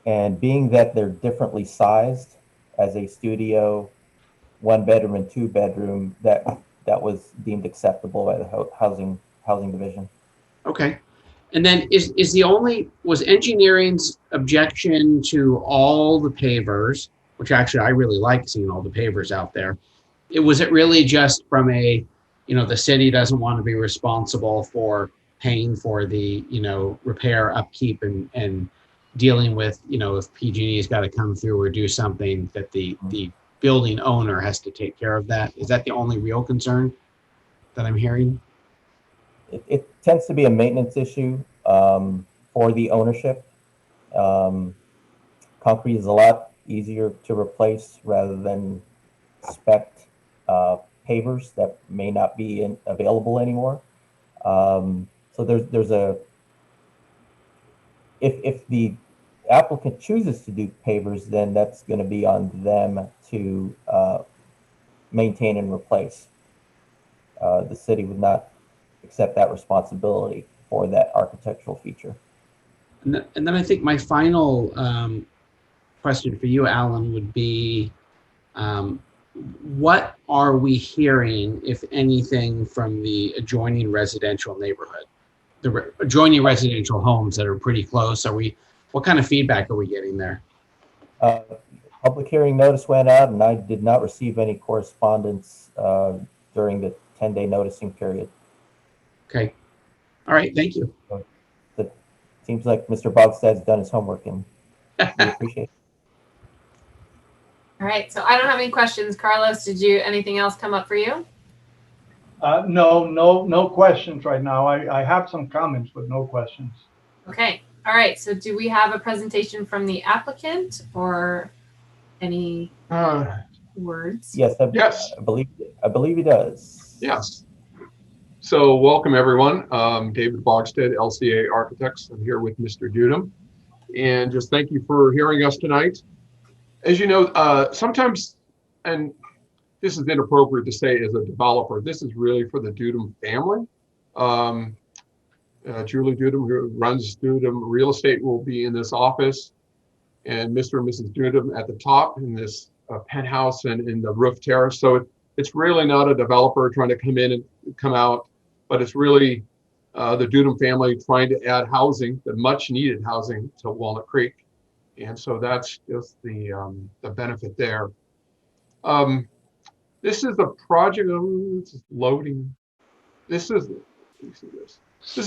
and being that they're differently sized as a studio, 1 bedroom and 2 bedroom, that was deemed acceptable by the housing division. Okay. And then was engineering's objection to all the pavers, which actually I really like seeing all the pavers out there. Was it really just from the city doesn't want to be responsible for paying for the, repair, upkeep and dealing with, if PG&E's got to come through or do something, that the building owner has to take care of that? Is that the only real concern that I'm hearing? It tends to be a maintenance issue for the ownership. Concrete is a lot easier to replace rather than spec pavers that may not be available anymore. So there's if the applicant chooses to do pavers, then that's going to be on them to maintain and replace. The city would not accept that responsibility for that architectural feature. And then I think my final question for you, Alan, would be, what are we hearing, if anything, from the adjoining residential neighborhood, the adjoining residential homes that are pretty close? What kind of feedback are we getting there? Public hearing notice went out, and I did not receive any correspondence during the 10-day noticing period. Okay. All right. Thank you. It seems like Mr. Bogstad's done his homework, and we appreciate it. All right, so I don't have any questions. Carlos, did anything else come up for you? No questions right now. I have some comments, but no questions. Okay. All right. So do we have a presentation from the applicant or any words? Yes, Yes. I believe he does. Yes. So welcome, everyone. David Bogstead, LCA Architects. I'm here with Mr. Dudum. And just thank you for hearing us tonight. As you know, sometimes, and this is inappropriate to say as a developer, this is really for the Dudum family. Julie Dudum, who runs Dudum Real Estate, will be in this office, and Mr. and Mrs. Dudum at the top in this penthouse and in the roof terrace. So it's really not a developer trying to come in and come out, but it's really the Dudum family trying to add housing, the much needed housing to Walnut Creek. And so that's just the benefit there. This is a project, it's loading. This is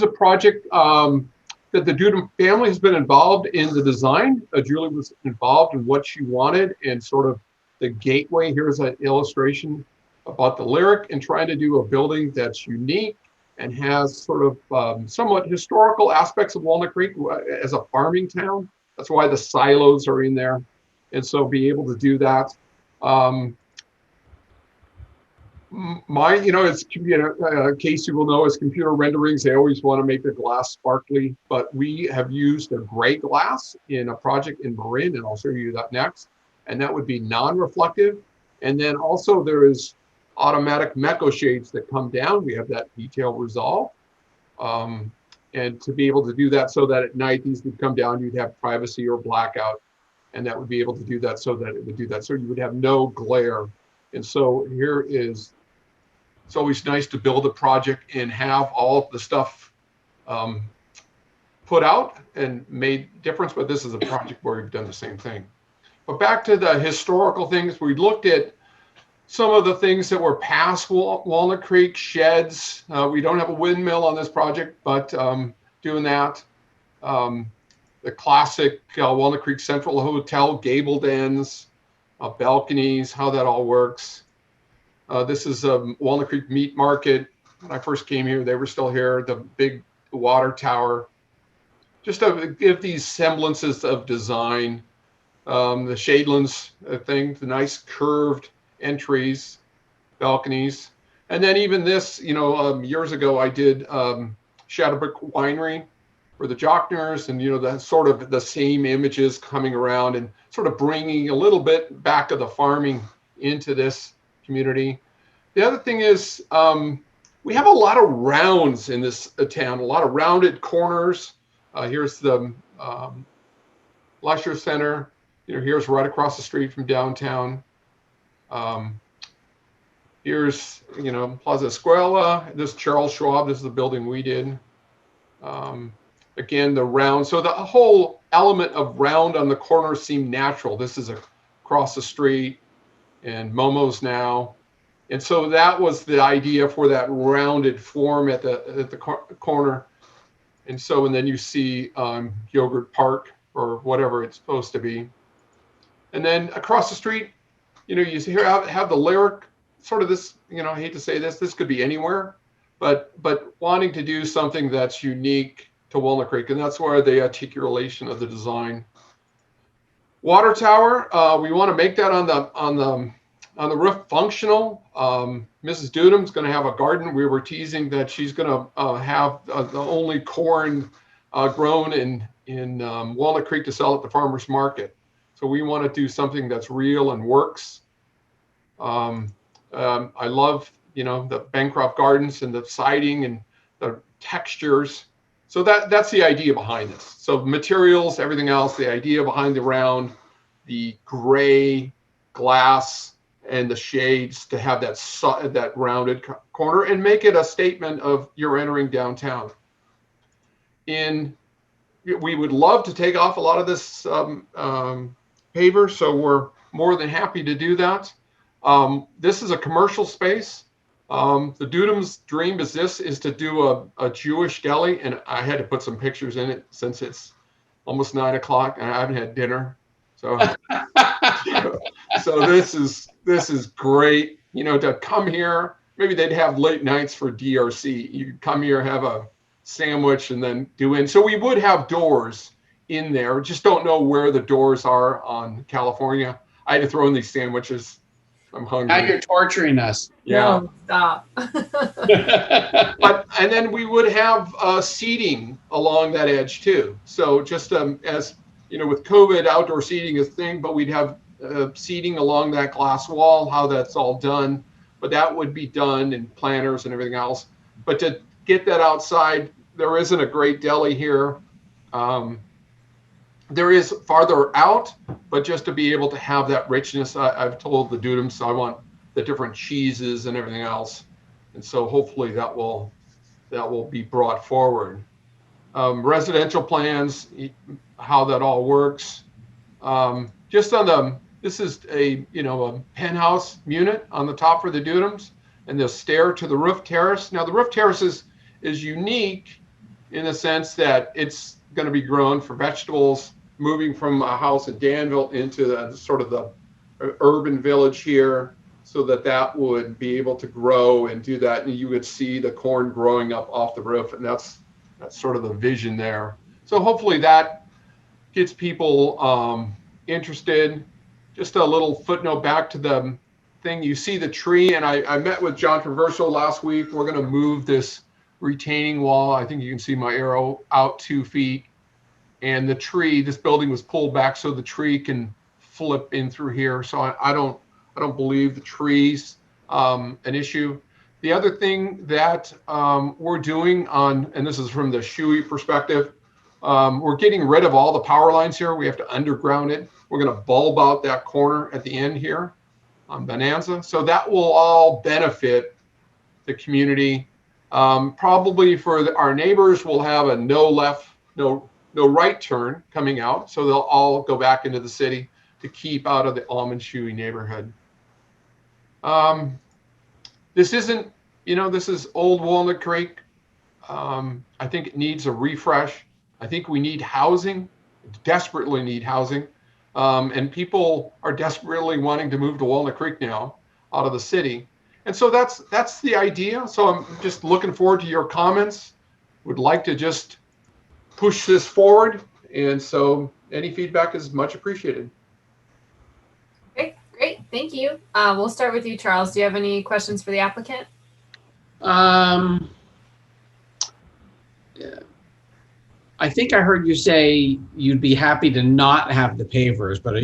a project that the Dudum family has been involved in the design. Julie was involved in what she wanted and sort of the gateway. Here's an illustration about the lyric and trying to do a building that's unique and has sort of somewhat historical aspects of Walnut Creek as a farming town. That's why the silos are in there. And so be able to do that. It's Casey will know, as computer renderings, they always want to make the glass sparkly, but we have used a gray glass in a project in Marin, and I'll show you that next. And that would be non-reflective. And then also there is automatic Meco shades that come down. We have that detail resolved. And to be able to do that so that at night these would come down, you'd have privacy or blackout, and that would be able to do that so that it would do that. So you would have no glare. And so here is, it's always nice to build a project and have all the stuff put out and made difference, but this is a project where we've done the same thing. But back to the historical things, we looked at some of the things that were past Walnut Creek, sheds. We don't have a windmill on this project, but doing that. The classic Walnut Creek Central Hotel, gabled ends, balconies, how that all works. This is Walnut Creek Meat Market. When I first came here, they were still here. The big water tower. Just to give these semblances of design. The Shadelands thing, the nice curved entries, balconies. And then even this, years ago I did Shadowbrook Winery for the Jockners, and the sort of the same images coming around and sort of bringing a little bit back of the farming into this community. The other thing is we have a lot of rounds in this town, a lot of rounded corners. Here's the Fascia Center. Here's right across the street from downtown. Here's, Plaza Escuela. This is Charles Schwab. This is the building we did. Again, the round. So the whole element of round on the corner seemed natural. This is across the street and Momo's now. And so that was the idea for that rounded form at the corner. And so, and then you see Yogurt Park or whatever it's supposed to be. And then across the street, you have the lyric, sort of this, I hate to say this could be anywhere, but wanting to do something that's unique to Walnut Creek, and that's where the articulation of the design. Water tower, we want to make that on the roof functional. Mrs. Dudum's going to have a garden. We were teasing that she's going to have the only corn grown in Walnut Creek to sell at the farmer's market. So we want to do something that's real and works. I love, the Bancroft Gardens and the siding and the textures. So that's the idea behind this. So materials, everything else, the idea behind the round, the gray glass and the shades to have that rounded corner and make it a statement of you're entering downtown. We would love to take off a lot of this paver, so we're more than happy to do that. This is a commercial space. The Dudum's dream is to do a Jewish deli, and I had to put some pictures in it since it's almost 9 o'clock and I haven't had dinner. So, so this is great, to come here maybe they'd have late nights for DRC. You come here, have a sandwich, and then do in. So we would have doors in there. Just don't know where the doors are on California. I had to throw in these sandwiches. I'm hungry. Now you're torturing us. Yeah. No, stop. But and then we would have seating along that edge too. So just as you know, with COVID, outdoor seating is a thing, but we'd have seating along that glass wall. How that's all done, but that would be done in planners and everything else. But to get that outside, there isn't a great deli here. There is farther out, but just to be able to have that richness, I've told the Dudums I want the different cheeses and everything else, and so hopefully that will be brought forward. Residential plans, how that all works. Just on the, this is a a penthouse unit on the top for the Dudums, and the stair to the roof terrace. Now the roof terrace is unique in the sense that it's going to be grown for vegetables, moving from a house in Danville into the sort of the urban village here, so that would be able to grow and do that, and you would see the corn growing up off the roof, and that's sort of the vision there. So hopefully that gets people interested. Just a little footnote back to the thing, you see the tree, and I met with John Traverso last week. We're going to move this retaining wall. I think you can see my arrow out 2 feet, and the tree, this building was pulled back so the tree can flip in through here. So I don't believe the tree's an issue. The other thing that we're doing and this is from the Shui perspective, we're getting rid of all the power lines here. We have to underground it. We're going to bulb out that corner at the end here on Bonanza. So that will all benefit the community. Probably for our neighbors, we'll have a no right turn coming out. So they'll all go back into the city to keep out of the Almond Shui neighborhood. This isn't, this is old Walnut Creek. I think it needs a refresh. I think we need housing, desperately need housing. And people are desperately wanting to move to Walnut Creek now out of the city. And so that's the idea. So I'm just looking forward to your comments. Would like to just push this forward. And so any feedback is much appreciated. Okay, great. Thank you. We'll start with you, Charles. Do you have any questions for the applicant? Yeah. I think I heard you say you'd be happy to not have the pavers, but are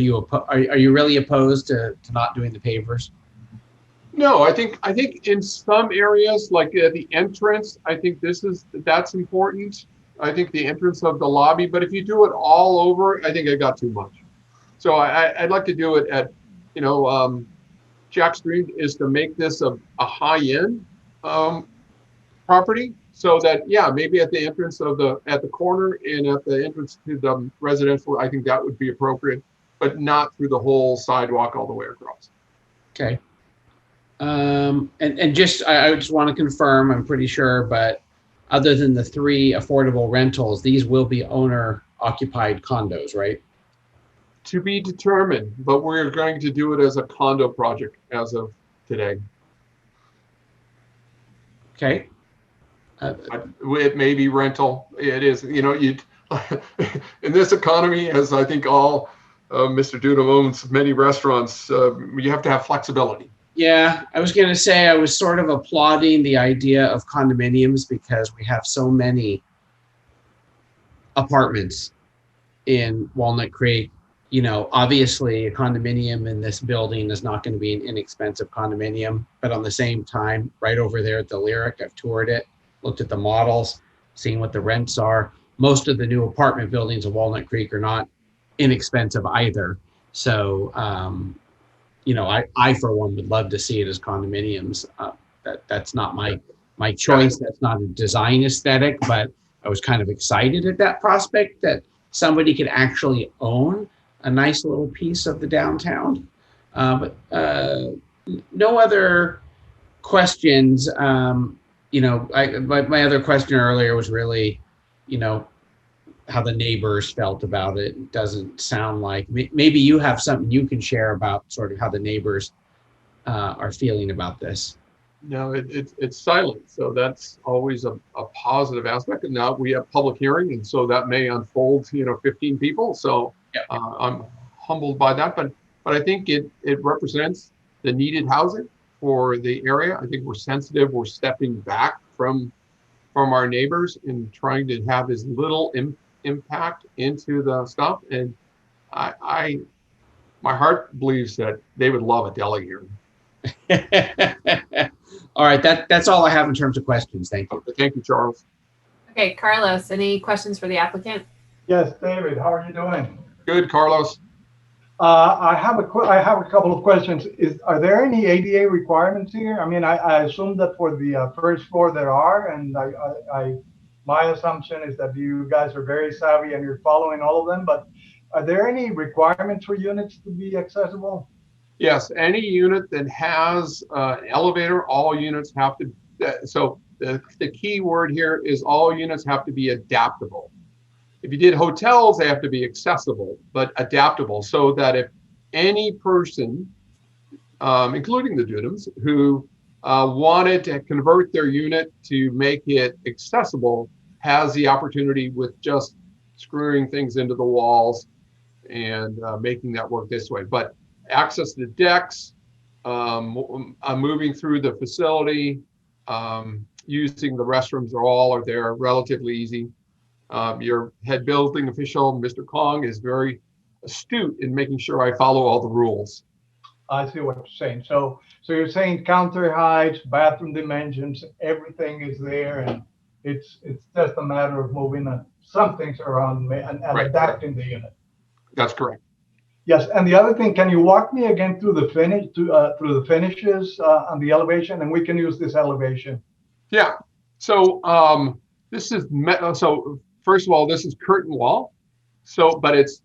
you really opposed to not doing the pavers? No, I think in some areas, like at the entrance, I think that's important. I think the entrance of the lobby, but if you do it all over, I think I got too much. So I'd like to do it at, Jack's dream is to make this a high-end property, so that, yeah, maybe at the entrance at the corner and at the entrance to the residential, I think that would be appropriate, but not through the whole sidewalk all the way across. Okay. And I just want to confirm, I'm pretty sure, but other than the 3 affordable rentals, these will be owner occupied condos, right? To be determined, but we're going to do it as a condo project as of today. Okay. It may be rental. It is, in this economy, as I think all Mr. Dudum owns many restaurants, you have to have flexibility. Yeah, I was going to say I was sort of applauding the idea of condominiums because we have so many apartments in Walnut Creek. Obviously a condominium in this building is not going to be an inexpensive condominium, but on the same time, right over there at the Lyric, I've toured it, looked at the models, seen what the rents are. Most of the new apartment buildings in Walnut Creek are not inexpensive either. So, I for one would love to see it as condominiums. That's not my choice. That's not a design aesthetic, but I was kind of excited at that prospect that somebody could actually own a nice little piece of the downtown. But no other questions. My other question earlier was really, how the neighbors felt about it. It doesn't sound like, maybe you have something you can share about sort of how the neighbors are feeling about this. no, it's silent. So that's always a positive aspect. And now we have public hearing, and so that may unfold, 15 people. So I'm humbled by that, but I think it represents the needed housing for the area. I think we're sensitive. We're stepping back from our neighbors and trying to have as little impact into the stuff. And my heart believes that they would love a deli here. All right, that's all I have in terms of questions. Thank you. Thank you, Charles. Okay, Carlos, any questions for the applicant? Yes, David, how are you doing? Good, Carlos. I have a couple of questions. Are there any ADA requirements here? I mean, I assume that for the first floor there are, and my assumption is that you guys are very savvy and you're following all of them. But are there any requirements for units to be accessible? Yes, any unit that has an elevator, all units have to. So the key word here is all units have to be adaptable. If you did hotels, they have to be accessible, but adaptable, so that if any person, including the Dudums, who wanted to convert their unit to make it accessible, has the opportunity with just screwing things into the walls and making that work this way. But access to decks, moving through the facility, using the restrooms are there, relatively easy. Your head building official, Mr. Kong, is very astute in making sure I follow all the rules. I see what you're saying. So you're saying counter heights, bathroom dimensions, everything is there, and it's just a matter of moving some things around and Right. adapting the unit. That's correct. Yes, and the other thing, can you walk me again through the finishes on the elevation, and we can use this elevation. Yeah. So this is so first of all, this is curtain wall. So, but it's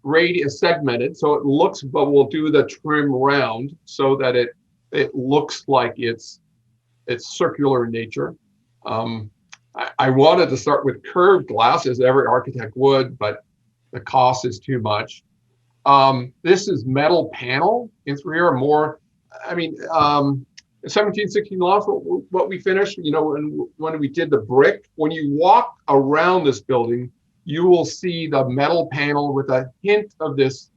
radius segmented, so it looks. But we'll do the trim round so that it looks like it's circular in nature. I wanted to start with curved glass, as every architect would, but the cost is too much. This is metal panel interior, more. I mean, 1760 loft, what we finished, when we did the brick. When you walk around this building, you will see the metal panel with a hint of this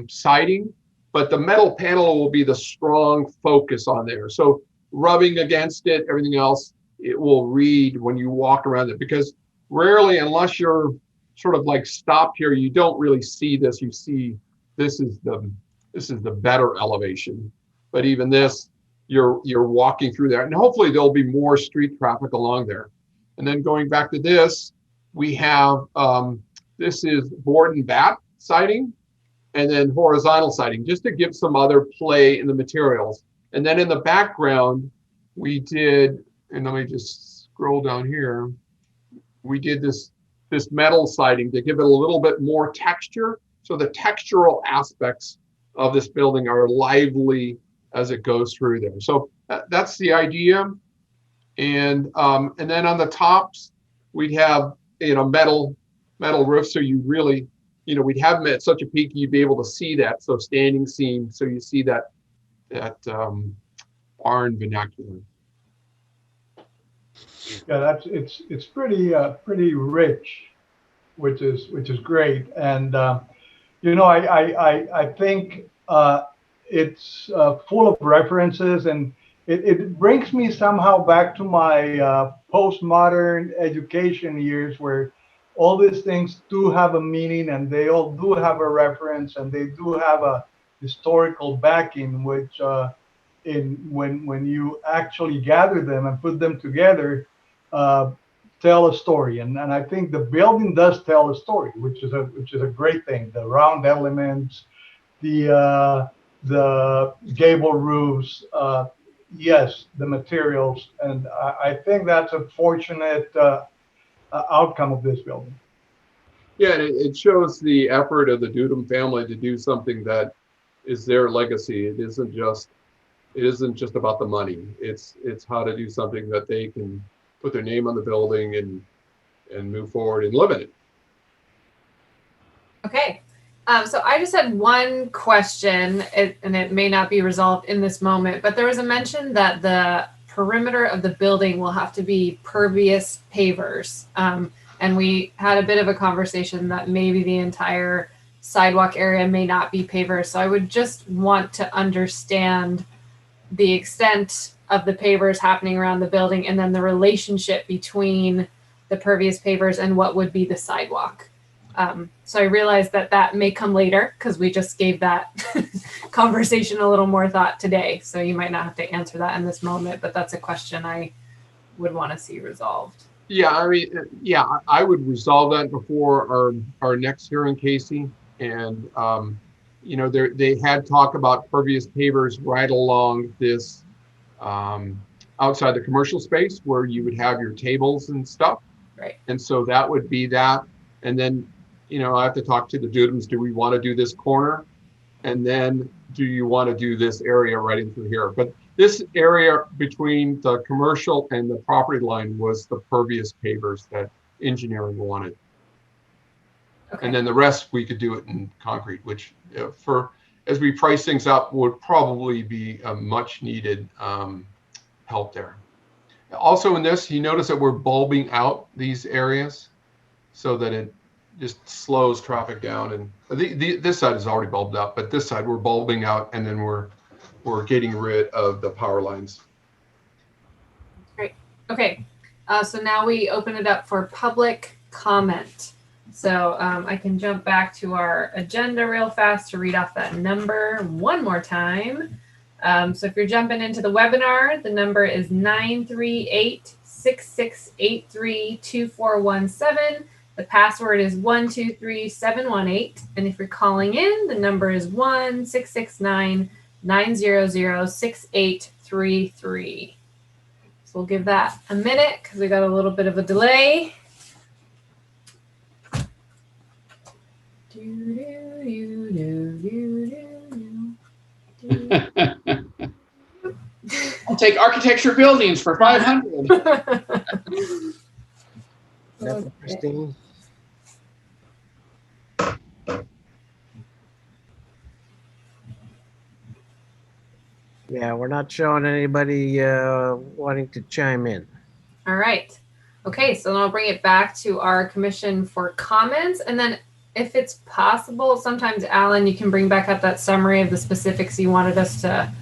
siding, but the metal panel will be the strong focus on there. So rubbing against it, everything else, it will read when you walk around it, because rarely, unless you're sort of like stopped here, you don't really see this. You see this is the better elevation, but even this, you're walking through there, and hopefully there'll be more street traffic along there. And then going back to this, we have this is board and bat siding, and then horizontal siding, just to give some other play in the materials. And then in the background, we did, and let me just scroll down here, we did this metal siding to give it a little bit more texture. So the textural aspects of this building are lively as it goes through there. So that's the idea. And then on the tops, we'd have, metal roofs. So you really, we'd have them at such a peak, you'd be able to see that. So standing seam. So you see that barn vernacular. Yeah, it's pretty rich, which is great. And I think it's full of references, and it brings me somehow back to my postmodern education years, where all these things do have a meaning, and they all do have a reference, and they do have a historical backing, which when you actually gather them and put them together, tell a story. And I think the building does tell a story, which is a great thing. The round elements, the gable roofs, yes, the materials, and I think that's a fortunate outcome of this building. Yeah, and it shows the effort of the Dudum family to do something that is their legacy. It isn't just about the money. It's how to do something that they can put their name on the building and move forward and live in it. Okay. So I just had one question, and it may not be resolved in this moment, but there was a mention that the perimeter of the building will have to be pervious pavers. And we had a bit of a conversation that maybe the entire sidewalk area may not be pavers. So I would just want to understand the extent of the pavers happening around the building and then the relationship between the pervious pavers and what would be the sidewalk. So I realized that that may come later because we just gave that conversation a little more thought today. So you might not have to answer that in this moment, but that's a question I would want to see resolved. Yeah, I mean, yeah, I would resolve that before our next hearing, Casey. And, you know, they had talked about pervious pavers right along this outside the commercial space where you would have your tables and stuff. Right. And so that would be that. And then, you know, I have to talk to the Dudums. Do we want to do this corner? And then do you want to do this area right into here? But this area between the commercial and the property line was the pervious pavers that engineering wanted. Okay. And then the rest, we could do it in concrete, which as we price things up would probably be a much needed help there. Also in this, you notice that we're bulbing out these areas so that it just slows traffic down. And this side is already bulbed up, but this side we're bulbing out, and then we're getting rid of the power lines. Great. Okay. So now we open it up for public comment. So I can jump back to our agenda real fast to read off that number one more time. So if you're jumping into the webinar, the number is 938-6683-2417. The password is 123718. And if you're calling in, the number is 1-669-900-6833. So we'll give that a minute because we got a little bit of a delay. I'll take architecture buildings for 500. That's interesting. Yeah, we're not showing anybody wanting to chime in. All right. Okay, so then I'll bring it back to our commission for comments. And then if it's possible, sometimes, Alan, you can bring back up that summary of the specifics you wanted us to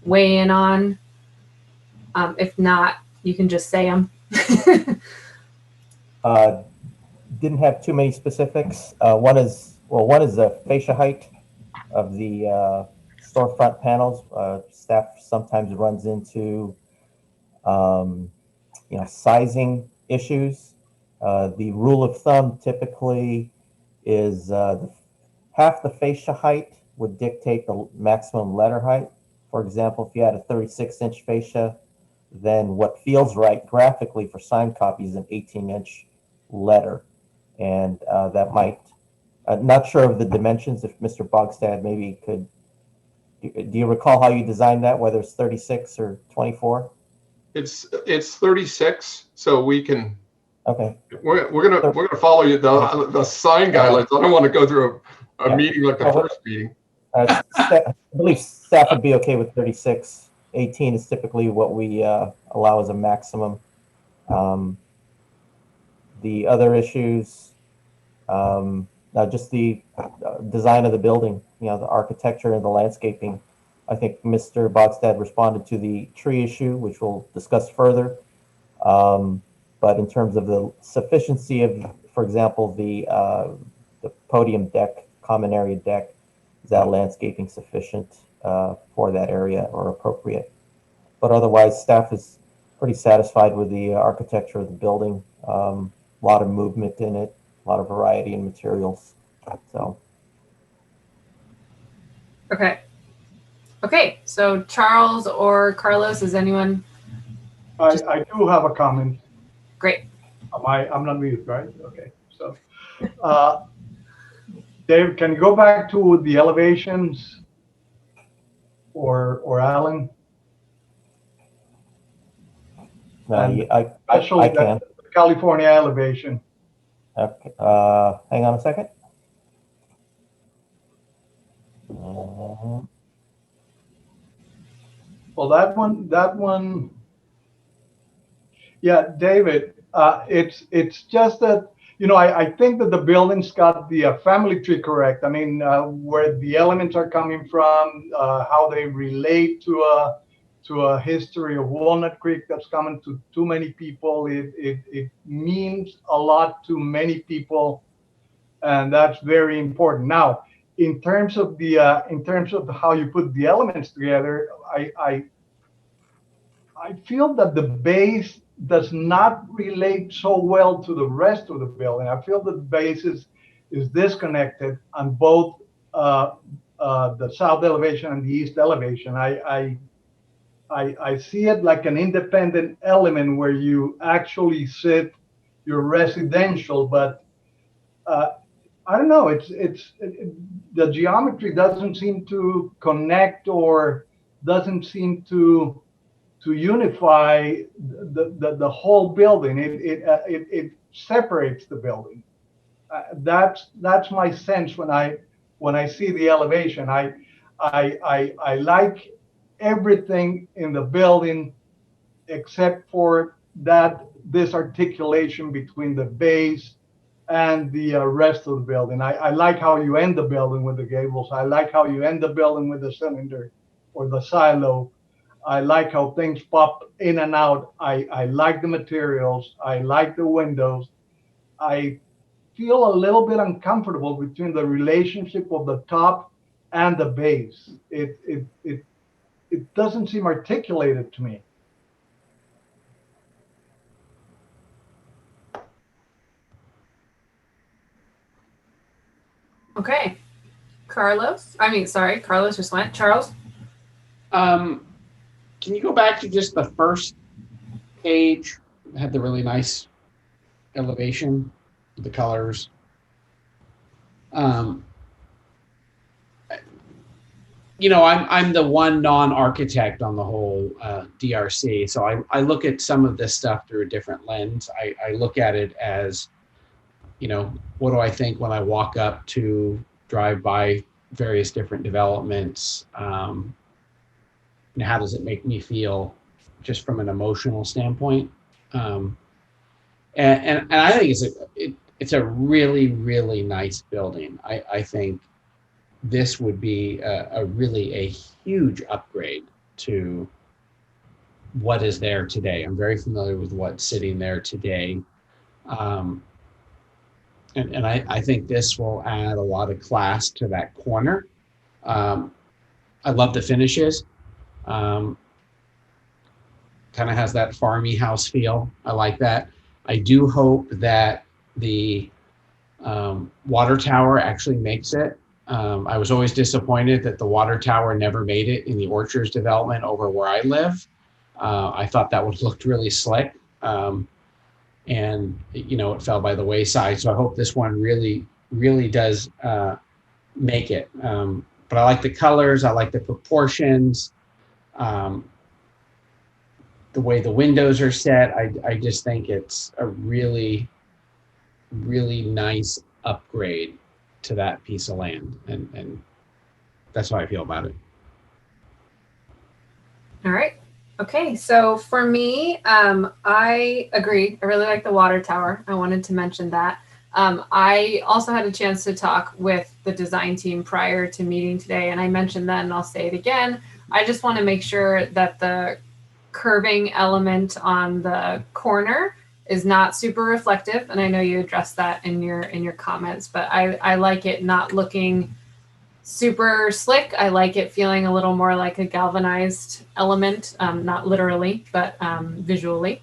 weigh in on. If not, you can just say them. Didn't have too many specifics. One is the fascia height of the storefront panels. Staff sometimes runs into sizing issues. The rule of thumb typically is half the fascia height would dictate the maximum letter height. For example, if you had a 36-inch fascia, then what feels right graphically for sign copy is an 18-inch letter. And that might, not sure of the dimensions, if Mr. Bogstad maybe could, do you recall how you designed that, whether it's 36 or 24? It's 36, so we can. Okay. We're gonna follow you the sign guidelines. I don't want to go through a meeting like the first meeting. I believe staff would be okay with 36. 18 is typically what we allow as a maximum. The other issues, now just the design of the building, the architecture and the landscaping. I think Mr. Bogstad responded to the tree issue, which we'll discuss further. But in terms of the sufficiency of, for example, the podium deck, common area deck, is that landscaping sufficient for that area or appropriate? But otherwise, staff is pretty satisfied with the architecture of the building. A lot of movement in it, a lot of variety in materials. So. Okay. Okay, so Charles or Carlos, is anyone? I do have a comment. Great. I'm not muted, right? Okay. So, Dave, can you go back to the elevations, or Alan? I Especially can. the California elevation. Okay. Hang on a second. Well, that one, yeah, David, it's just that, I think that the building's got the family tree correct. I mean, where the elements are coming from, how they relate to a history of Walnut Creek that's common to too many people. It means a lot to many people, and that's very important. Now, in terms of how you put the elements together, I feel that the base does not relate so well to the rest of the building. I feel that the base is disconnected on both the south elevation and the east elevation. I see it like an independent element where you actually sit your residential, but I don't know. The geometry doesn't seem to connect or doesn't seem to unify the whole building. It separates the building. That's my sense when I see the elevation. I like everything in the building except for this articulation between the base and the rest of the building. I like how you end the building with the gables. I like how you end the building with the cylinder or the silo. I like how things pop in and out. I like the materials. I like the windows. I feel a little bit uncomfortable between the relationship of the top and the base. It doesn't seem articulated to me. Okay. Carlos just went. Charles? Can you go back to just the first page? It had the really nice elevation, the colors. I'm the one non-architect on the whole DRC, so I look at some of this stuff through a different lens. I look at it as, what do I think when I walk up to drive by various different developments? How does it make me feel just from an emotional standpoint? And I think it's a really, really nice building. I think this would be a huge upgrade to what is there today. I'm very familiar with what's sitting there today. And I think this will add a lot of class to that corner. I love the finishes. Kind of has that farmy house feel. I like that. I do hope that the water tower actually makes it. I was always disappointed that the water tower never made it in the Orchards development over where I live. I thought that would have looked really slick. And it fell by the wayside. So I hope this one really, really does make it. But I like the colors. I like the proportions. The way the windows are set, I just think it's a really, really nice upgrade to that piece of land. And that's how I feel about it. All right. Okay, so for me, I agree. I really like the water tower. I wanted to mention that. I also had a chance to talk with the design team prior to meeting today, and I mentioned that, and I'll say it again. I just want to make sure that the curving element on the corner is not super reflective, and I know you addressed that in your comments, but I like it not looking super slick. I like it feeling a little more like a galvanized element, not literally, but visually.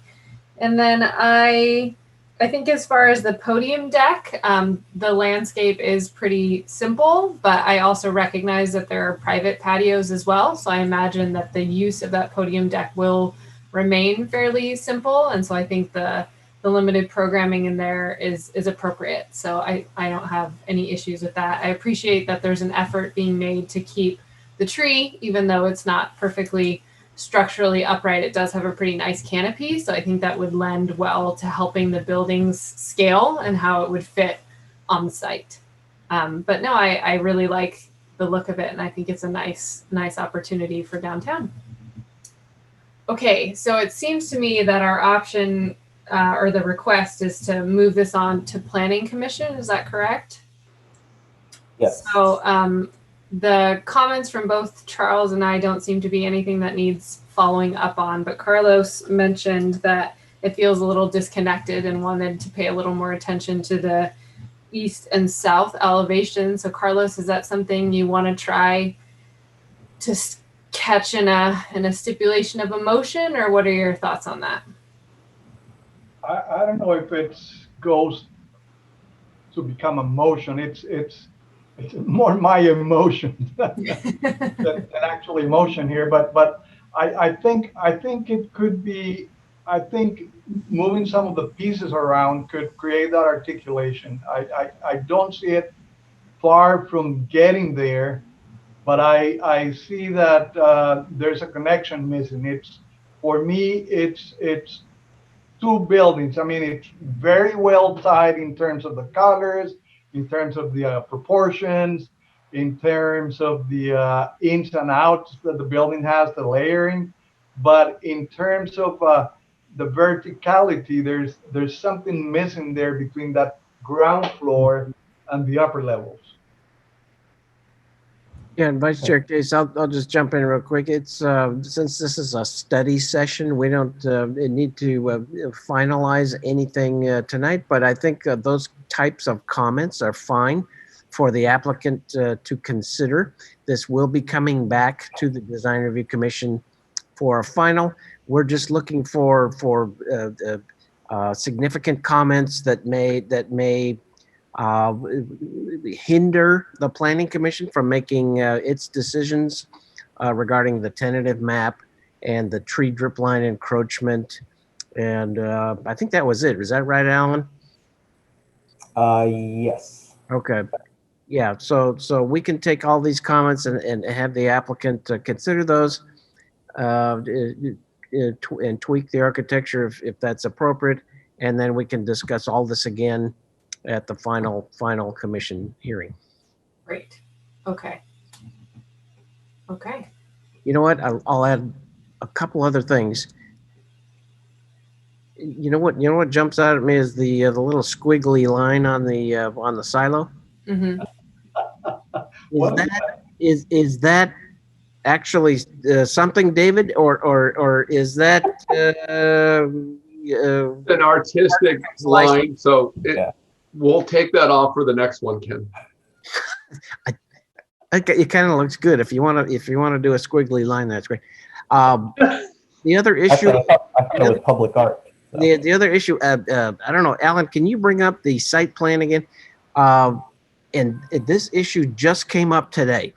And then I think as far as the podium deck, the landscape is pretty simple, but I also recognize that there are private patios as well. So I imagine that the use of that podium deck will remain fairly simple. And so I think the limited programming in there is appropriate. So I don't have any issues with that. I appreciate that there's an effort being made to keep the tree, even though it's not perfectly structurally upright. It does have a pretty nice canopy. So I think that would lend well to helping the building's scale and how it would fit on site. But no, I really like the look of it, and I think it's a nice opportunity for downtown. Okay, so it seems to me that our option or the request is to move this on to Planning Commission. Is that correct? Yes. So the comments from both Charles and I don't seem to be anything that needs following up on, but Carlos mentioned that it feels a little disconnected and wanted to pay a little more attention to the east and south elevation. So Carlos, is that something you want to try to catch in a stipulation of a motion, or what are your thoughts on that? I don't know if it goes to become a motion. It's more my emotion than actually emotion here. But I think it could be. I think moving some of the pieces around could create that articulation. I don't see it far from getting there, but I see that there's a connection missing. It's, for me, it's two buildings. I mean, it's very well tied in terms of the colors, in terms of the proportions, in terms of the ins and outs that the building has, the layering. But in terms of the verticality, there's something missing there between that ground floor and the upper levels. Yeah, and Vice Chair Case, I'll just jump in real quick. It's since this is a study session, we don't need to finalize anything tonight, but I think those types of comments are fine for the applicant to consider. This will be coming back to the Design Review Commission for a final. We're just looking for significant comments that may hinder the Planning Commission from making its decisions regarding the tentative map and the tree drip line encroachment. And I think that was it. Is that right, Alan? Yes. Okay. Yeah, so we can take all these comments and have the applicant consider those and tweak the architecture if that's appropriate. And then we can discuss all this again at the final commission hearing. Great. Okay. Okay. You know what? I'll add a couple other things. You know what jumps out at me is the little squiggly line on the silo. Mm-hmm. Is that actually something, David, or is that an artistic line? So we'll take that off for the next one, Ken. It kind of looks good. If you want to do a squiggly line, that's great. The other issue, I thought it was public art. So. The other issue, I don't know, Alan, can you bring up the site plan again? And this issue just came up today.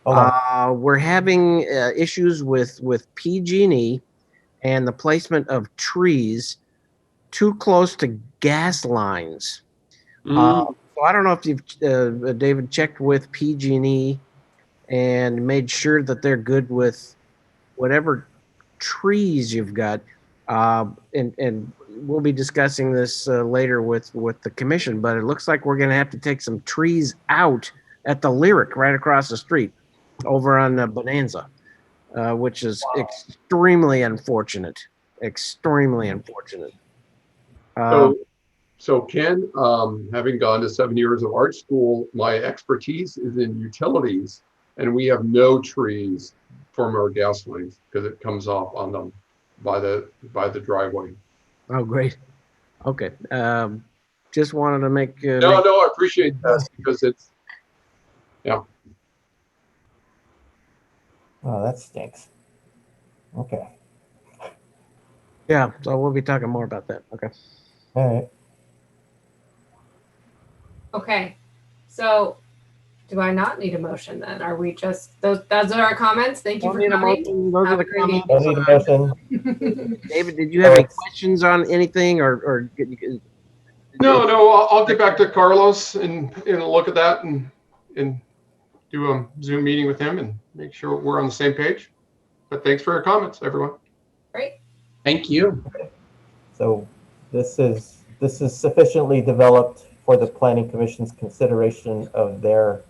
We're having issues with PG&E and the placement of trees too close to gas lines. So I don't know if you've, David, checked with PG&E and made sure that they're good with whatever trees you've got. And we'll be discussing this later with the commission, but it looks like we're going to have to take some trees out at the Lyric right across the street over on Bonanza, which is extremely unfortunate. Extremely unfortunate. So Ken, having gone to 7 years of art school, my expertise is in utilities, and we have no trees from our gas lines because it comes off on them by the driveway. Oh, great. Okay. Just wanted to make. No, I appreciate that because it's, yeah. Oh, that stinks. Okay. Yeah, so we'll be talking more about that. Okay. All right. Okay. So do I not need a motion then? Are we just, those are our comments? Thank you for coming. Those are Have the a great comments. Don't need a motion. David, did you have any questions on anything or No, I'll get back to Carlos and look at that and do a Zoom meeting with him and make sure we're on the same page. But thanks for your comments, everyone. Great. Thank you. So this is sufficiently developed for the Planning Commission's consideration of their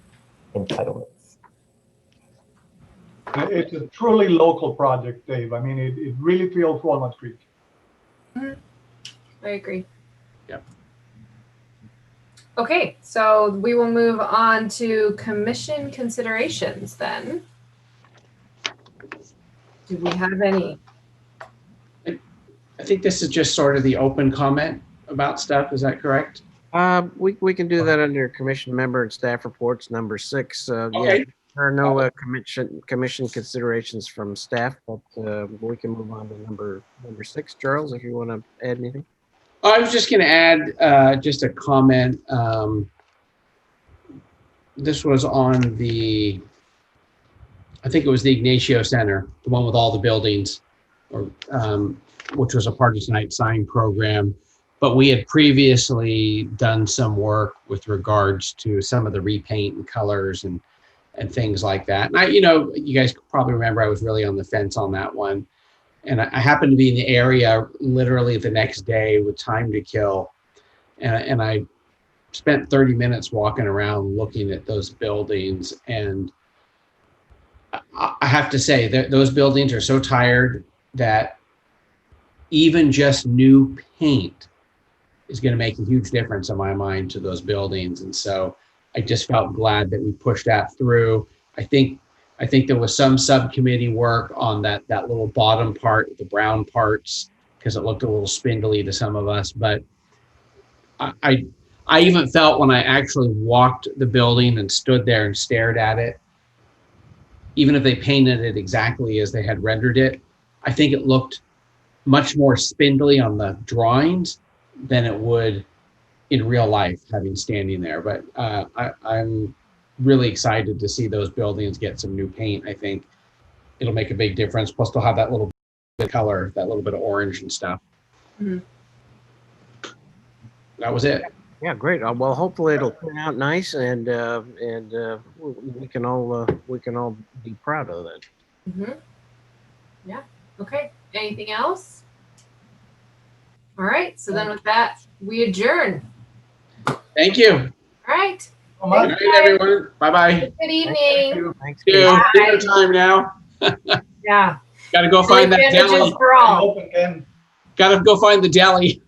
entitlements. It's a truly local project, Dave. I mean, it really feels Walnut Creek. I agree. Yep. Okay, so we will move on to commission considerations then. Do we have any? I think this is just sort of the open comment about stuff. Is that correct? We can do that under commission member and staff reports, number 6. Yeah, Okay. there are no commission considerations from staff, but we can move on to number 6. Charles, if you want to add anything. I was just going to add just a comment. This was on I think it was the Ignatio Center, the one with all the buildings, which was a party night sign program. But we had previously done some work with regards to some of the repaint and colors and things like that. And you guys probably remember I was really on the fence on that one. And I happened to be in the area literally the next day with time to kill. And I spent 30 minutes walking around looking at those buildings. And I have to say that those buildings are so tired that even just new paint is going to make a huge difference in my mind to those buildings. And so I just felt glad that we pushed that through. I think there was some subcommittee work on that little bottom part, the brown parts, because it looked a little spindly to some of us. But I even felt when I actually walked the building and stood there and stared at it, even if they painted it exactly as they had rendered it, I think it looked much more spindly on the drawings than it would in real life, having standing there. But I'm really excited to see those buildings get some new paint. I think it'll make a big difference. Plus, they'll have that little bit of color, that little bit of orange and stuff. Mm-hmm. That was it. Yeah, great. Well, hopefully it'll turn out nice, and we can all be proud of that. Mm-hmm. Yeah. Okay. Anything else? All right. So then with that, we adjourn. Thank you. All right. Come on. Good night, everyone. Bye-bye. Good evening. Thanks. Dinner time now. Yeah. Got to go find that Sandwiches deli. for all. Open, Ken. Got to go find the deli.